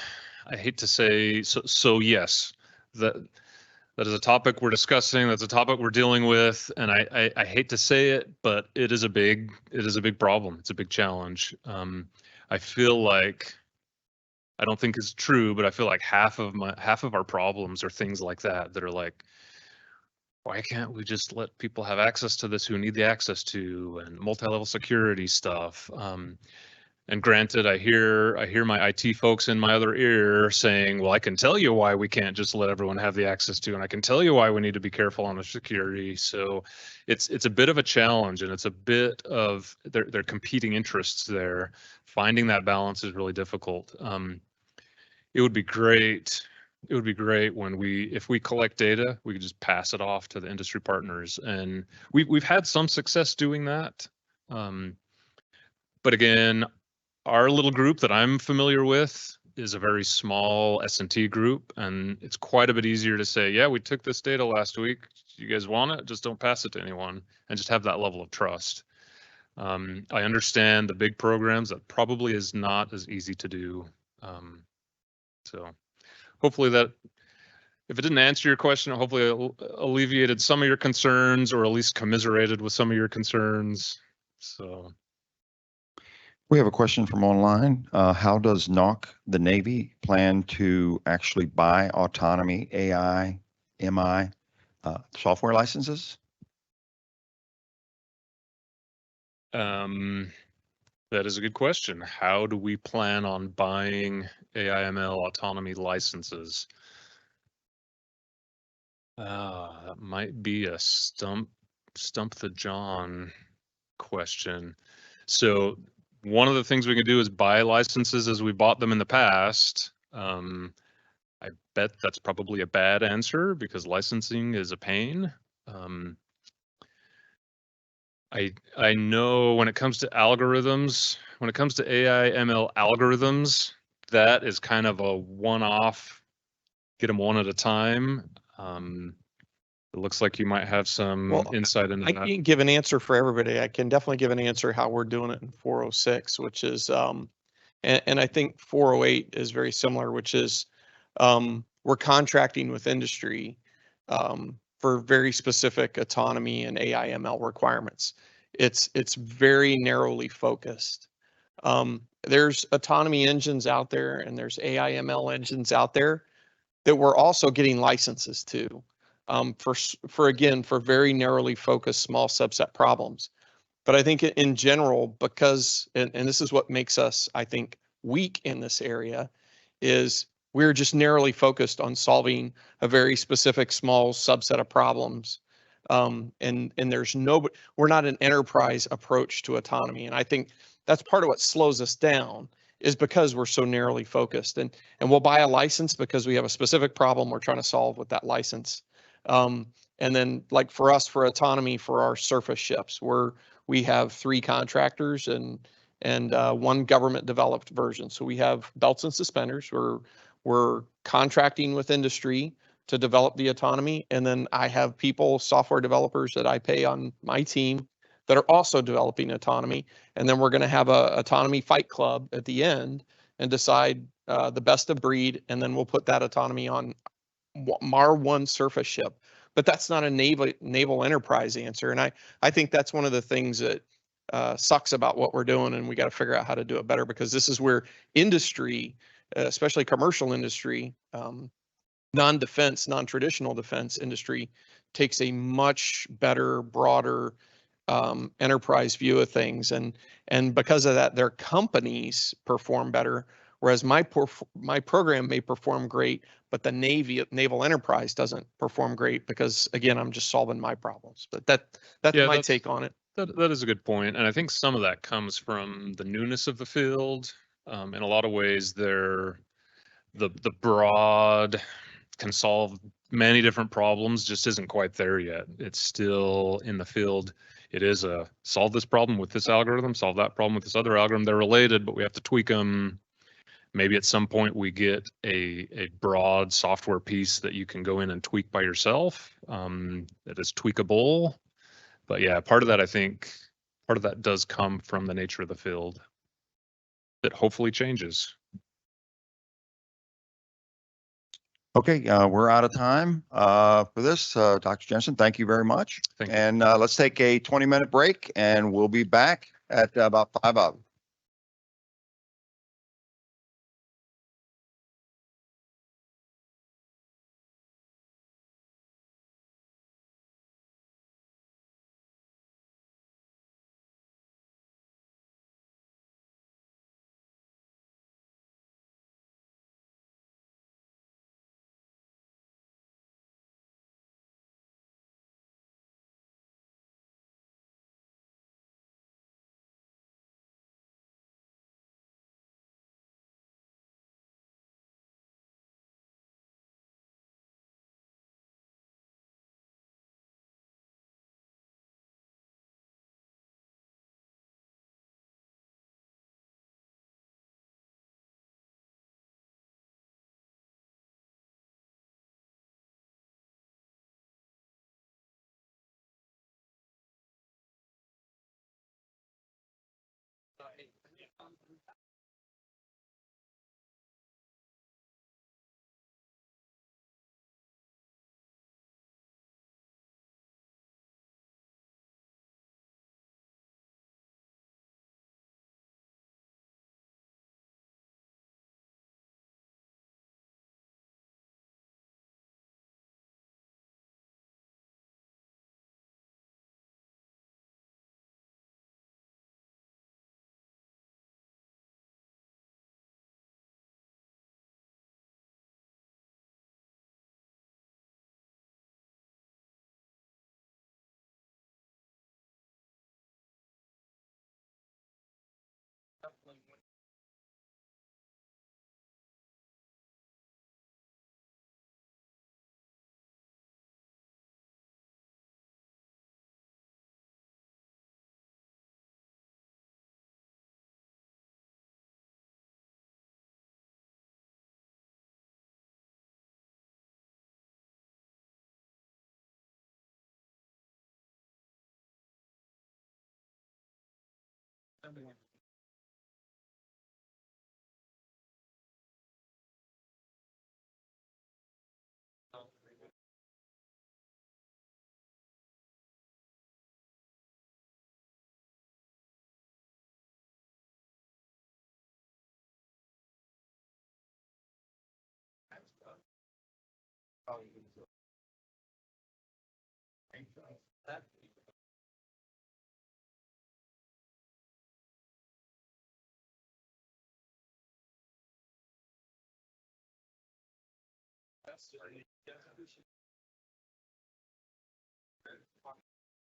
I hate to say, so yes, that is a topic we're discussing. That's a topic we're dealing with, and I hate to say it, but it is a big problem. It's a big challenge. I feel like, I don't think it's true, but I feel like half of our problems are things like that are like, why can't we just let people have access to this who need the access to, and multi-level security stuff. And granted, I hear my IT folks in my other ear saying, well, I can tell you why we can't just let everyone have the access to, and I can tell you why we need to be careful on the security. So it's a bit of a challenge, and it's a bit of their competing interests there. Finding that balance is really difficult. it would be great. It would be great when if we collect data, we could just pass it off to the industry partners, and we've had some success doing that. But again, our little group that I'm familiar with is a very small S&T group, and it's quite a bit easier to say, yeah, we took this data last week. You guys want it? Just don't pass it to anyone, and just have that level of trust. I understand the big programs, that probably is not as easy to do. So hopefully that, if it didn't answer your question, hopefully it alleviated some of your concerns, or at least commiserated with some of your concerns. So. We have a question from online. How does NOC, the Navy, plan to actually buy autonomy, AI, MI software licenses? That is a good question. How do we plan on buying AI/ML autonomy licenses? That might be a stump the John question. So one of the things we can do is buy licenses as we bought them in the past. I bet that's probably a bad answer because licensing is a pain. I know when it comes to algorithms, when it comes to AI ML algorithms, that is kind of a one-off, get them one at a time. It looks like you might have some insight into I that. can't give an answer for everybody. I can definitely give an answer how we're doing it in 406, which is, and I think 408 is very similar, which is we're contracting with industry for very specific autonomy and AI ML requirements. It's very narrowly focused. There's autonomy engines out there, and there's AI ML engines out there that we're also getting licenses to. For very narrowly focused small subset problems. But I think in general, because, and this is what makes us, I think, weak in this area, is we're just narrowly focused on solving a very specific small subset of problems. And we're not an enterprise approach to autonomy. And I think that's part of what slows us down, is because we're so narrowly focused. And we'll buy a license because we have a specific problem we're trying to solve with that license. And then, like for us, for autonomy for our surface ships, we have 3 contractors and 1 government developed version. So we have belts and suspenders. We're contracting with industry to develop the autonomy, and then I have software developers that I pay on my team that are also developing autonomy. And then we're going to have a autonomy fight club at the end and decide the best of breed, and then we'll put that autonomy on Mar 1 surface ship. But that's not a naval enterprise answer. And I think that's one of the things that sucks about what we're doing, and we got to figure out how to do it better, because this is where industry, especially commercial industry, non-defense, non-traditional defense industry, takes a much better, broader enterprise view of things. And because of that, their companies perform better. Whereas my program may perform great, but the naval enterprise doesn't perform great because, again, I'm just solving my problems. But that's my take on it. That is a good point. And I think some of that comes from the newness of the field. In a lot of ways, the broad can solve many different problems just isn't quite there yet. It's still in the field. It is solve this problem with this algorithm, solve that problem with this other algorithm. They're related, but we have to tweak them. Maybe at some point we get a broad software piece that you can go in and tweak by yourself, that is tweakable. But yeah, part of that does come from the nature of the field that hopefully changes. Okay, we're out of time for this. Dr. Jensen, thank you very much. Thank you. And let's take a 20-minute break, and we'll be back at about 5 hours.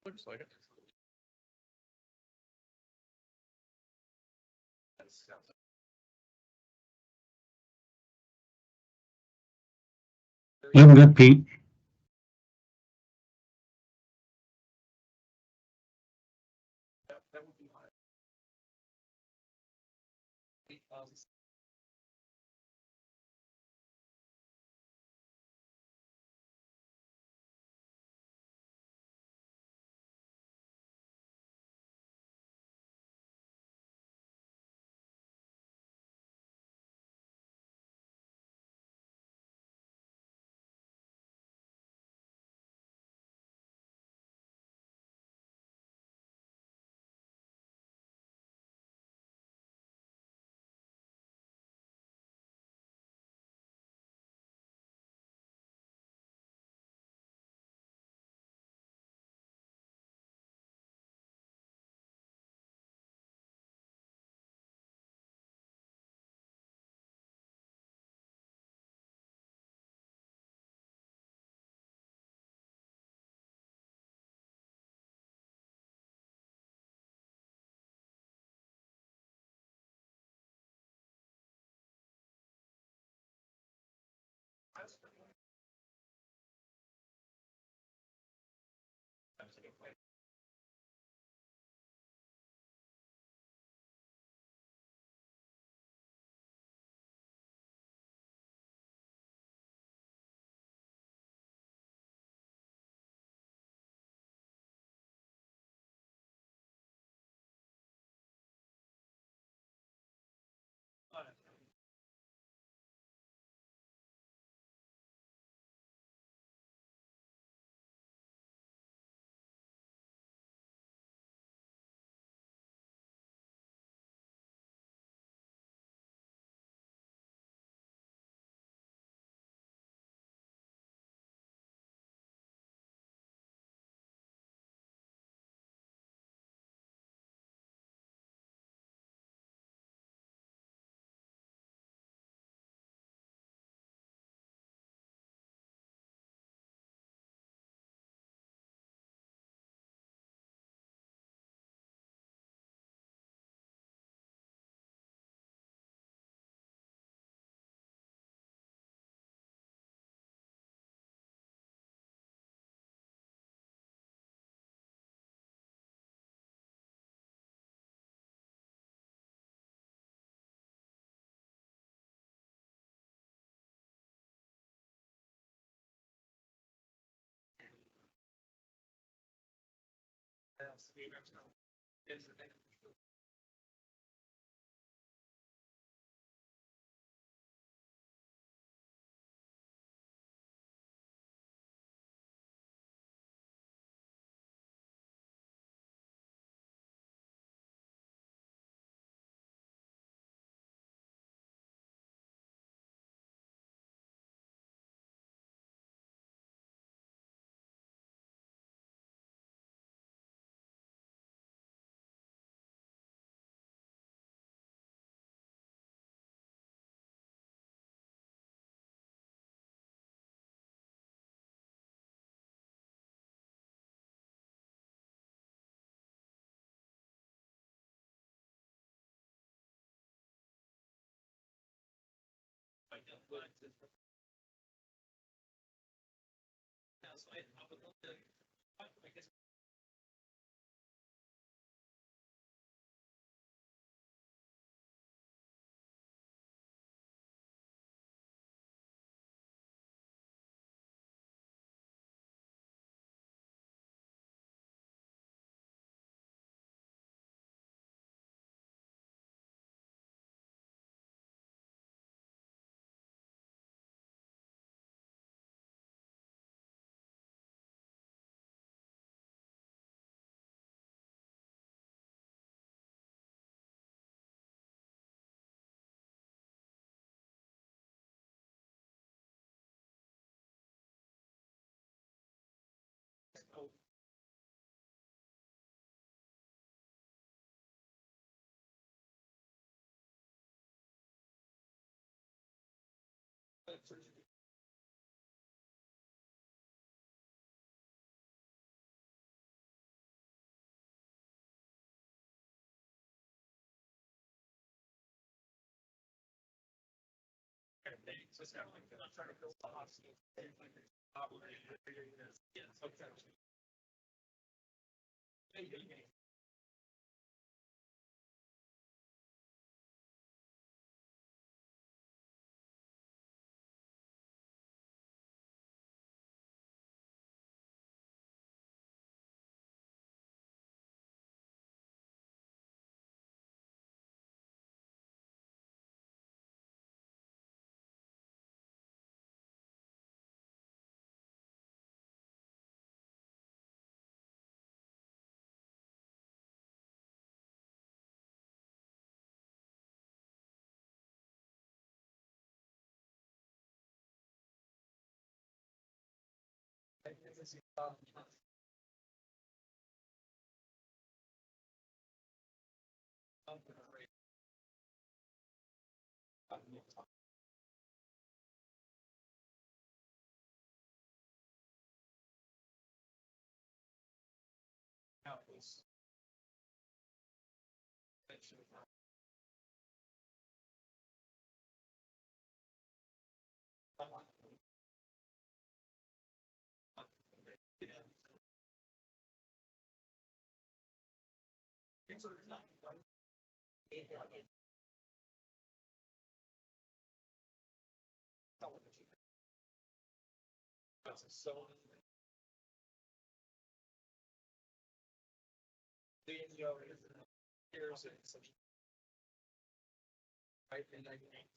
Looks like it. Doing good, Pete.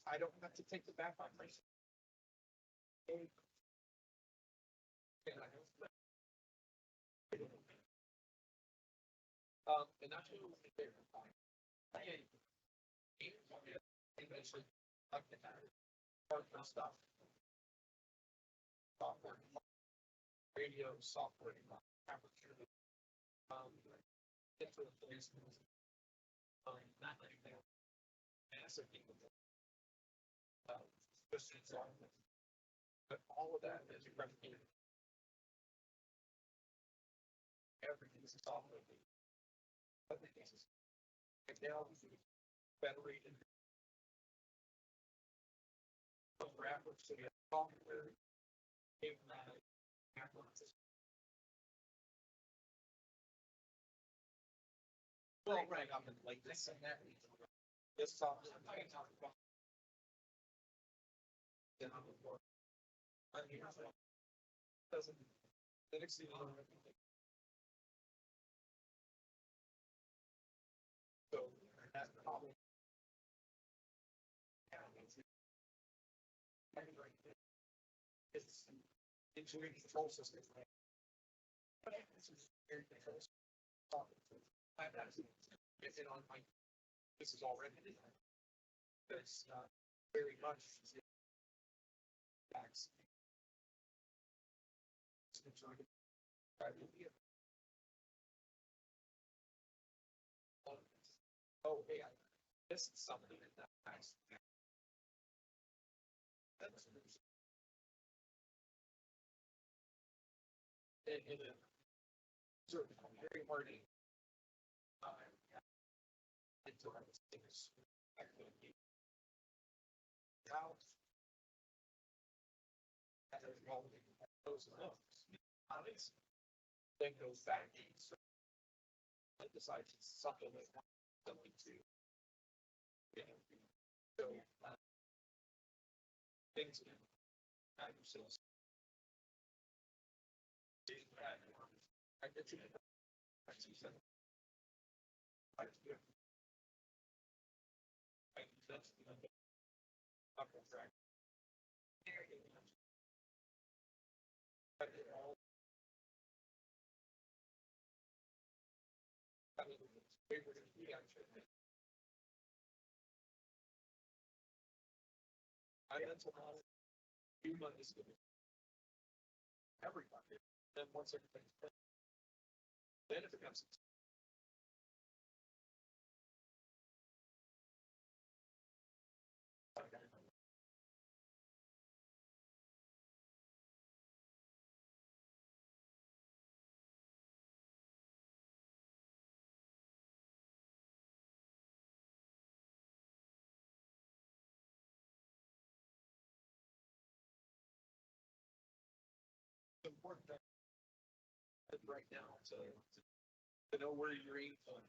I don't have to take the back on myself. And that's what we did. Eventually, like the hardware stuff. Software, radio, software, aperture, interface, not like that. Massive people. But all of that is replicated. Everything is software. Everything is now federated. Rappers, so you have software. Well, right, I'm like this and that. This software. Doesn't. So that's probably. It's integrated control system. This is already. It's very much. Facts. Oh, yeah, this is something that nice. It is certain very hard. Into things. knows enough. Then goes back and decides it's something that something to. So things I yourselves. I get you. Everybody. Then once everything's done, then it becomes. Important that right now to know where you're aiming for.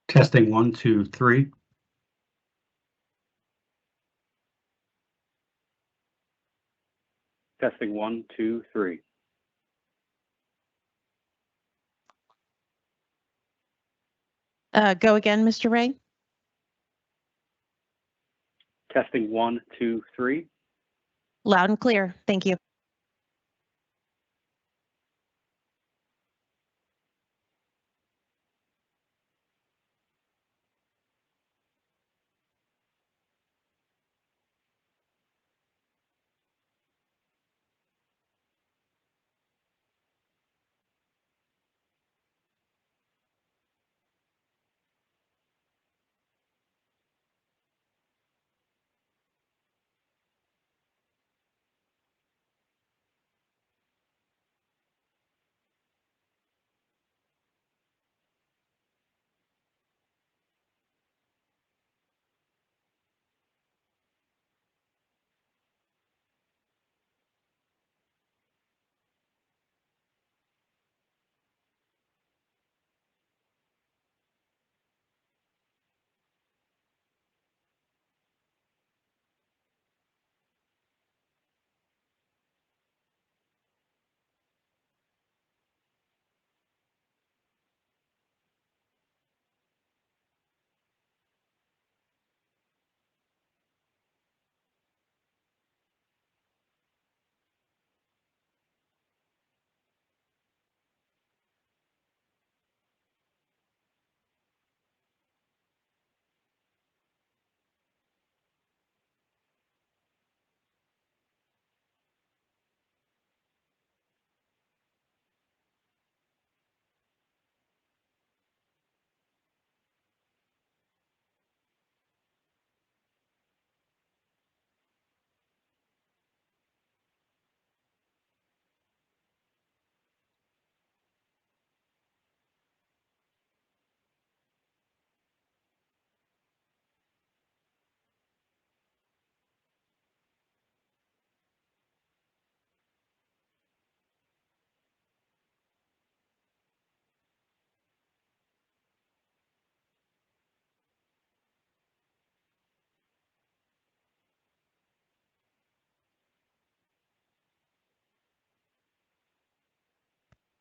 Testing 1, 2, 3. Testing 1, 2, 3. Go again, Mr. Ray. Testing 1, 2, 3. Loud and clear. Thank you.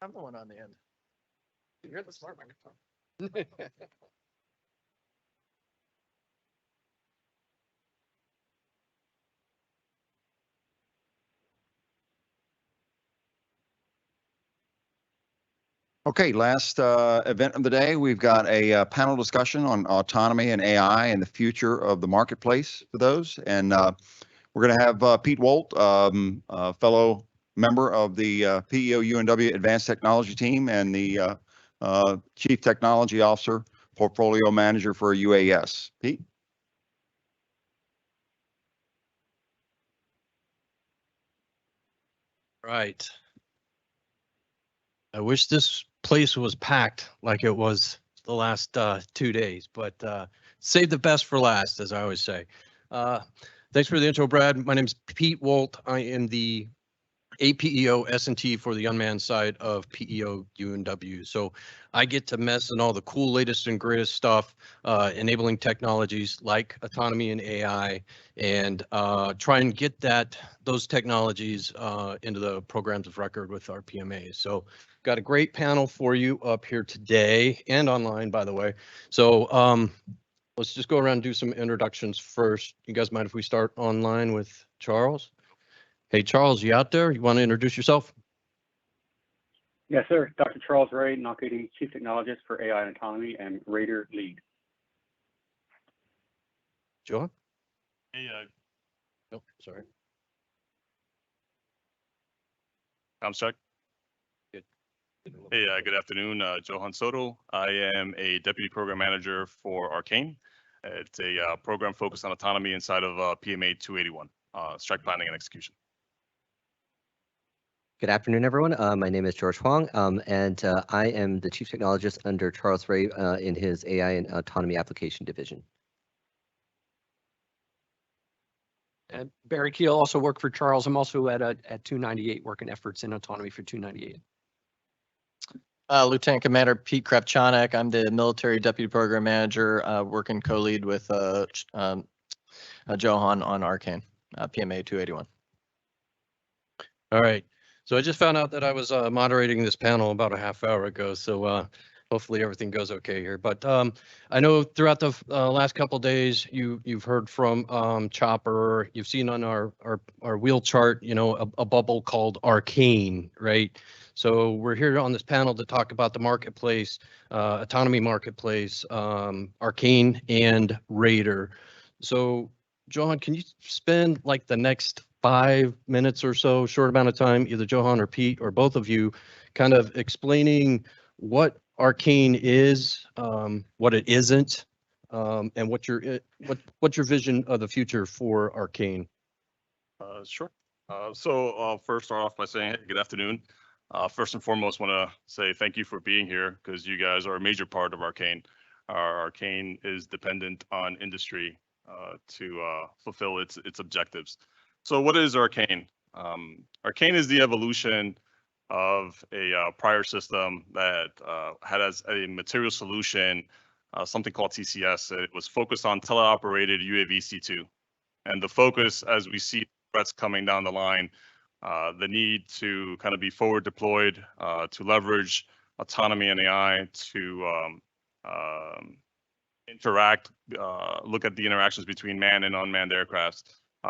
I'm the one on the end. You're the smart microphone. Okay, last event of the day, we've got a panel discussion on autonomy and AI and the future of the marketplace for those. And we're going to have Pete Wolt, a fellow member of the PEO UNW Advanced Technology Team and the Chief Technology Officer, Portfolio Manager for UAS. Pete? Right. I wish this place was packed like it was the last 2 days, but save the best for last, as I always say. Thanks for the intro, Brad. My name is Pete Wolt. I am the APEO S&T for the unmanned side of PEO UNW. So I get to mess in all the cool latest and greatest stuff, enabling technologies like autonomy and AI, and try and get those technologies into the programs of record with our PMAs. So got a great panel for you up here today and online, by the way. So let's just go around and do some introductions first. You guys mind if we start online with Charles? Hey, Charles, you out there? You want to introduce yourself? Yes, sir. Dr. Charles Ray, NOC 80 Chief Technologist for AI and Autonomy and Raider Lead. Joe? Hey, Oh, sorry. comms check. Good. Hey, good afternoon. Johan Soto. I am a Deputy Program Manager for Arcane. It's a program focused on autonomy inside of PMA 281, strike planning and execution. Good afternoon, everyone. My name is George Huang, and I am the Chief Technologist under Charles Ray in his AI and Autonomy Application Division. And Barry Keel, also work for Charles. I'm also at 298 working efforts in autonomy for 298. Lieutenant Commander Pete Krepchanek. I'm the military deputy program manager, working co-lead with Johan on Arcane, PMA 281. All right. So I just found out that I was moderating this panel about a half hour ago. So hopefully everything goes okay here. But I know throughout the last couple of days, you've heard from Chopper. You've seen on our wheel chart, you know, a bubble called Arcane, right? So we're here on this panel to talk about the marketplace, autonomy marketplace, Arcane and Raider. So Johan, can you spend like the next 5 minutes or so, short amount of time, either Johan or Pete or both of you, kind of explaining what Arcane is, what it isn't, and what's your vision of the future for Arcane? Sure. So first start off by saying, hey, good afternoon. First and foremost, want to say thank you for being here because you guys are a major part of Arcane. Our Arcane is dependent on industry to fulfill its objectives. So what is Arcane? Arcane is the evolution of a prior system that had as a material solution something called TCS. It was focused on teleoperated UAV C2. And the focus, as we see threats coming down the line, the need to kind of be forward deployed, to leverage autonomy and AI to interact, look at the interactions between manned and unmanned aircrafts.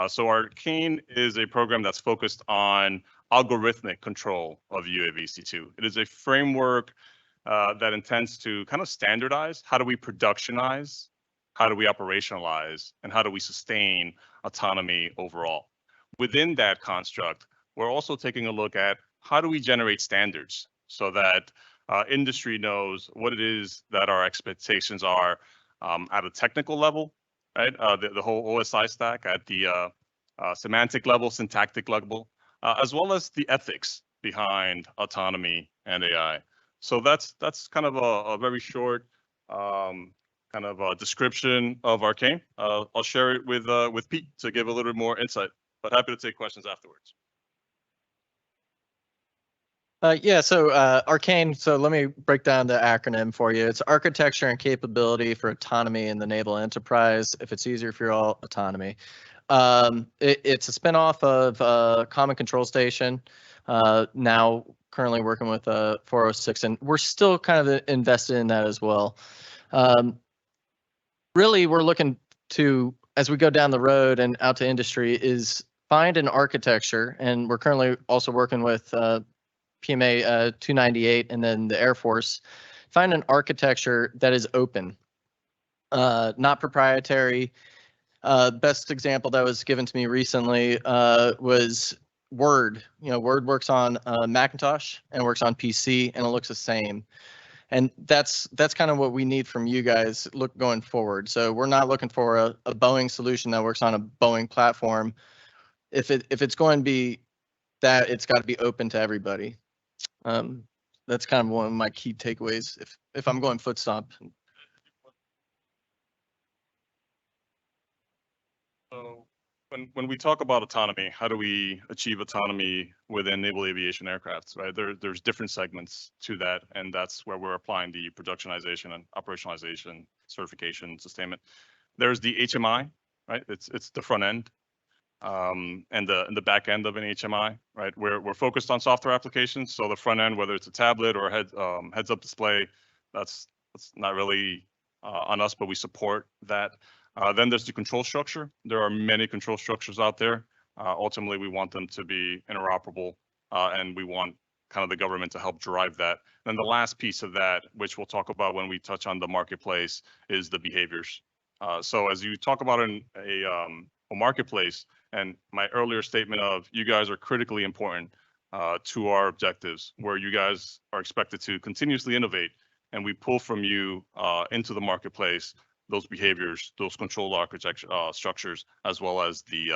So Arcane is a program that's focused on algorithmic control of UAV C2. It is a framework that intends to kind of standardize how do we productionize, how do we operationalize, and how do we sustain autonomy overall. Within that construct, we're also taking a look at how do we generate standards so that industry knows what it is that our expectations are at a technical level, right? The whole OSI stack at the semantic level, syntactic level, as well as the ethics behind autonomy and AI. So that's kind of a very short kind of a description of Arcane. I'll share it with Pete to give a little bit more insight, but happy to take questions afterwards. Yeah, so Arcane, so let me break down the acronym for you. It's Architecture and Capability for Autonomy in the Naval Enterprise, if it's easier for you all, autonomy. It's a spinoff of Common Control Station, now currently working with 406, and we're still kind of invested in that as well. Really, we're looking to, as we go down the road and out to industry, is find an architecture, and we're currently also working with PMA 298 and then the Air Force, find an architecture that is open, not proprietary. Best example that was given to me recently was Word. You know, Word works on Macintosh and works on PC, and it looks the same. And that's kind of what we need from you guys going forward. So we're not looking for a Boeing solution that works on a Boeing platform. If it's going to be that, it's got to be open to everybody. That's kind of one of my key takeaways if I'm going foot stomp. So when we talk about autonomy, how do we achieve autonomy within naval aviation aircrafts, right? There's different segments to that, and that's where we're applying the productionization and operationalization, certification, sustainment. There's the HMI, right? It's the front end. And the back end of an HMI, right? We're focused on software applications. So the front end, whether it's a tablet or a heads-up display, that's not really on us, but we support that. Then there's the control structure. There are many control structures out there. Ultimately, we want them to be interoperable, and we want kind of the government to help drive that. Then the last piece of that, which we'll talk about when we touch on the marketplace, is the behaviors. So as you talk about a marketplace, and my earlier statement of you guys are critically important to our objectives, where you guys are expected to continuously innovate, and we pull from you into the marketplace those behaviors, those control architecture structures, as well as the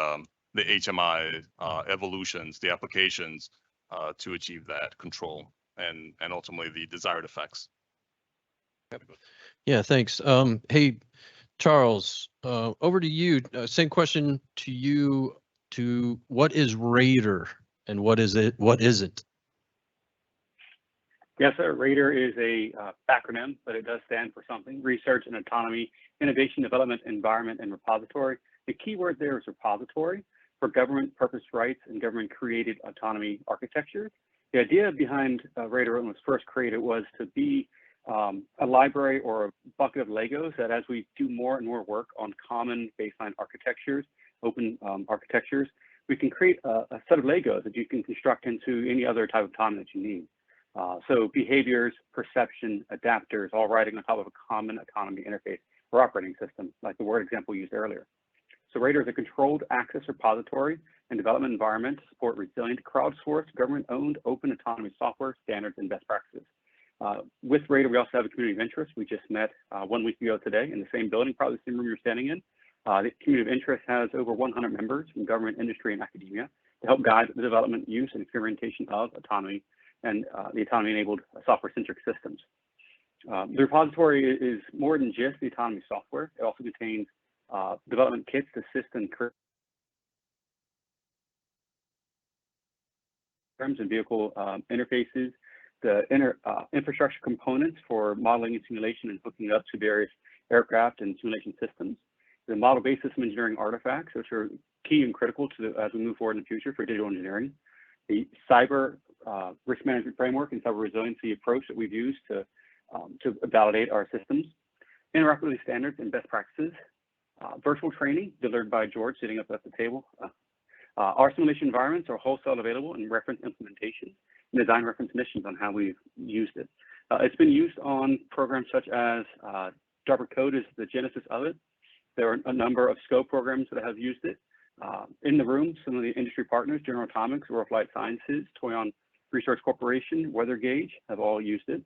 HMI evolutions, the applications to achieve that control and ultimately the desired effects. Yeah, thanks. Hey, Charles, over to you. Same question to you. What is Raider and what is it? What is it? Yes, sir. RADAR is a acronym, but it does stand for something. Research and Autonomy, Innovation, Development, Environment, and Repository. The key word there is repository for government purpose rights and government created autonomy architectures. The idea behind RADAR when it was first created was to be a library or a bucket of Legos that as we do more and more work on common baseline architectures, open architectures, we can create a set of Legos that you can construct into any other type of autonomy that you need. So behaviors, perception, adapters, all riding on top of a common autonomy interface or operating system, like the word example used earlier. So RADAR is a controlled access repository and development environment to support resilient, crowdsourced, government-owned, open autonomy software, standards, and best practices. With RADAR, we also have a community of interest. We just met 1 week ago today in the same building, probably the same room you're standing in. The community of interest has over 100 members from government, industry, and academia to help guide the development, use, and experimentation of autonomy and the autonomy-enabled software-centric systems. The repository is more than just the autonomy software. It also contains development kits to assist in and vehicle interfaces, the infrastructure components for modeling and simulation and hooking up to various aircraft and simulation systems, the model-based system engineering artifacts, which are key and critical to as we move forward in the future for digital engineering, the cyber risk management framework and cyber resiliency approach that we've used to validate our systems, interoperability standards and best practices, virtual training delivered by George sitting up at the table. Our simulation environments are wholesale available and reference implementation and design reference missions on how we've used it. It's been used on programs such as Darpa Code is the genesis of it. There are a number of scope programs that have used it. In the room, some of the industry partners, General Atomics, World Flight Sciences, Toyon Research Corporation, Weather Gauge have all used it.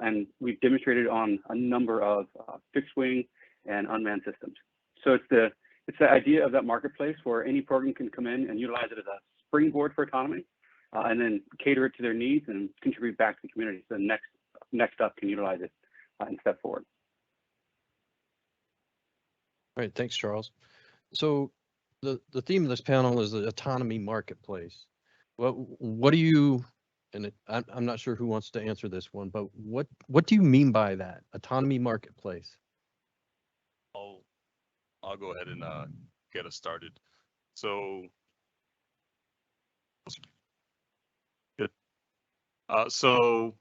And we've demonstrated on a number of fixed wing and unmanned systems. So it's the idea of that marketplace where any program can come in and utilize it as a springboard for autonomy, and then cater it to their needs and contribute back to the community. So the next up can utilize it and step forward. All right, thanks, Charles. So the theme of this panel is the autonomy marketplace. What do you, and I'm not sure who wants to answer this one, but what do you mean by that, autonomy marketplace? I'll go ahead and get us started. So, good. So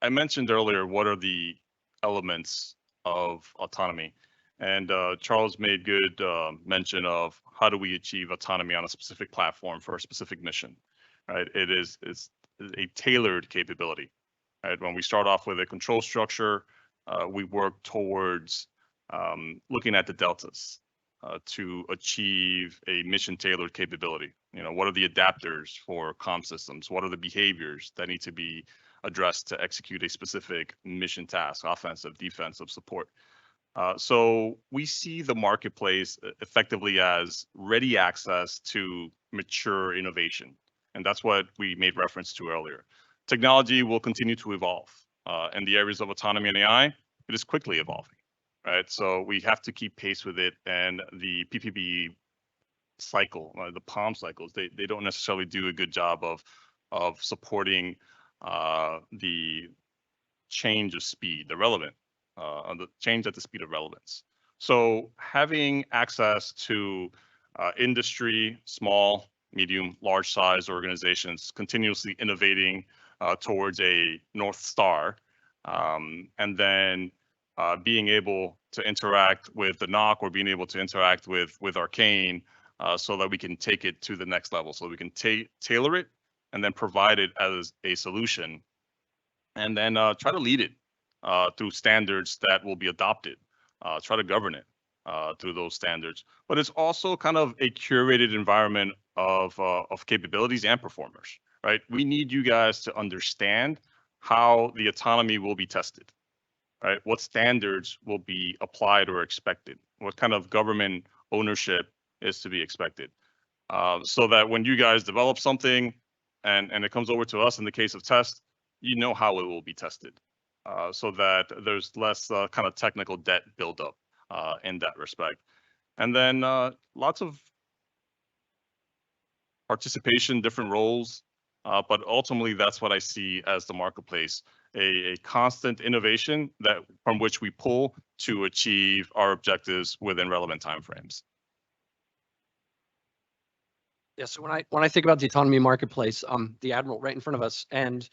I mentioned earlier, what are the elements of autonomy? And Charles made good mention of how do we achieve autonomy on a specific platform for a specific mission, right? It's a tailored capability, right? When we start off with a control structure, we work towards looking at the deltas to achieve a mission tailored capability. You know, what are the adapters for comm systems? What are the behaviors that need to be addressed to execute a specific mission task, offensive, defensive, support? So we see the marketplace effectively as ready access to mature innovation. And that's what we made reference to earlier. Technology will continue to evolve. In the areas of autonomy and AI, it is quickly evolving, right? So we have to keep pace with it. And the PPB cycle, the POM cycles, they don't necessarily do a good job of supporting the change of speed, the relevant, the change at the speed of relevance. So having access to industry, small, medium, large size organizations continuously innovating towards a North Star, and then being able to interact with the NOC or being able to interact with Arcane so that we can take it to the next level. So we can tailor it and then provide it as a solution, and then try to lead it through standards that will be adopted, try to govern it through those standards. But it's also kind of a curated environment of capabilities and performers, right? We need you guys to understand how the autonomy will be tested, right? What standards will be applied or expected? What kind of government ownership is to be expected? So that when you guys develop something and it comes over to us in the case of test, you know how it will be tested, so that there's less kind of technical debt buildup in that respect. And then lots of participation, different roles. But ultimately, that's what I see as the marketplace, a constant innovation that from which we pull to achieve our objectives within relevant timeframes. Yeah, so when I think about the autonomy marketplace, the admiral right in front of us and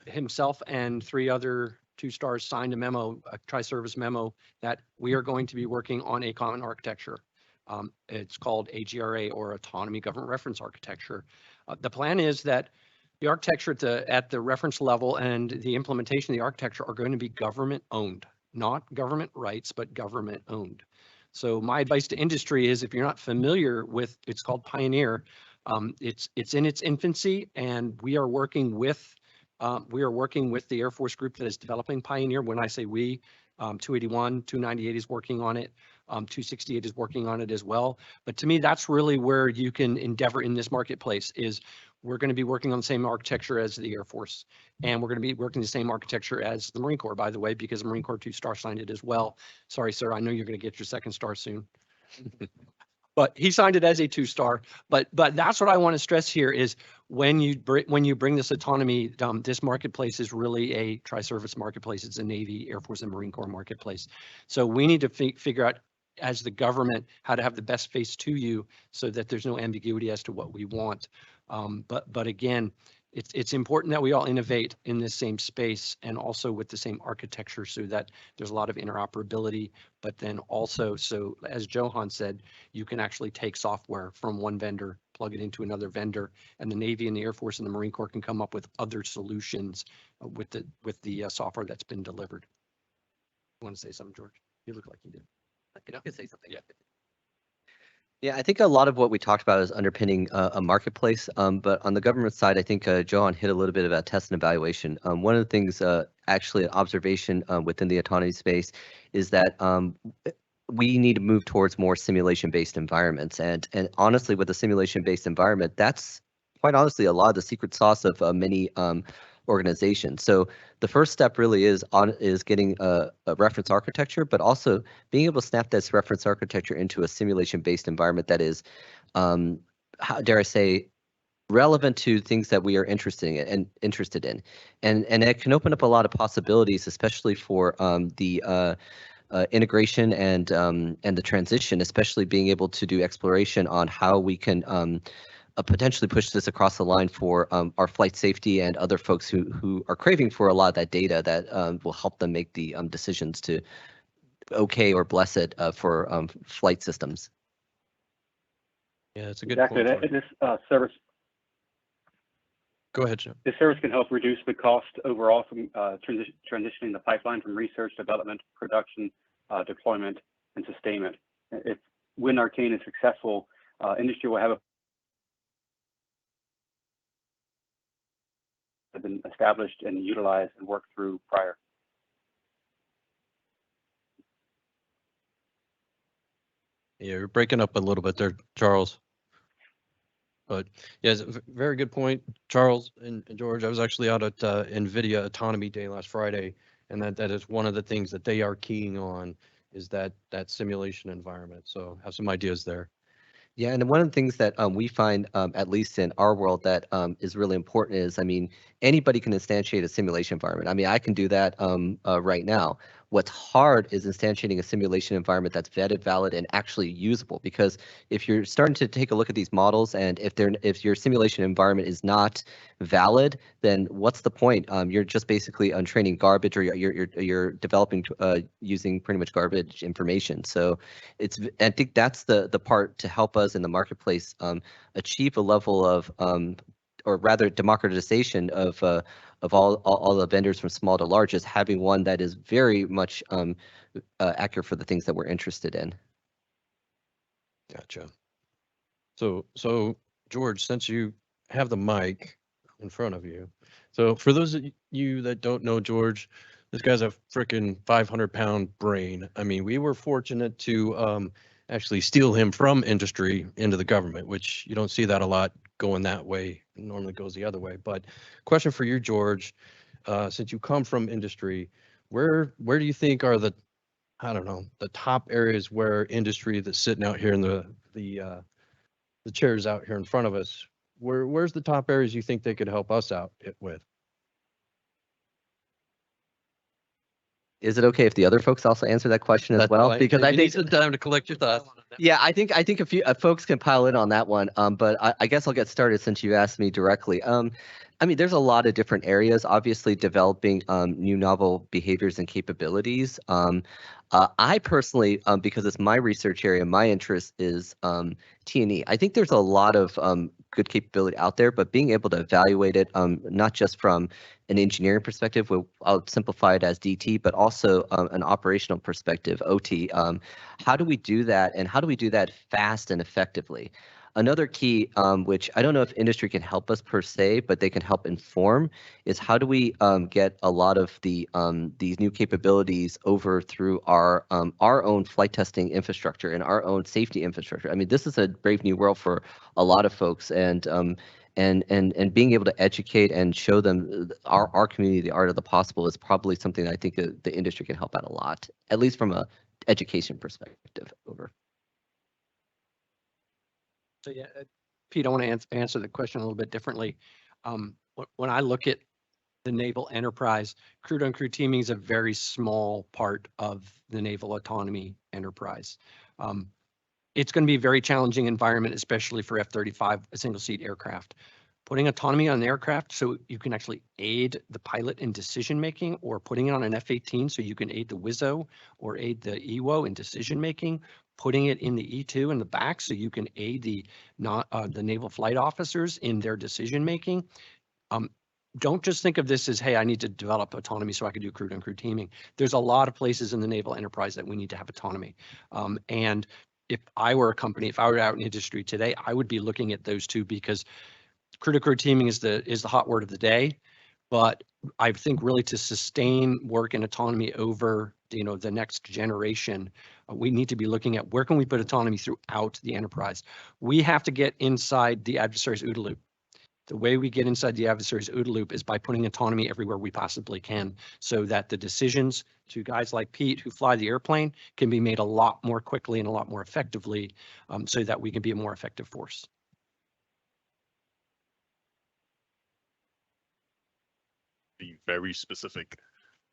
himself and 3 other 2-stars signed a memo, a tri-service memo, that we are going to be working on a common architecture. It's called AGRA, or Autonomy Government Reference Architecture. The plan is that the architecture at the reference level and the implementation of the architecture are going to be government owned, not government rights, but government owned. So my advice to industry is, if you're not familiar with, it's called Pioneer. It's in its infancy, and we are working with the Air Force group that is developing Pioneer. When I say we, 281, 298 is working on it. 268 is working on it as well. But to me, that's really where you can endeavor in this marketplace. Is we're going to be working on the same architecture as the Air Force, and we're going to be working the same architecture as the Marine Corps, by the way, because the Marine Corps 2-star signed it as well. Sorry, sir, I know you're going to get your 2nd star soon. But he signed it as a 2-star. But that's what I want to stress here is when you bring this autonomy, this marketplace is really a tri-service marketplace. It's a Navy, Air Force, and Marine Corps marketplace. So we need to figure out, as the government, how to have the best face to you so that there's no ambiguity as to what we want. But again, it's important that we all innovate in this same space and also with the same architecture, so that there's a lot of interoperability, but then also, so as Johan said, you can actually take software from one vendor, plug it into another vendor, and the Navy and the Air Force and the Marine Corps can come up with other solutions with the software that's been delivered. You want to say something, George? You look like you did. I can say something. Yeah. Yeah, I think a lot of what we talked about is underpinning a marketplace. But on the government side, I think Johan hit a little bit about test and evaluation. One of the things, actually, an observation within the autonomy space is that we need to move towards more simulation-based environments. And honestly, with a simulation-based environment, that's quite honestly a lot of the secret sauce of many organizations. So the first step really is getting a reference architecture, but also being able to snap this reference architecture into a simulation-based environment that is, how dare I say, relevant to things that we are interested in, and it can open up a lot of possibilities, especially for the integration and the transition, especially being able to do exploration on how we can potentially push this across the line for our flight safety and other folks who are craving for a lot of that data that will help them make the decisions to okay or bless it for flight systems. Yeah, it's a good Exactly. point. This service. Go ahead, Jim. This service can help reduce the cost overall from transitioning the pipeline from research, development, production, deployment, and sustainment. When Arcane is successful, industry will have been established and utilized and worked through prior. Yeah, you're breaking up a little bit there, Charles. But yeah, it's a very good point, Charles and George. I was actually out at NVIDIA Autonomy Day last Friday, and that is one of the things that they are keying on, is that simulation environment. So have some ideas there. Yeah, and one of the things that we find, at least in our world, that is really important is, I mean, anybody can instantiate a simulation environment. I mean, I can do that right now. What's hard is instantiating a simulation environment that's vetted, valid, and actually usable. Because if you're starting to take a look at these models, and if your simulation environment is not valid, then what's the point? You're just basically untraining garbage, or you're developing using pretty much garbage information. So I think that's the part to help us in the marketplace achieve a level of or rather democratization of all the vendors from small to large, is having one that is very much accurate for the things that we're interested in. Gotcha. So George, since you have the mic in front of you, so for those of you that don't know George, this guy's a freaking 500-pound brain. I mean, we were fortunate to actually steal him from industry into the government, which you don't see that a lot going that way. It normally goes the other way. But question for you, George, since you come from industry, where do you think are the top areas where industry that's sitting out here in the chairs out here in front of us, where's the top areas you think they could help us out with? Is it okay if the other folks also answer that question as well? Because I think some time to collect your thoughts. yeah, I think a few folks can pile in on that one. But I guess I'll get started since you asked me directly. I mean, there's a lot of different areas. Obviously, developing new novel behaviors and capabilities. I personally, because it's my research area, my interest is T&E. I think there's a lot of good capability out there, but being able to evaluate it, not just from an engineering perspective, I'll simplify it as DT, but also an operational perspective, OT. How do we do that, and how do we do that fast and effectively? Another key, which I don't know if industry can help us per se, but they can help inform, is how do we get a lot of the these new capabilities over through our own flight testing infrastructure and our own safety infrastructure. I mean, this is a brave new world for a lot of folks, and being able to educate and show them our community the art of the possible is probably something I think the industry can help out a lot, at least from a education perspective. Over. So yeah, Pete, I want to answer the question a little bit differently. When I look at the naval enterprise, crewed-uncrewed teaming is a very small part of the naval autonomy enterprise. It's going to be a very challenging environment, especially for F-35, a single-seat aircraft. Putting autonomy on an aircraft so you can actually aid the pilot in decision-making, or putting it on an F-18 so you can aid the WISO or aid the EWO in decision-making, putting it in the E2 in the back so you can aid the naval flight officers in their decision-making. Don't just think of this as, hey, I need to develop autonomy so I can do crewed-uncrewed teaming. There's a lot of places in the naval enterprise that we need to have autonomy. And if I were a company, if I were out in industry today, I would be looking at those two, because crewed-uncrewed teaming is the hot word of the day. But I think really to sustain work and autonomy over the next generation, we need to be looking at where can we put autonomy throughout the enterprise. We have to get inside the adversary's OODA loop. The way we get inside the adversary's OODA loop is by putting autonomy everywhere we possibly can, so that the decisions to guys like Pete who fly the airplane can be made a lot more quickly and a lot more effectively, so that we can be a more effective force. Be very specific.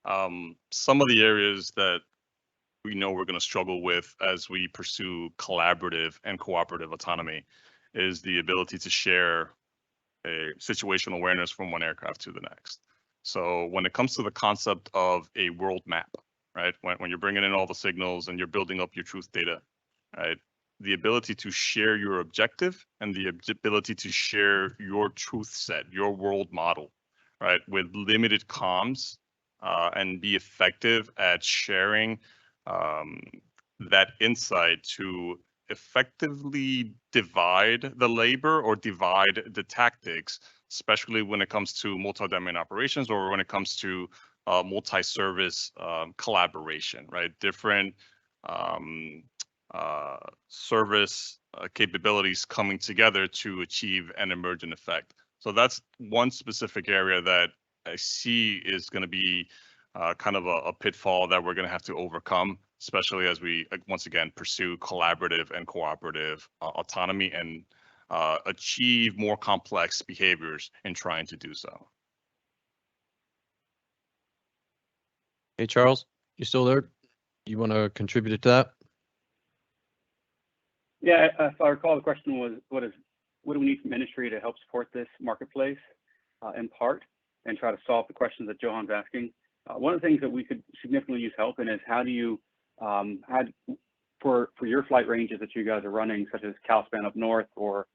Some of the areas that we know we're going to struggle with as we pursue collaborative and cooperative autonomy is the ability to share a situational awareness from one aircraft to the next. So when it comes to the concept of a world map, right, when you're bringing in all the signals and you're building up your truth data, right, the ability to share your objective and the ability to share your truth set, your world model, right, with limited comms, and be effective at sharing that insight to effectively divide the labor or divide the tactics, especially when it comes to multi-domain operations or when it comes to multi-service collaboration, right? Different service capabilities coming together to achieve an emergent effect. So that's one specific area that I see is going to be kind of a pitfall that we're going to have to overcome, especially as we, once again, pursue collaborative and cooperative autonomy and achieve more complex behaviors in trying to do so. Hey, Charles, you still there? You want to contribute to that? Yeah, if I recall, the question was, what do we need from industry to help support this marketplace in part, and try to solve the questions that Johan's asking. One of the things that we could significantly use help in is how do you, for your flight ranges that you guys are running, such as CalSpan up north, or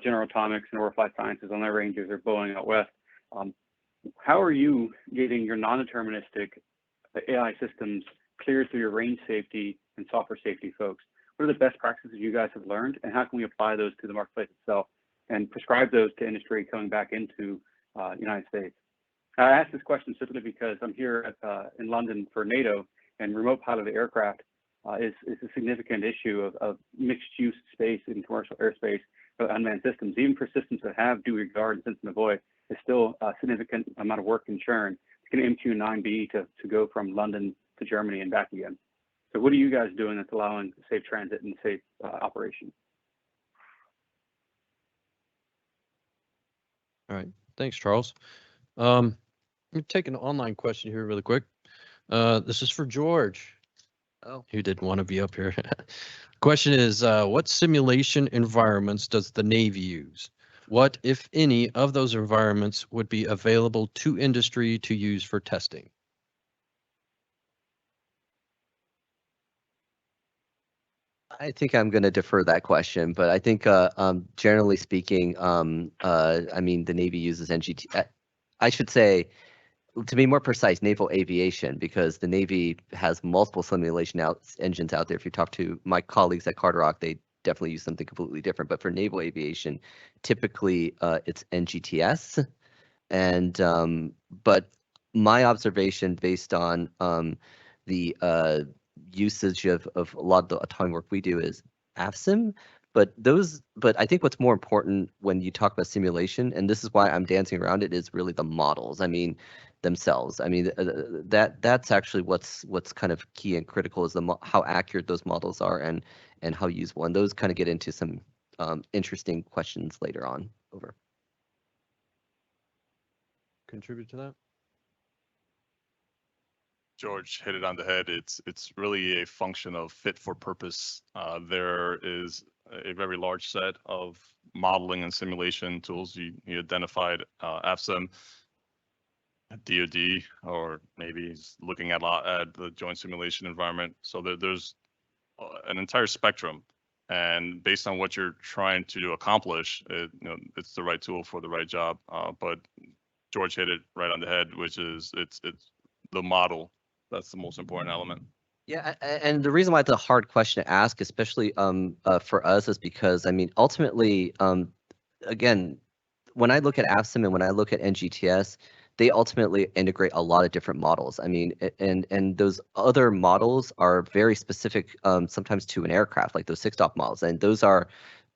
General Atomics and Aurora Flight Sciences on their ranges, or Boeing out west, how are you getting your non-deterministic AI systems cleared through your range safety and software safety folks? What are the best practices you guys have learned, and how can we apply those to the marketplace itself and prescribe those to industry coming back into the United States? I ask this question simply because I'm here in London for NATO, and remote piloted aircraft is a significant issue of mixed use space in commercial airspace for unmanned systems. Even for systems that have due regard and sense and avoid, is still a significant amount of work and churn to get an MQ-9B to go from London to Germany and back again. So what are you guys doing that's allowing safe transit and safe operation? All right, thanks, Charles. Let me take an online question here really quick. This is for George. Oh. Who didn't want to be up here. Question is, what simulation environments does the Navy use? What, if any, of those environments would be available to industry to use for testing? I think I'm going to defer that question, but I think generally speaking, I mean, the Navy uses NGT. I should say, to be more precise, naval aviation, because the Navy has multiple simulation engines out there. If you talk to my colleagues at Carter Rock, they definitely use something completely different. But for naval aviation, typically it's NGTS. And but my observation based on the usage of a lot of the autonomy work we do is AFSIM. But I think what's more important when you talk about simulation, and this is why I'm dancing around it, is really the models. I mean, themselves. I mean, that's actually what's kind of key and critical is how accurate those models are and how useful. And those kind of get into some interesting questions later on. Over. Contribute to that? George hit it on the head. It's really a function of fit for purpose. There is a very large set of modeling and simulation tools. You identified AFSIM, DoD, or maybe he's looking at the joint simulation environment. So there's an entire spectrum, and based on what you're trying to accomplish, it's the right tool for the right job. But George hit it right on the head, which is it's the model. That's the most important element. Yeah, and the reason why it's a hard question to ask, especially for us, is because I mean, ultimately, again, when I look at AFSIM and when I look at NGTS, they ultimately integrate a lot of different models. I mean, and those other models are very specific, sometimes to an aircraft, like those 6-stop models, and those are,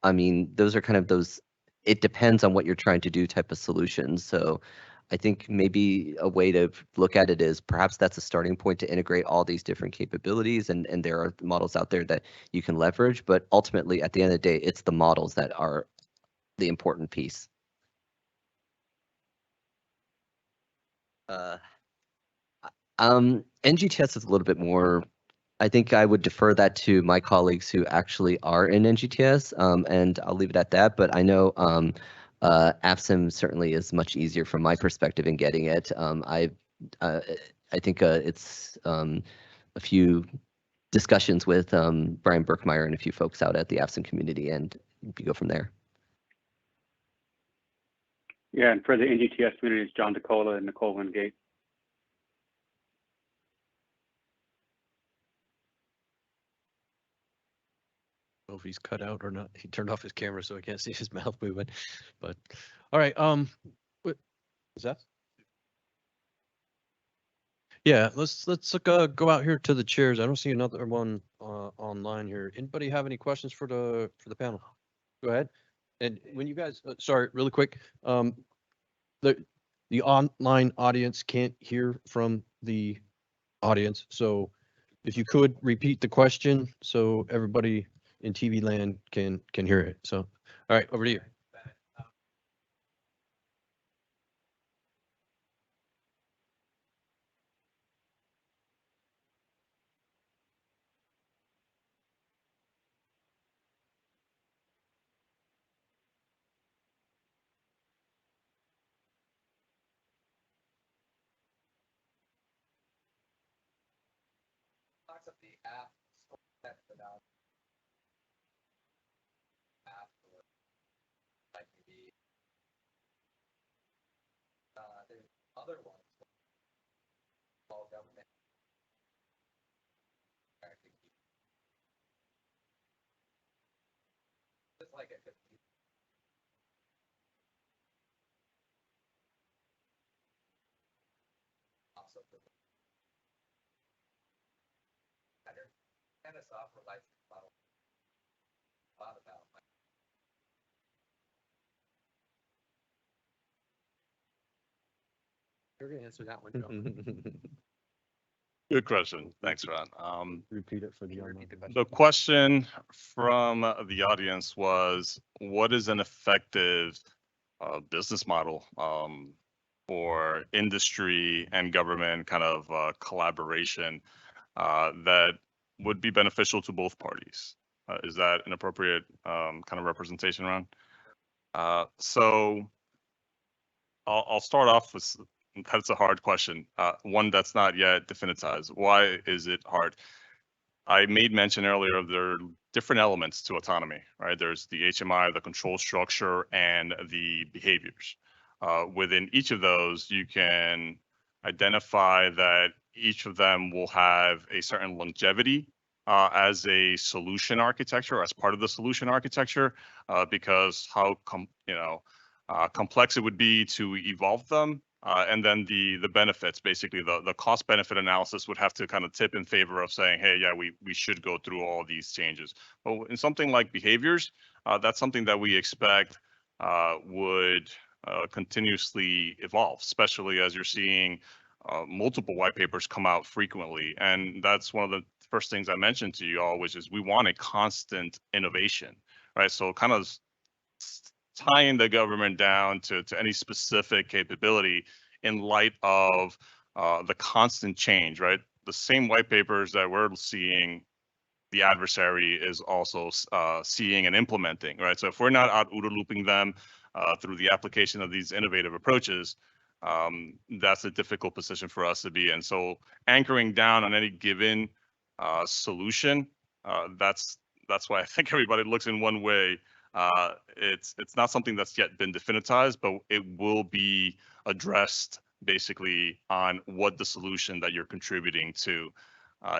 I mean, those are kind of those. It depends on what you're trying to do type of solutions. So I think maybe a way to look at it is perhaps that's a starting point to integrate all these different capabilities, and there are models out there that you can leverage, but ultimately at the end of the day, it's the models that are the important piece. NGTS is a little bit more, I think I would defer that to my colleagues who actually are in NGTS, and I'll leave it at that, but I know AFSIM certainly is much easier from my perspective in getting it. I think it's a few discussions with Brian Berkmeyer and a few folks out at the AFSIM community, and you go from there. Yeah, and for the NGTS community, it's John DeCola and Nicole Wingate. I don't know if he's cut out or not. He turned off his camera, so I can't see his mouth moving. But all right, what is that? Yeah, let's go out here to the chairs. I don't see another one online here. Anybody have any questions for the panel? Go ahead. And when you guys, sorry, really quick, the online audience can't hear from the audience, so if you could repeat the question so everybody in TV land can hear it. So, all right, over to you. Other ones, all government. It's like a You're gonna answer that one, Joe. Good question. Thanks, Ron. Repeat it for the The question from the audience was, what is an effective business model for industry and government kind of collaboration that would be beneficial to both parties. Is that an appropriate kind of representation, Ron? So I'll start off with, that's a hard question, one that's not yet definitized. Why is it hard? I made mention earlier of there are different elements to autonomy, right? There's the HMI, the control structure, and the behaviors. Within each of those, you can identify that each of them will have a certain longevity as a solution architecture, as part of the solution architecture, because how complex it would be to evolve them. And then the benefits, basically the cost benefit analysis would have to kind of tip in favor of saying, hey, yeah, we should go through all these changes. But in something like behaviors, that's something that we expect would continuously evolve, especially as you're seeing multiple white papers come out frequently. And that's one of the first things I mentioned to you all, which is we want a constant innovation, right? So kind of tying the government down to any specific capability in light of the constant change, right? The same white papers that we're seeing, the adversary is also seeing and implementing, right? So if we're not out OODA looping them through the application of these innovative approaches, that's a difficult position for us to be in. So anchoring down on any given solution, that's why I think everybody looks in one way. It's not something that's yet been definitized, but it will be addressed basically on what the solution that you're contributing to.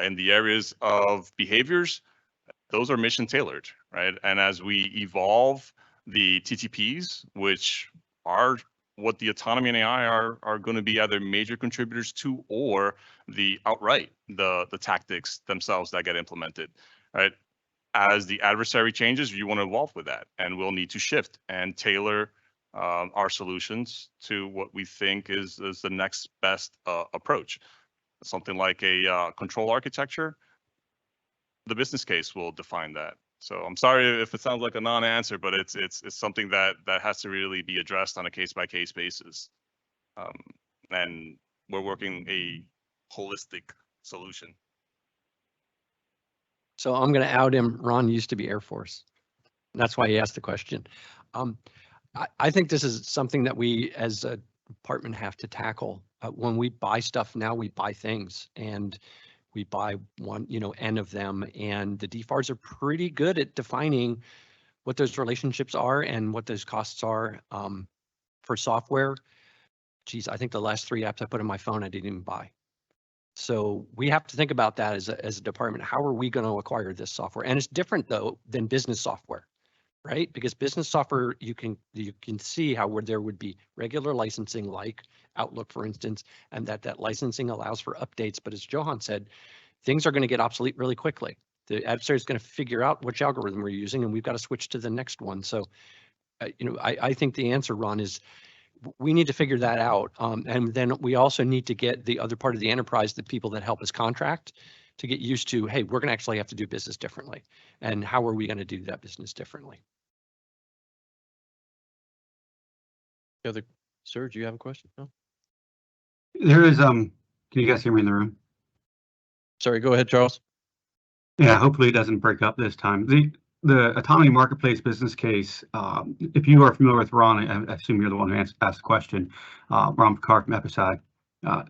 In the areas of behaviors, those are mission tailored, right? And as we evolve the TTPs, which are what the autonomy and AI are going to be either major contributors to or the outright, the tactics themselves that get implemented, right? As the adversary changes, you want to evolve with that, and we'll need to shift and tailor our solutions to what we think is the next best approach. Something like a control architecture, the business case will define that. So I'm sorry if it sounds like a non-answer, but it's something that has to really be addressed on a case-by-case basis. And we're working a holistic solution. So I'm going to out him. Ron used to be Air Force. That's why he asked the question. I think this is something that we as a department have to tackle. When we buy stuff now, we buy things and we buy N of them. And the DFARs are pretty good at defining what those relationships are and what those costs are for software. Geez, I think the last 3 apps I put on my phone, I didn't even buy. So we have to think about that as a department. How are we going to acquire this software? And it's different though than business software, right? Because business software, you can see how there would be regular licensing like Outlook, for instance, and that licensing allows for updates. But as Johan said, things are going to get obsolete really quickly. The adversary is going to figure out which algorithm we're using, and we've got to switch to the next one. So, I think the answer, Ron, is we need to figure that out. And then we also need to get the other part of the enterprise, the people that help us contract, to get used to, hey, we're going to actually have to do business differently. And how are we going to do that business differently? Sir, do you have a question? No? There is, can you guys hear me in the room? Sorry, go ahead, Charles. Yeah, hopefully it doesn't break up this time. The autonomy marketplace business case, if you are familiar with Ron, I assume you're the one who asked the question, Ron Picard from Epicide.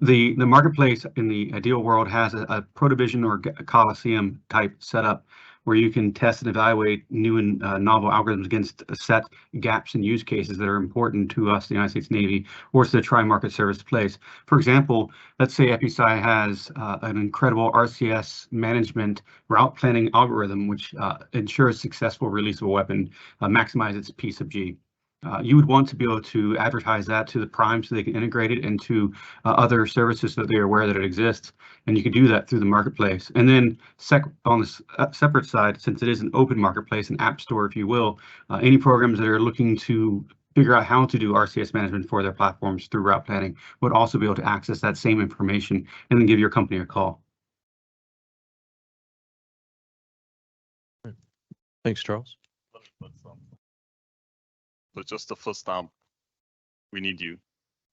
The marketplace in the ideal world has a protovision or a Coliseum type setup where you can test and evaluate new and novel algorithms against a set gaps and use cases that are important to us, the United States Navy, or to the tri-market service place. For example, let's say Epicide has an incredible RCS management route planning algorithm, which ensures successful release of a weapon, maximize its P sub G. You would want to be able to advertise that to the prime so they can integrate it into other services so that they're aware that it exists. And you can do that through the marketplace. And then on the separate side, since it is an open marketplace, an app store, if you will, any programs that are looking to figure out how to do RCS management for their platforms through route planning would also be able to access that same information and then give your company a call. Thanks, Charles. But just to foot stomp We need you.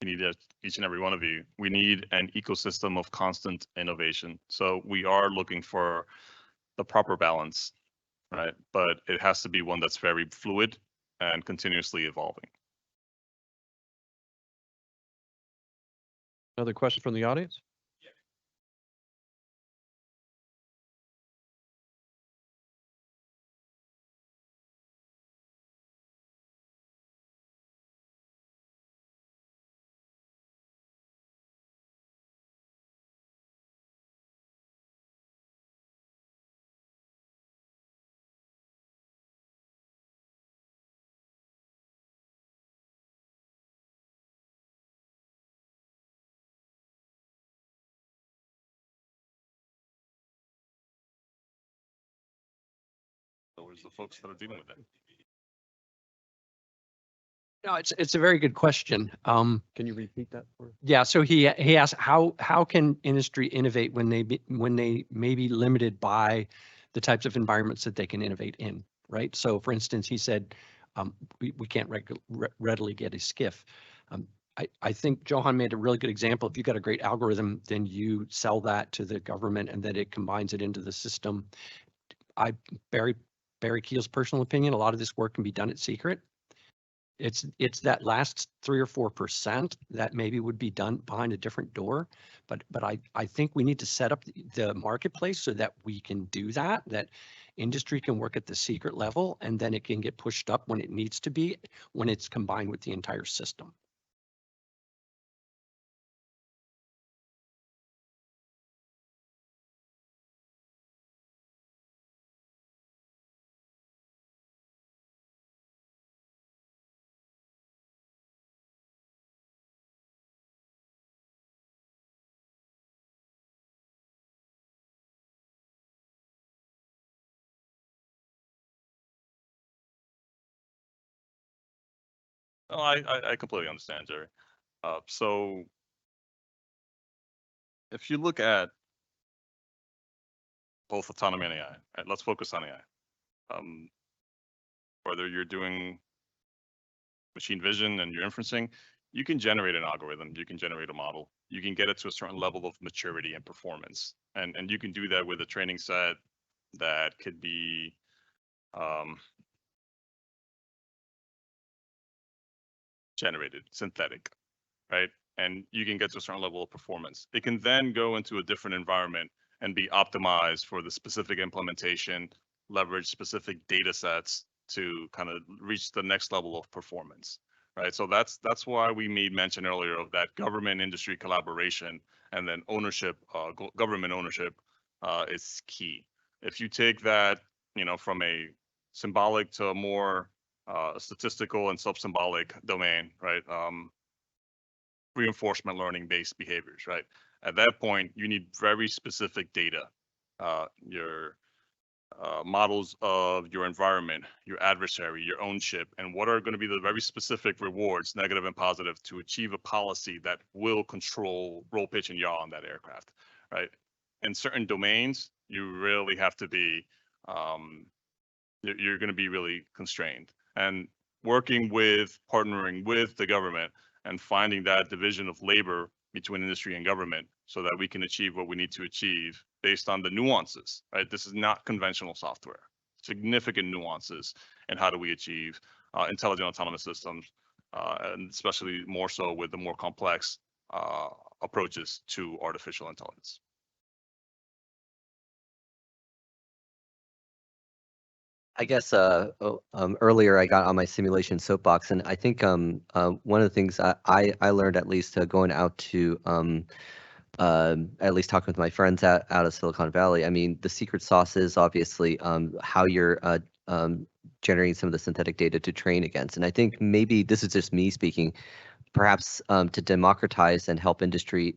We need each and every one of you. We need an ecosystem of constant innovation. So we are looking for the proper balance, right? But it has to be one that's very fluid and continuously evolving. Another question from the audience? So it's the folks that are dealing with that. No, it's a very good question. Can you repeat that? Yeah, so he asked how can industry innovate when they may be limited by the types of environments that they can innovate in, right? So for instance, he said we can't readily get a skiff. I think Johan made a really good example. If you've got a great algorithm, then you sell that to the government and then it combines it into the system. Barry Keel's personal opinion, a lot of this work can be done at secret. It's that last 3 or 4% that maybe would be done behind a different door. But I think we need to set up the marketplace so that we can do that industry can work at the secret level and then it can get pushed up when it needs to be, when it's combined with the entire system. Oh, I completely understand, Jerry. So if you look at both autonomy and AI, right, let's focus on AI. Whether you're doing machine vision and you're inferencing, you can generate an algorithm, you can generate a model, you can get it to a certain level of maturity and performance. And you can do that with a training set that could be generated, synthetic, right? And you can get to a certain level of performance. It can then go into a different environment and be optimized for the specific implementation, leverage specific data sets to kind of reach the next level of performance, right? So that's why we made mention earlier of that government industry collaboration and then ownership, government ownership is key. If you take that, from a symbolic to a more statistical and sub-symbolic domain, right? Reinforcement learning based behaviors, right? At that point, you need very specific data, your models of your environment, your adversary, your own ship, and what are going to be the very specific rewards, negative and positive, to achieve a policy that will control roll, pitch, and yaw on that aircraft, right? In certain domains, you really have to be, you're going to be really constrained. And partnering with the government and finding that division of labor between industry and government so that we can achieve what we need to achieve based on the nuances, right? This is not conventional software. Significant nuances in how do we achieve intelligent autonomous systems, and especially more so with the more complex approaches to artificial intelligence. I guess earlier I got on my simulation soapbox, and I think one of the things I learned, at least going out to at least talking with my friends out of Silicon Valley. I mean, the secret sauce is obviously how you're generating some of the synthetic data to train against. And I think maybe this is just me speaking, perhaps to democratize and help industry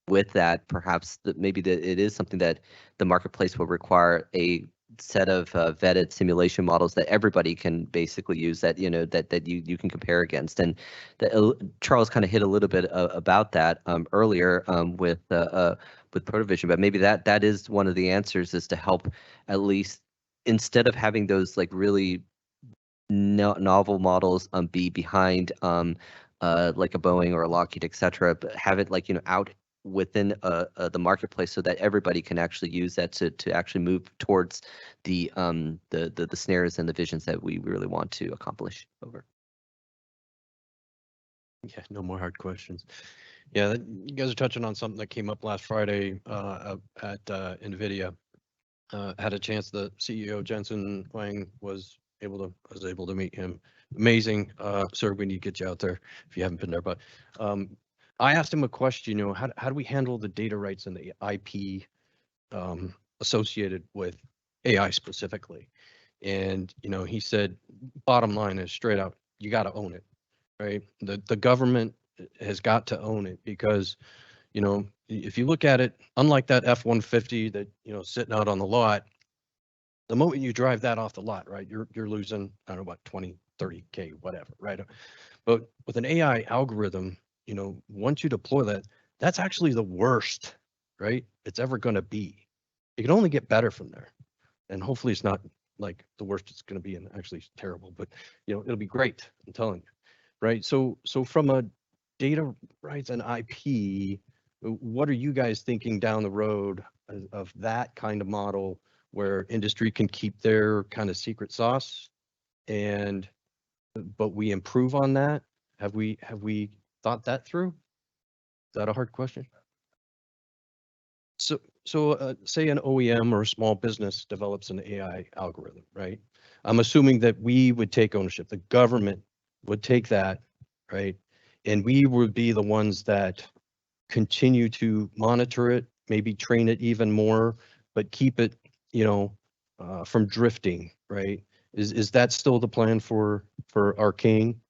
with that, perhaps maybe it is something that the marketplace will require a set of vetted simulation models that everybody can basically use, that that you can compare against. And Charles kind of hit a little bit about that earlier with ProtoVision, but maybe that is one of the answers, is to help, at least instead of having those like really novel models be behind like a Boeing or a Lockheed, et cetera, but have it like, out within the marketplace so that everybody can actually use that to actually move towards the snares and the visions that we really want to accomplish. Over. Yeah, no more hard questions. Yeah, you guys are touching on something that came up last Friday at NVIDIA. Had a chance, the CEO Jensen Huang was able to meet him. Amazing. Sir, we need to get you out there if you haven't been there. But I asked him a question, how do we handle the data rights and the IP associated with AI specifically? And, he said, bottom line is straight out, you got to own it, right? The government has got to own it because, if you look at it, unlike that F-150 that, sitting out on the lot, the moment you drive that off the lot, right, you're losing, I don't know, about 20, 30K, whatever, right? But with an AI algorithm, once you deploy that, that's actually the worst, right, it's ever going to be. It can only get better from there. And hopefully it's not like the worst it's going to be and actually terrible, but, it'll be great, I'm telling you, right? So from a data rights and IP, what are you guys thinking down the road of that kind of model where industry can keep their kind of secret sauce but we improve on that? Have we thought that through? Is that a hard question? So say an OEM or a small business develops an AI algorithm, right? I'm assuming that we would take ownership. The government would take that, right? And we would be the ones that continue to monitor it, maybe train it even more, but keep it, from drifting, right? Is that still the plan for Arcane?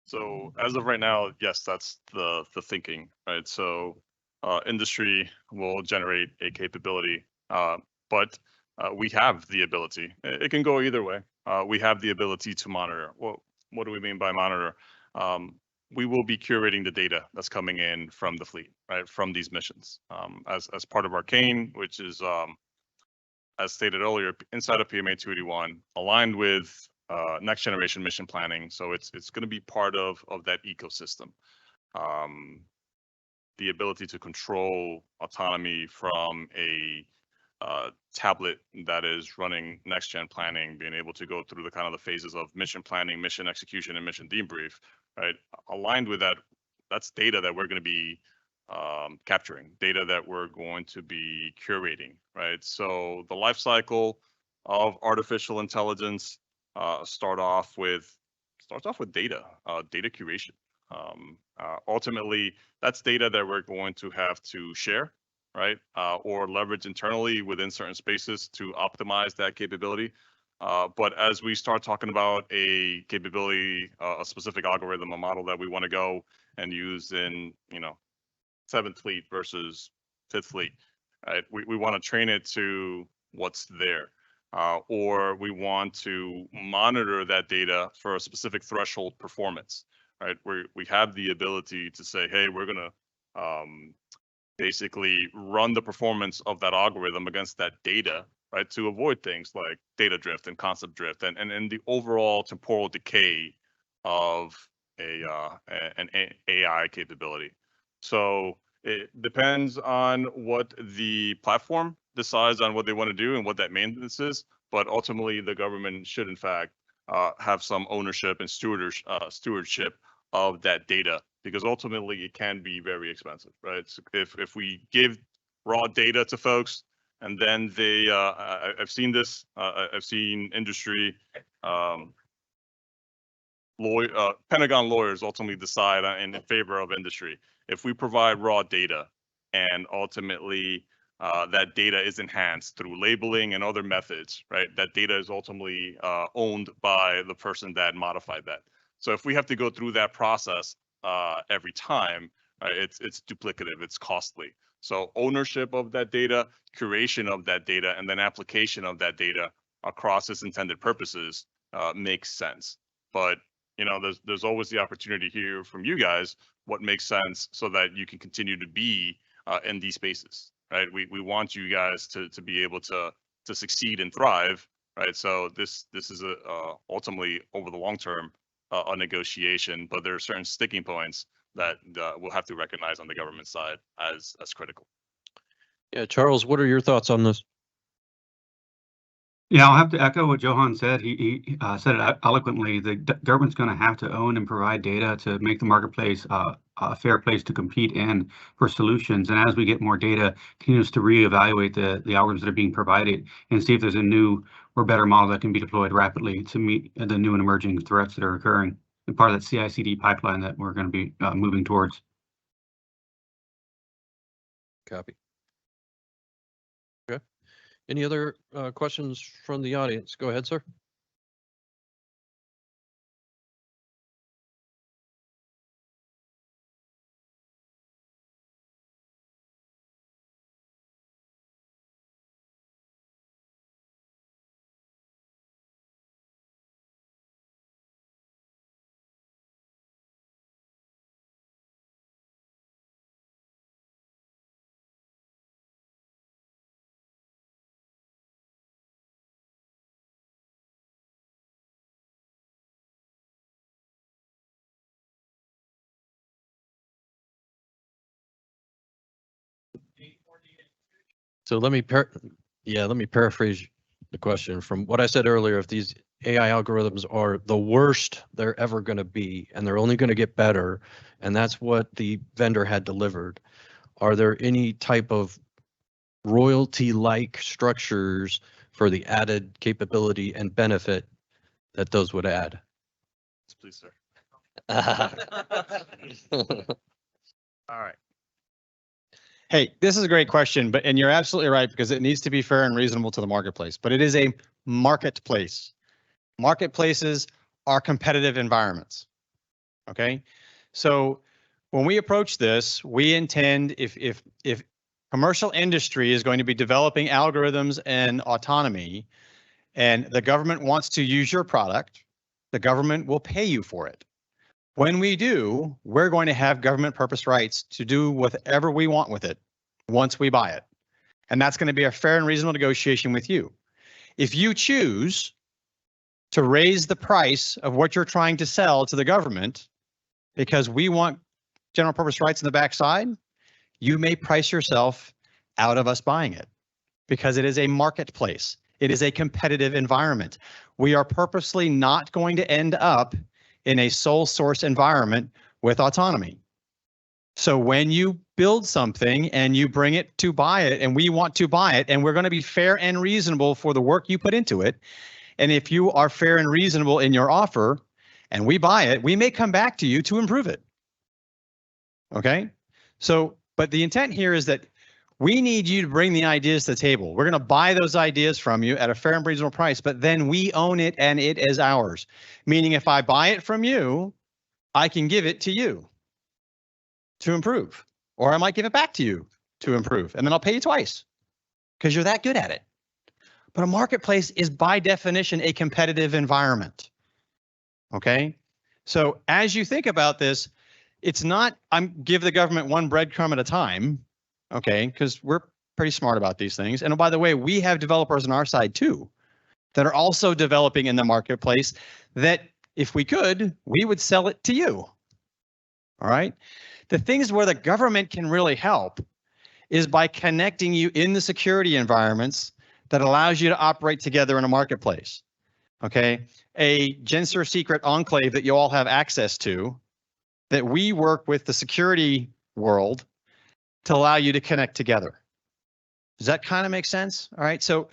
So as of right now, yes, that's the thinking, right? So industry will generate a capability, but we have the ability. It can go either way. We have the ability to monitor. Well, what do we mean by monitor? We will be curating the data that's coming in from the fleet, right, from these missions. As part of Arcane, which is, as stated earlier, inside of PMA 281, aligned with next generation mission planning. So it's going to be part of that ecosystem. The ability to control autonomy from a tablet that is running next gen planning, being able to go through the kind of the phases of mission planning, mission execution, and mission debrief, right? Aligned with that, that's data that we're going to be capturing, data that we're going to be curating, right? So the life cycle of artificial intelligence starts off with data, data curation. Ultimately, that's data that we're going to have to share, right? Or leverage internally within certain spaces to optimize that capability. But as we start talking about a capability, a specific algorithm, a model that we want to go and use in, 7th Fleet versus 5th Fleet, right? We want to train it to what's there. Or we want to monitor that data for a specific threshold performance, right? We have the ability to say, hey, we're going to basically run the performance of that algorithm against that data, right, to avoid things like data drift and concept drift and the overall temporal decay of an AI capability. So it depends on what the platform decides on what they want to do and what that maintenance is. But ultimately, the government should, in fact, have some ownership and stewardship of that data, because ultimately it can be very expensive, right? So if we give raw data to folks and then they, I've seen this, I've seen industry, Pentagon lawyers ultimately decide in favor of industry. If we provide raw data and ultimately that data is enhanced through labeling and other methods, right? That data is ultimately owned by the person that modified that. So if we have to go through that process every time, it's duplicative, it's costly. So ownership of that data, curation of that data, and then application of that data across its intended purposes makes sense. But there's always the opportunity here from you guys what makes sense so that you can continue to be in these spaces, right? We want you guys to be able to succeed and thrive, right? So this is ultimately over the long term a negotiation, but there are certain sticking points that we'll have to recognize on the government side as critical. Yeah, Charles, what are your thoughts on this? Yeah, I'll have to echo what Johan said. He said it eloquently. The government's going to have to own and provide data to make the marketplace a fair place to compete in for solutions. And as we get more data, continues to reevaluate the algorithms that are being provided and see if there's a new or better model that can be deployed rapidly to meet the new and emerging threats that are occurring. And part of that CI/CD pipeline that we're going to be moving towards. Copy. Okay. Any other questions from the audience? Go ahead, sir. So let me paraphrase the question from what I said earlier. If these AI algorithms are the worst they're ever going to be, and they're only going to get better, and that's what the vendor had delivered, are there any type of royalty-like structures for the added capability and benefit that those would add? Please, sir. All right. Hey, this is a great question, and you're absolutely right, because it needs to be fair and reasonable to the marketplace, but it is a marketplace. Marketplaces are competitive environments. Okay. So when we approach this, we intend, if commercial industry is going to be developing algorithms and autonomy, and the government wants to use your product, the government will pay you for it. When we do, we're going to have government purpose rights to do whatever we want with it once we buy it. And that's going to be a fair and reasonable negotiation with you. If you choose to raise the price of what you're trying to sell to the government because we want general purpose rights in the backside, you may price yourself out of us buying it because it is a marketplace. It is a competitive environment. We are purposely not going to end up in a sole source environment with autonomy. So when you build something and you bring it to buy it, and we want to buy it, and we're going to be fair and reasonable for the work you put into it. And if you are fair and reasonable in your offer and we buy it, we may come back to you to improve it. Okay. So, but the intent here is that we need you to bring the ideas to the table. We're going to buy those ideas from you at a fair and reasonable price, but then we own it and it is ours. Meaning if I buy it from you, I can give it to you to improve, or I might give it back to you to improve, and then I'll pay you twice because you're that good at it. But a marketplace is by definition a competitive environment. Okay. So as you think about this, it's not give the government one breadcrumb at a time. Okay, because we're pretty smart about these things. And by the way, we have developers on our side too that are also developing in the marketplace that if we could, we would sell it to you. All right. The things where the government can really help is by connecting you in the security environments that allows you to operate together in a marketplace. Okay. A Gensur secret enclave that you all have access to, that we work with the security world to allow you to connect together. Does that kind of make sense? All right. So,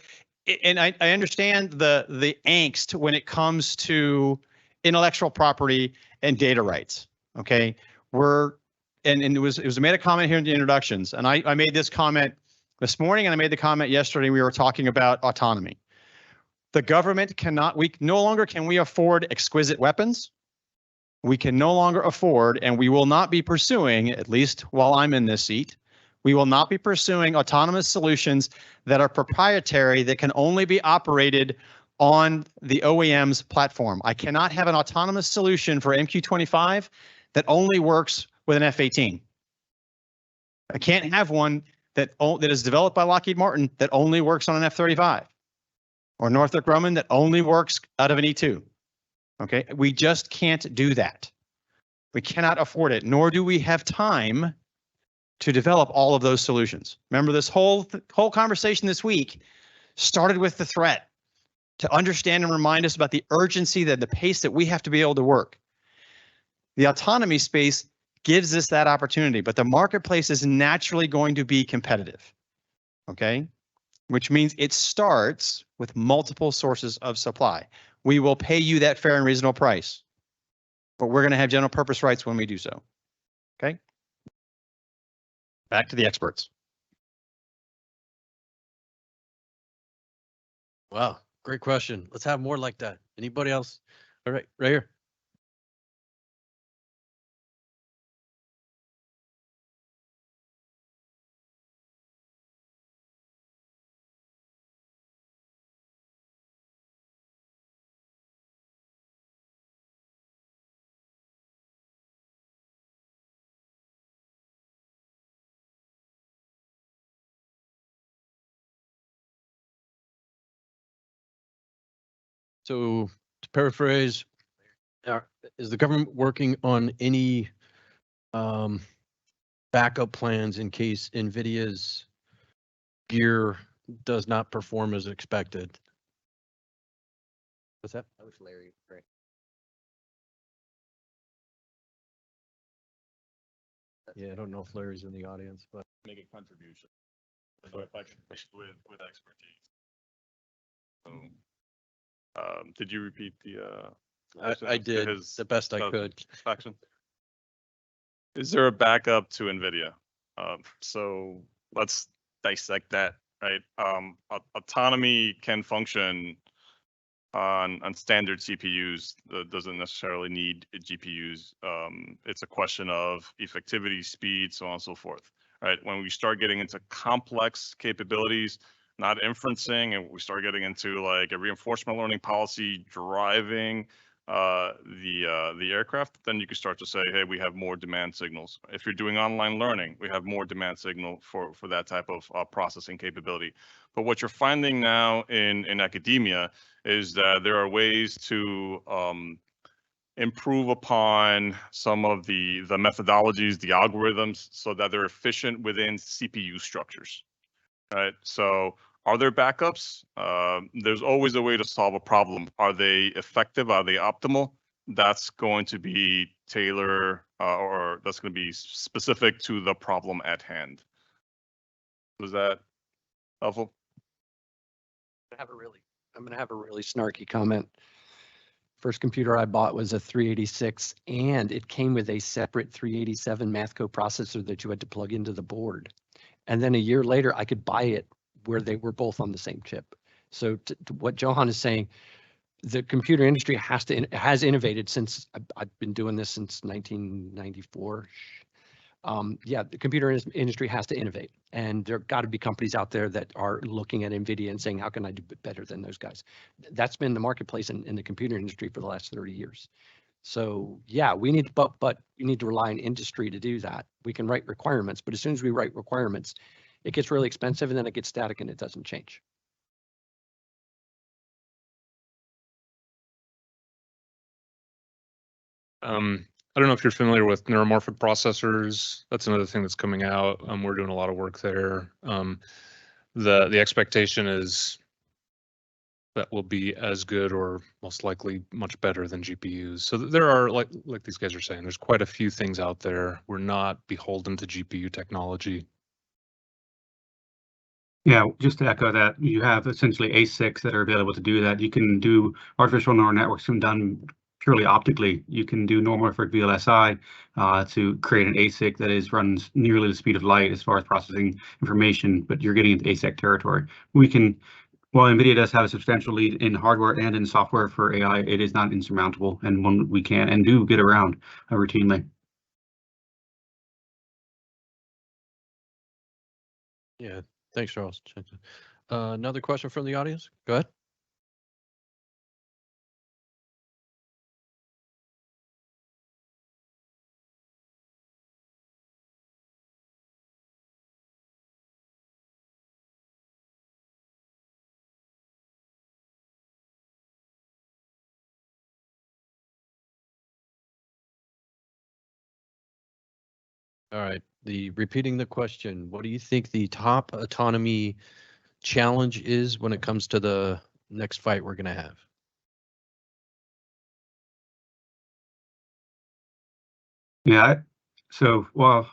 and I understand the angst when it comes to intellectual property and data rights. Okay. And it was made a comment here in the introductions, and I made this comment this morning and I made the comment yesterday. We were talking about autonomy. The government we no longer can we afford exquisite weapons. We can no longer afford, and we will not be pursuing, at least while I'm in this seat, we will not be pursuing autonomous solutions that are proprietary, that can only be operated on the OEM's platform. I cannot have an autonomous solution for MQ-25 that only works with an F-18. I can't have one that is developed by Lockheed Martin that only works on an F-35, or Northrop Grumman that only works out of an E-2. Okay, we just can't do that. We cannot afford it, nor do we have time to develop all of those solutions. Remember, this whole conversation this week started with the threat to understand and remind us about the urgency, that the pace that we have to be able to work. The autonomy space gives us that opportunity, but the marketplace is naturally going to be competitive. Okay, which means it starts with multiple sources of supply. We will pay you that fair and reasonable price, but we're going to have general purpose rights when we do so. Okay. Back to the experts. Wow, great question. Let's have more like that. Anybody else? All right, right here. So to paraphrase, is the government working on any backup plans in case NVIDIA's gear does not perform as expected? What's that? I wish Larry, right. Yeah, I don't know if Larry's in the audience, but Make a contribution with expertise. Did you repeat the? I did the best I could. Action. Is there a backup to NVIDIA? So let's dissect that, right? Autonomy can function on standard CPUs that doesn't necessarily need GPUs. It's a question of effectivity, speed, so on and so forth, right? When we start getting into complex capabilities, not inferencing, and we start getting into like a reinforcement learning policy driving the aircraft, then you can start to say, hey, we have more demand signals. If you're doing online learning, we have more demand signal for that type of processing capability. But what you're finding now in academia is that there are ways to improve upon some of the methodologies, the algorithms, so that they're efficient within CPU structures, right? So are there backups? There's always a way to solve a problem. Are they effective? Are they optimal? That's going to be tailor or that's going to be specific to the problem at hand. Was that helpful? I'm going to have a really snarky comment. First computer I bought was a 386, and it came with a separate 387 math coprocessor that you had to plug into the board. And then a year later, I could buy it where they were both on the same chip. So to what Johan is saying, the computer industry has innovated since I've been doing this since 1994. Yeah, the computer industry has to innovate, and there got to be companies out there that are looking at NVIDIA and saying, how can I do better than those guys? That's been the marketplace in the computer industry for the last 30 years. So yeah, we need, but you need to rely on industry to do that. We can write requirements, but as soon as we write requirements, it gets really expensive and then it gets static and it doesn't change. I don't know if you're familiar with neuromorphic processors. That's another thing that's coming out. We're doing a lot of work there. The expectation is that will be as good or most likely much better than GPUs. So there are, like these guys are saying, there's quite a few things out there. We're not beholden to GPU technology. Yeah, just to echo that, you have essentially ASICs that are available to do that. You can do artificial neural networks done purely optically. You can do normomorphic VLSI to create an ASIC that runs nearly the speed of light as far as processing information, but you're getting into ASIC territory. While NVIDIA does have a substantial lead in hardware and in software for AI, it is not insurmountable and one we can and do get around routinely. Yeah, thanks, Charles. Another question from the audience? Go ahead. All right, repeating the question, what do you think the top autonomy challenge is when it comes to the next fight we're gonna have? Yeah, so while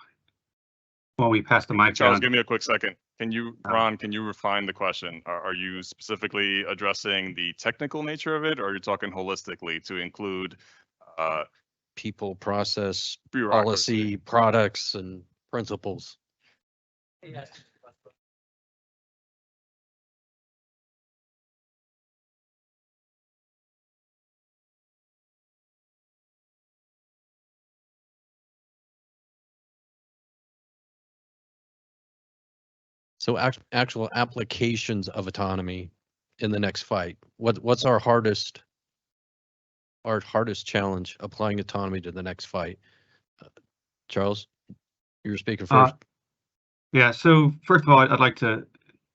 we pass the mic Charles, down. give me a quick second. Can you, Ron, can you refine the question? Are you specifically addressing the technical nature of it, or are you talking holistically to include people, process, bureaucracy? policy, products, and principles? So actual applications of autonomy in the next fight. What's our hardest challenge applying autonomy to the next fight? Charles, you were speaking first. Yeah, so first of all, I'd like to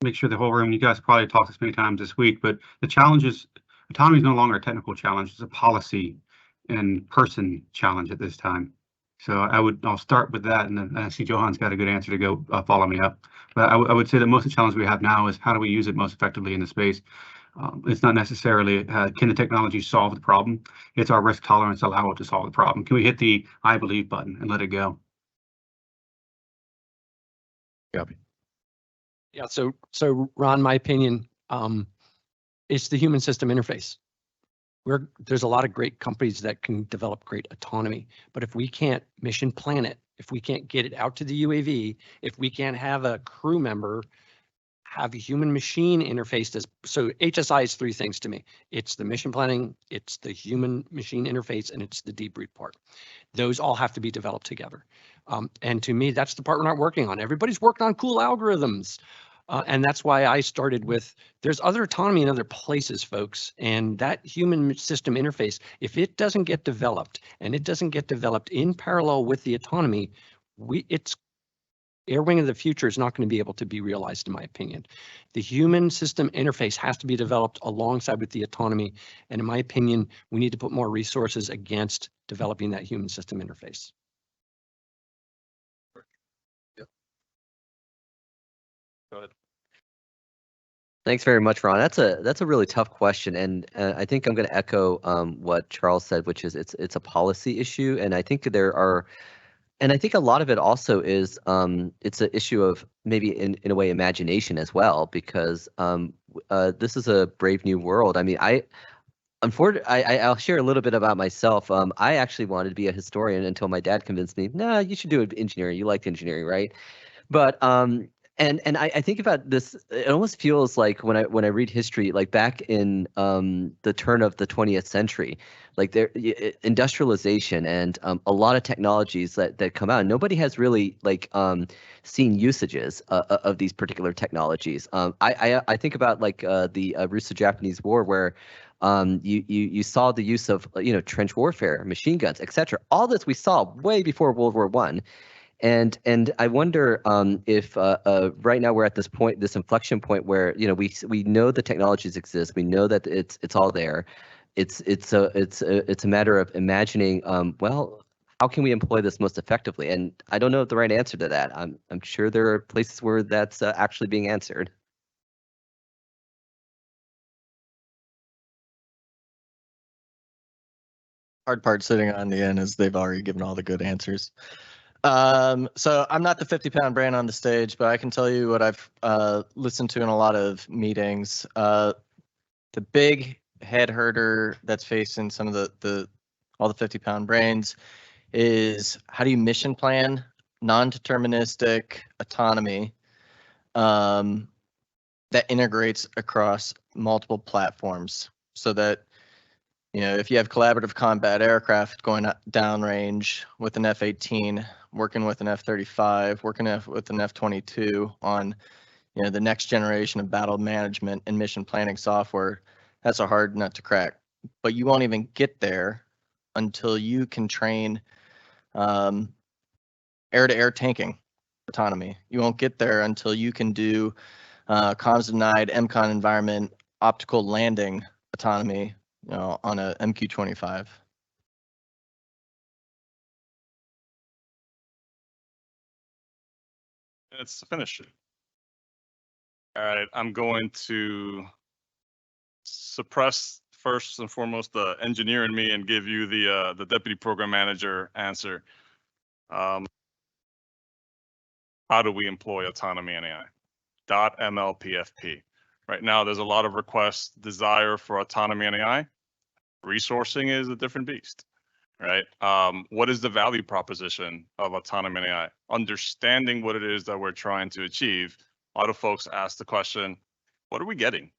make sure the whole room, you guys probably talked this many times this week, but the challenge is autonomy is no longer a technical challenge, it's a policy and person challenge at this time. So I'll start with that, and then I see Johan's got a good answer to go follow me up. But I would say that most of the challenge we have now is how do we use it most effectively in the space. It's not necessarily can the technology solve the problem. It's our risk tolerance allow it to solve the problem. Can we hit the I believe button and let it go? Copy. Yeah, so Ron, my opinion, it's the human system interface. There's a lot of great companies that can develop great autonomy, but if we can't mission plan it, if we can't get it out to the UAV, if we can't have a crew member have a human machine interface, so HSI is three things to me. It's the mission planning, it's the human machine interface, and it's the debrief part. Those all have to be developed together. And to me, that's the part we're not working on. Everybody's working on cool algorithms. And that's why I started with, there's other autonomy in other places, folks. And that human system interface, if it doesn't get developed, and it doesn't get developed in parallel with the autonomy, it's Air Wing of the future is not going to be able to be realized, in my opinion. The human system interface has to be developed alongside with the autonomy. And in my opinion, we need to put more resources against developing that human system interface. Go ahead. Thanks very much, Ron. That's a really tough question, and I think I'm going to echo what Charles said, which is it's a policy issue, and I think I think a lot of it also is it's an issue of maybe in a way imagination as well, because this is a brave new world. I mean, I'll share a little bit about myself. I actually wanted to be a historian until my dad convinced me, no, you should do engineering. You liked engineering, right? But and I think about this, it almost feels like when I read history, like back in the turn of the 20th century, like industrialization and a lot of technologies that come out. Nobody has really like seen usages of these particular technologies. I think about like the Russo-Japanese War, where you saw the use of trench warfare, machine guns, etc. All this we saw way before World War I. And I wonder if right now we're at this point, this inflection point where we know the technologies exist, we know that it's all there. It's a matter of imagining well, how can we employ this most effectively? And I don't know the right answer to that. I'm sure there are places where that's actually being answered. Hard part sitting on the end is they've already given all the good answers. So I'm not the 50-pound brain on the stage, but I can tell you what I've listened to in a lot of meetings. The big head herder that's facing some of all the 50-pound brains is how do you mission plan non-deterministic autonomy that integrates across multiple platforms, so that if you have collaborative combat aircraft going downrange with an F-18, working with an F-35, working with an F-22 on, the next generation of battle management and mission planning software, that's a hard nut to crack. But you won't even get there until you can train air-to-air tanking autonomy. You won't get there until you can do comms denied MCON environment optical landing autonomy on a MQ-25. minutes to finish it. All right, I'm going to suppress first and foremost the engineer in me and give you the deputy program manager answer. How do we employ autonomy and AI? .mlpfp. Right now, there's a lot of requests, desire for autonomy and AI. Resourcing is a different beast, right? What is the value proposition of autonomy and AI? Understanding what it is that we're trying to achieve. A lot of folks ask the question, what are we getting,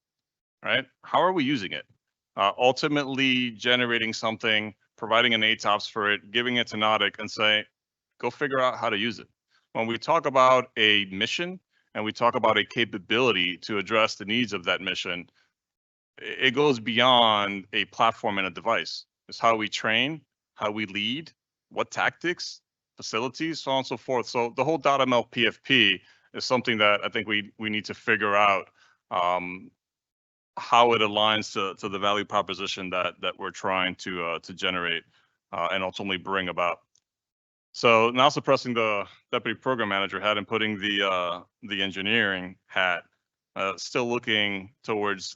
right? How are we using it? Ultimately generating something, providing an ATOPS for it, giving it to Nautic and say, go figure out how to use it. When we talk about a mission and we talk about a capability to address the needs of that mission, it goes beyond a platform and a device. It's how we train, how we lead, what tactics, facilities, so on and so forth. So the whole .ml PFP is something that I think we need to figure out how it aligns to the value proposition that we're trying to generate and ultimately bring about. So now suppressing the deputy program manager hat and putting the engineering hat, still looking towards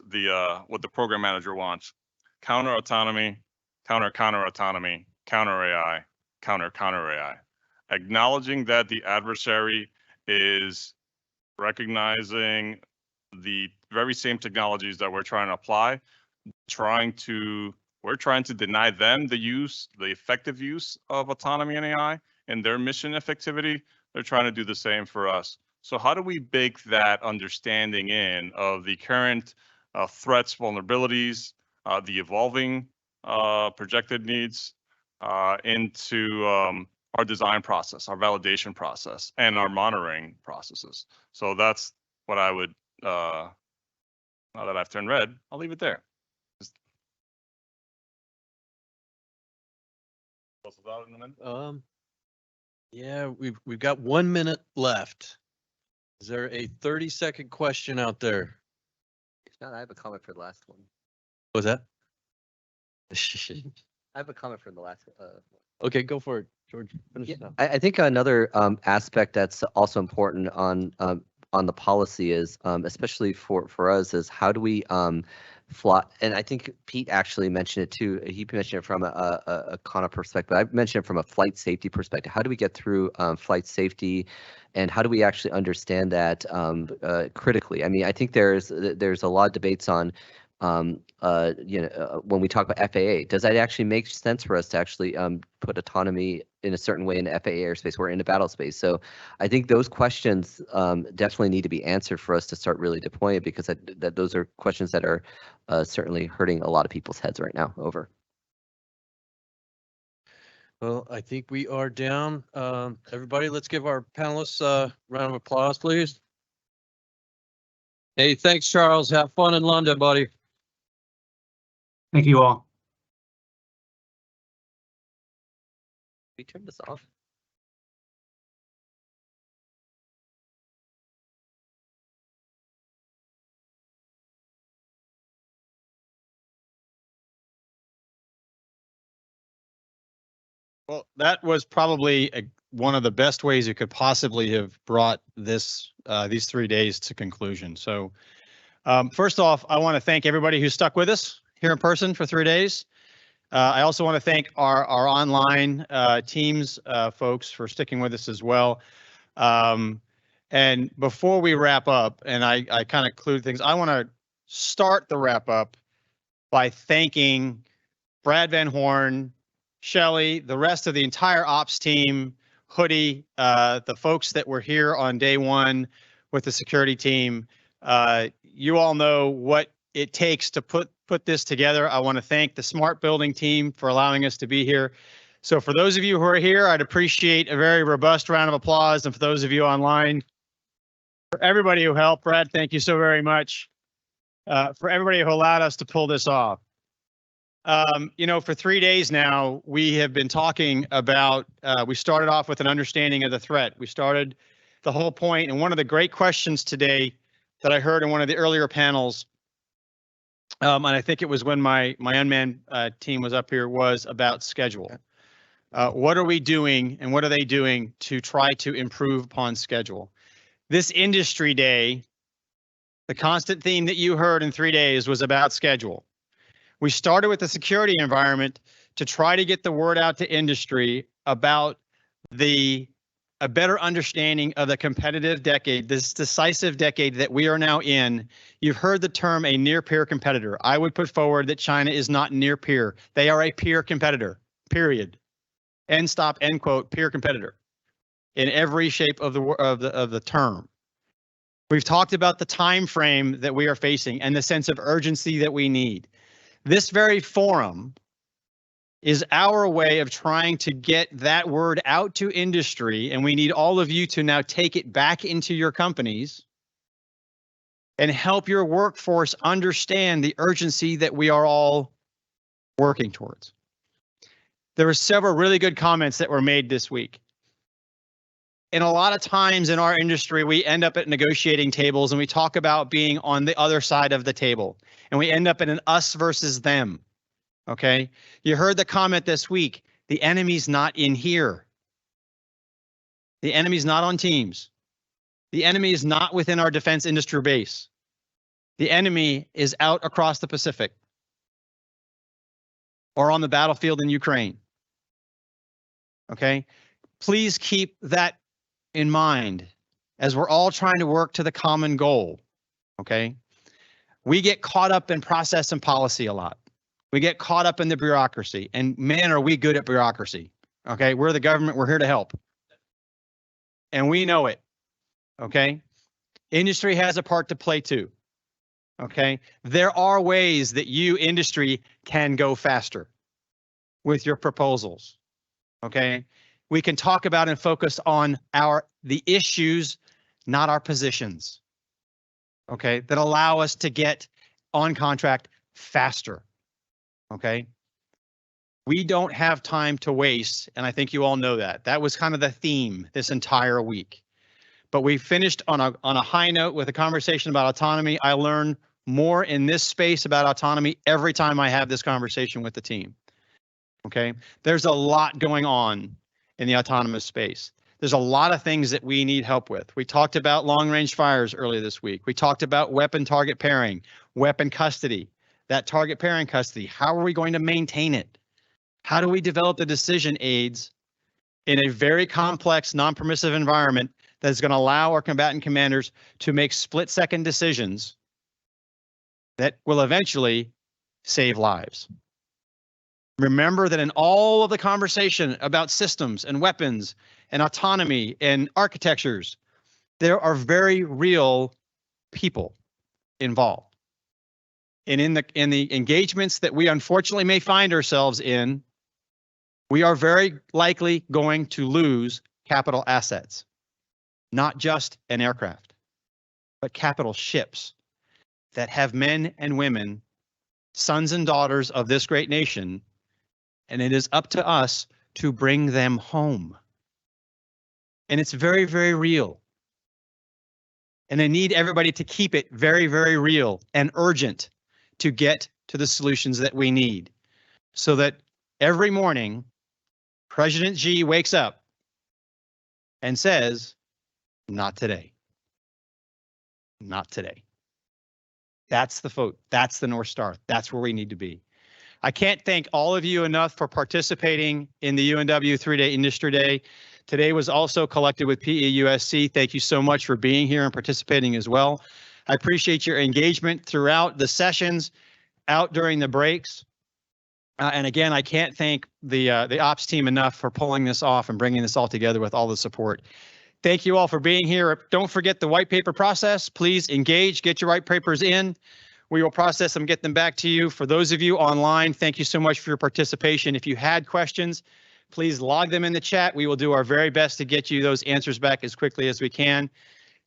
what the program manager wants. Counter autonomy, counter autonomy, counter AI, counter AI. Acknowledging that the adversary is recognizing the very same technologies that we're trying to apply, we're trying to deny them the effective use of autonomy and AI and their mission effectivity. They're trying to do the same for us. So how do we bake that understanding in of the current threats, vulnerabilities, the evolving projected needs into our design process, our validation process, and our monitoring processes? So that's what I would, now that I've turned red, I'll leave it there. Yeah, we've got 1 minute left. Is there a 30-second question out there? If not, I have a comment for the last one. What was that? I have a comment for the last one. Okay, go for it, George. Finish Yeah, it up. I think another aspect that's also important on the policy is, especially for us, is how do we fly? And I think Pete actually mentioned it too. He mentioned it from a Kana perspective. I mentioned it from a flight safety perspective. How do we get through flight safety, and how do we actually understand that critically? I mean, I think there's a lot of debates on when we talk about FAA, does that actually make sense for us to actually put autonomy in a certain way in the FAA airspace or in the battle space? So I think those questions definitely need to be answered for us to start really deploying it, because that those are questions that are certainly hurting a lot of people's heads right now. Over. Well, I think we are down. Everybody, let's give our panelists a round of applause, please. Hey, thanks, Charles. Have fun in London, buddy. Thank you all. We turn this off. Well, that was probably one of the best ways you could possibly have brought this these 3 days to conclusion. So first off, I want to thank everybody who stuck with us here in person for 3 days. I also want to thank our online teams folks for sticking with us as well. And before we wrap up, and I kind of include things, I want to start the wrap up by thanking Brad Van Horn, Shelly, the rest of the entire ops team, Hoodie, the folks that were here on day one with the security team. You all know what it takes to put this together. I want to thank the Smart Building team for allowing us to be here. So for those of you who are here, I'd appreciate a very robust round of applause. And for those of you online, for everybody who helped, Brad, thank you so very much. For everybody who allowed us to pull this off. For 3 days now, we have been talking about, we started off with an understanding of the threat. We started the whole point, and one of the great questions today that I heard in one of the earlier panels, and I think it was when my unmanned team was up here, was about schedule. What are we doing and what are they doing to try to improve upon schedule? This industry day, the constant theme that you heard in 3 days was about schedule. We started with the security environment to try to get the word out to industry about a better understanding of the competitive decade, this decisive decade that we are now in. You've heard the term a near peer competitor. I would put forward that China is not near peer. They are a peer competitor, period. End stop, end quote, peer competitor in every shape of the term. We've talked about the time frame that we are facing and the sense of urgency that we need. This very forum is our way of trying to get that word out to industry, and we need all of you to now take it back into your companies and help your workforce understand the urgency that we are all working towards. There were several really good comments that were made this week. And a lot of times in our industry, we end up at negotiating tables and we talk about being on the other side of the table, and we end up in an us versus them. Okay, you heard the comment this week, the enemy's not in here. The enemy's not on Teams. The enemy is not within our defense industry base. The enemy is out across the Pacific or on the battlefield in Ukraine. Okay, please keep that in mind as we're all trying to work to the common goal. Okay, we get caught up in process and policy a lot. We get caught up in the bureaucracy, and man, are we good at bureaucracy. Okay, we're the government, we're here to help. And we know it. Okay, industry has a part to play too. Okay, there are ways that you, industry, can go faster with your proposals. Okay, we can talk about and focus on the issues, not our positions. Okay, that allow us to get on contract faster. Okay, we don't have time to waste, and I think you all know that. That was kind of the theme this entire week. But we finished on a high note with a conversation about autonomy. I learn more in this space about autonomy every time I have this conversation with the team. Okay, there's a lot going on in the autonomous space. There's a lot of things that we need help with. We talked about long-range fires earlier this week. We talked about weapon target pairing, weapon custody. That target pairing custody, how are we going to maintain it? How do we develop the decision aids in a very complex, non-permissive environment that is going to allow our combatant commanders to make split-second decisions that will eventually save lives? Remember that in all of the conversation about systems and weapons and autonomy and architectures, there are very real people involved. And in the engagements that we unfortunately may find ourselves in, we are very likely going to lose capital assets, not just an aircraft, but capital ships that have men and women, sons and daughters of this great nation, and it is up to us to bring them home. And it's very, very real. And I need everybody to keep it very, very real and urgent to get to the solutions that we need, so that every morning President Xi wakes up and says, not today. Not today. That's the vote. That's the North Star. That's where we need to be. I can't thank all of you enough for participating in the UNW 3-Day Industry Day. Today was also collected with PEUSC. Thank you so much for being here and participating as well. I appreciate your engagement throughout the sessions, out during the breaks. And again, I can't thank the ops team enough for pulling this off and bringing this all together with all the support. Thank you all for being here. Don't forget the white paper process. Please engage, get your white papers in. We will process them, get them back to you. For those of you online, thank you so much for your participation. If you had questions, please log them in the chat. We will do our very best to get you those answers back as quickly as we can.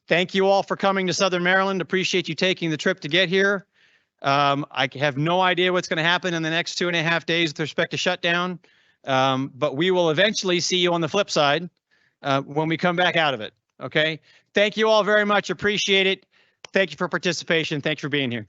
Thank you all for coming to Southern Maryland. Appreciate you taking the trip to get here. I have no idea what's going to happen in the next 2.5 days with respect to shutdown, but we will eventually see you on the flip side when we come back out of it. Okay. Thank you all very much. Appreciate it. Thank you for participation. Thanks for being here.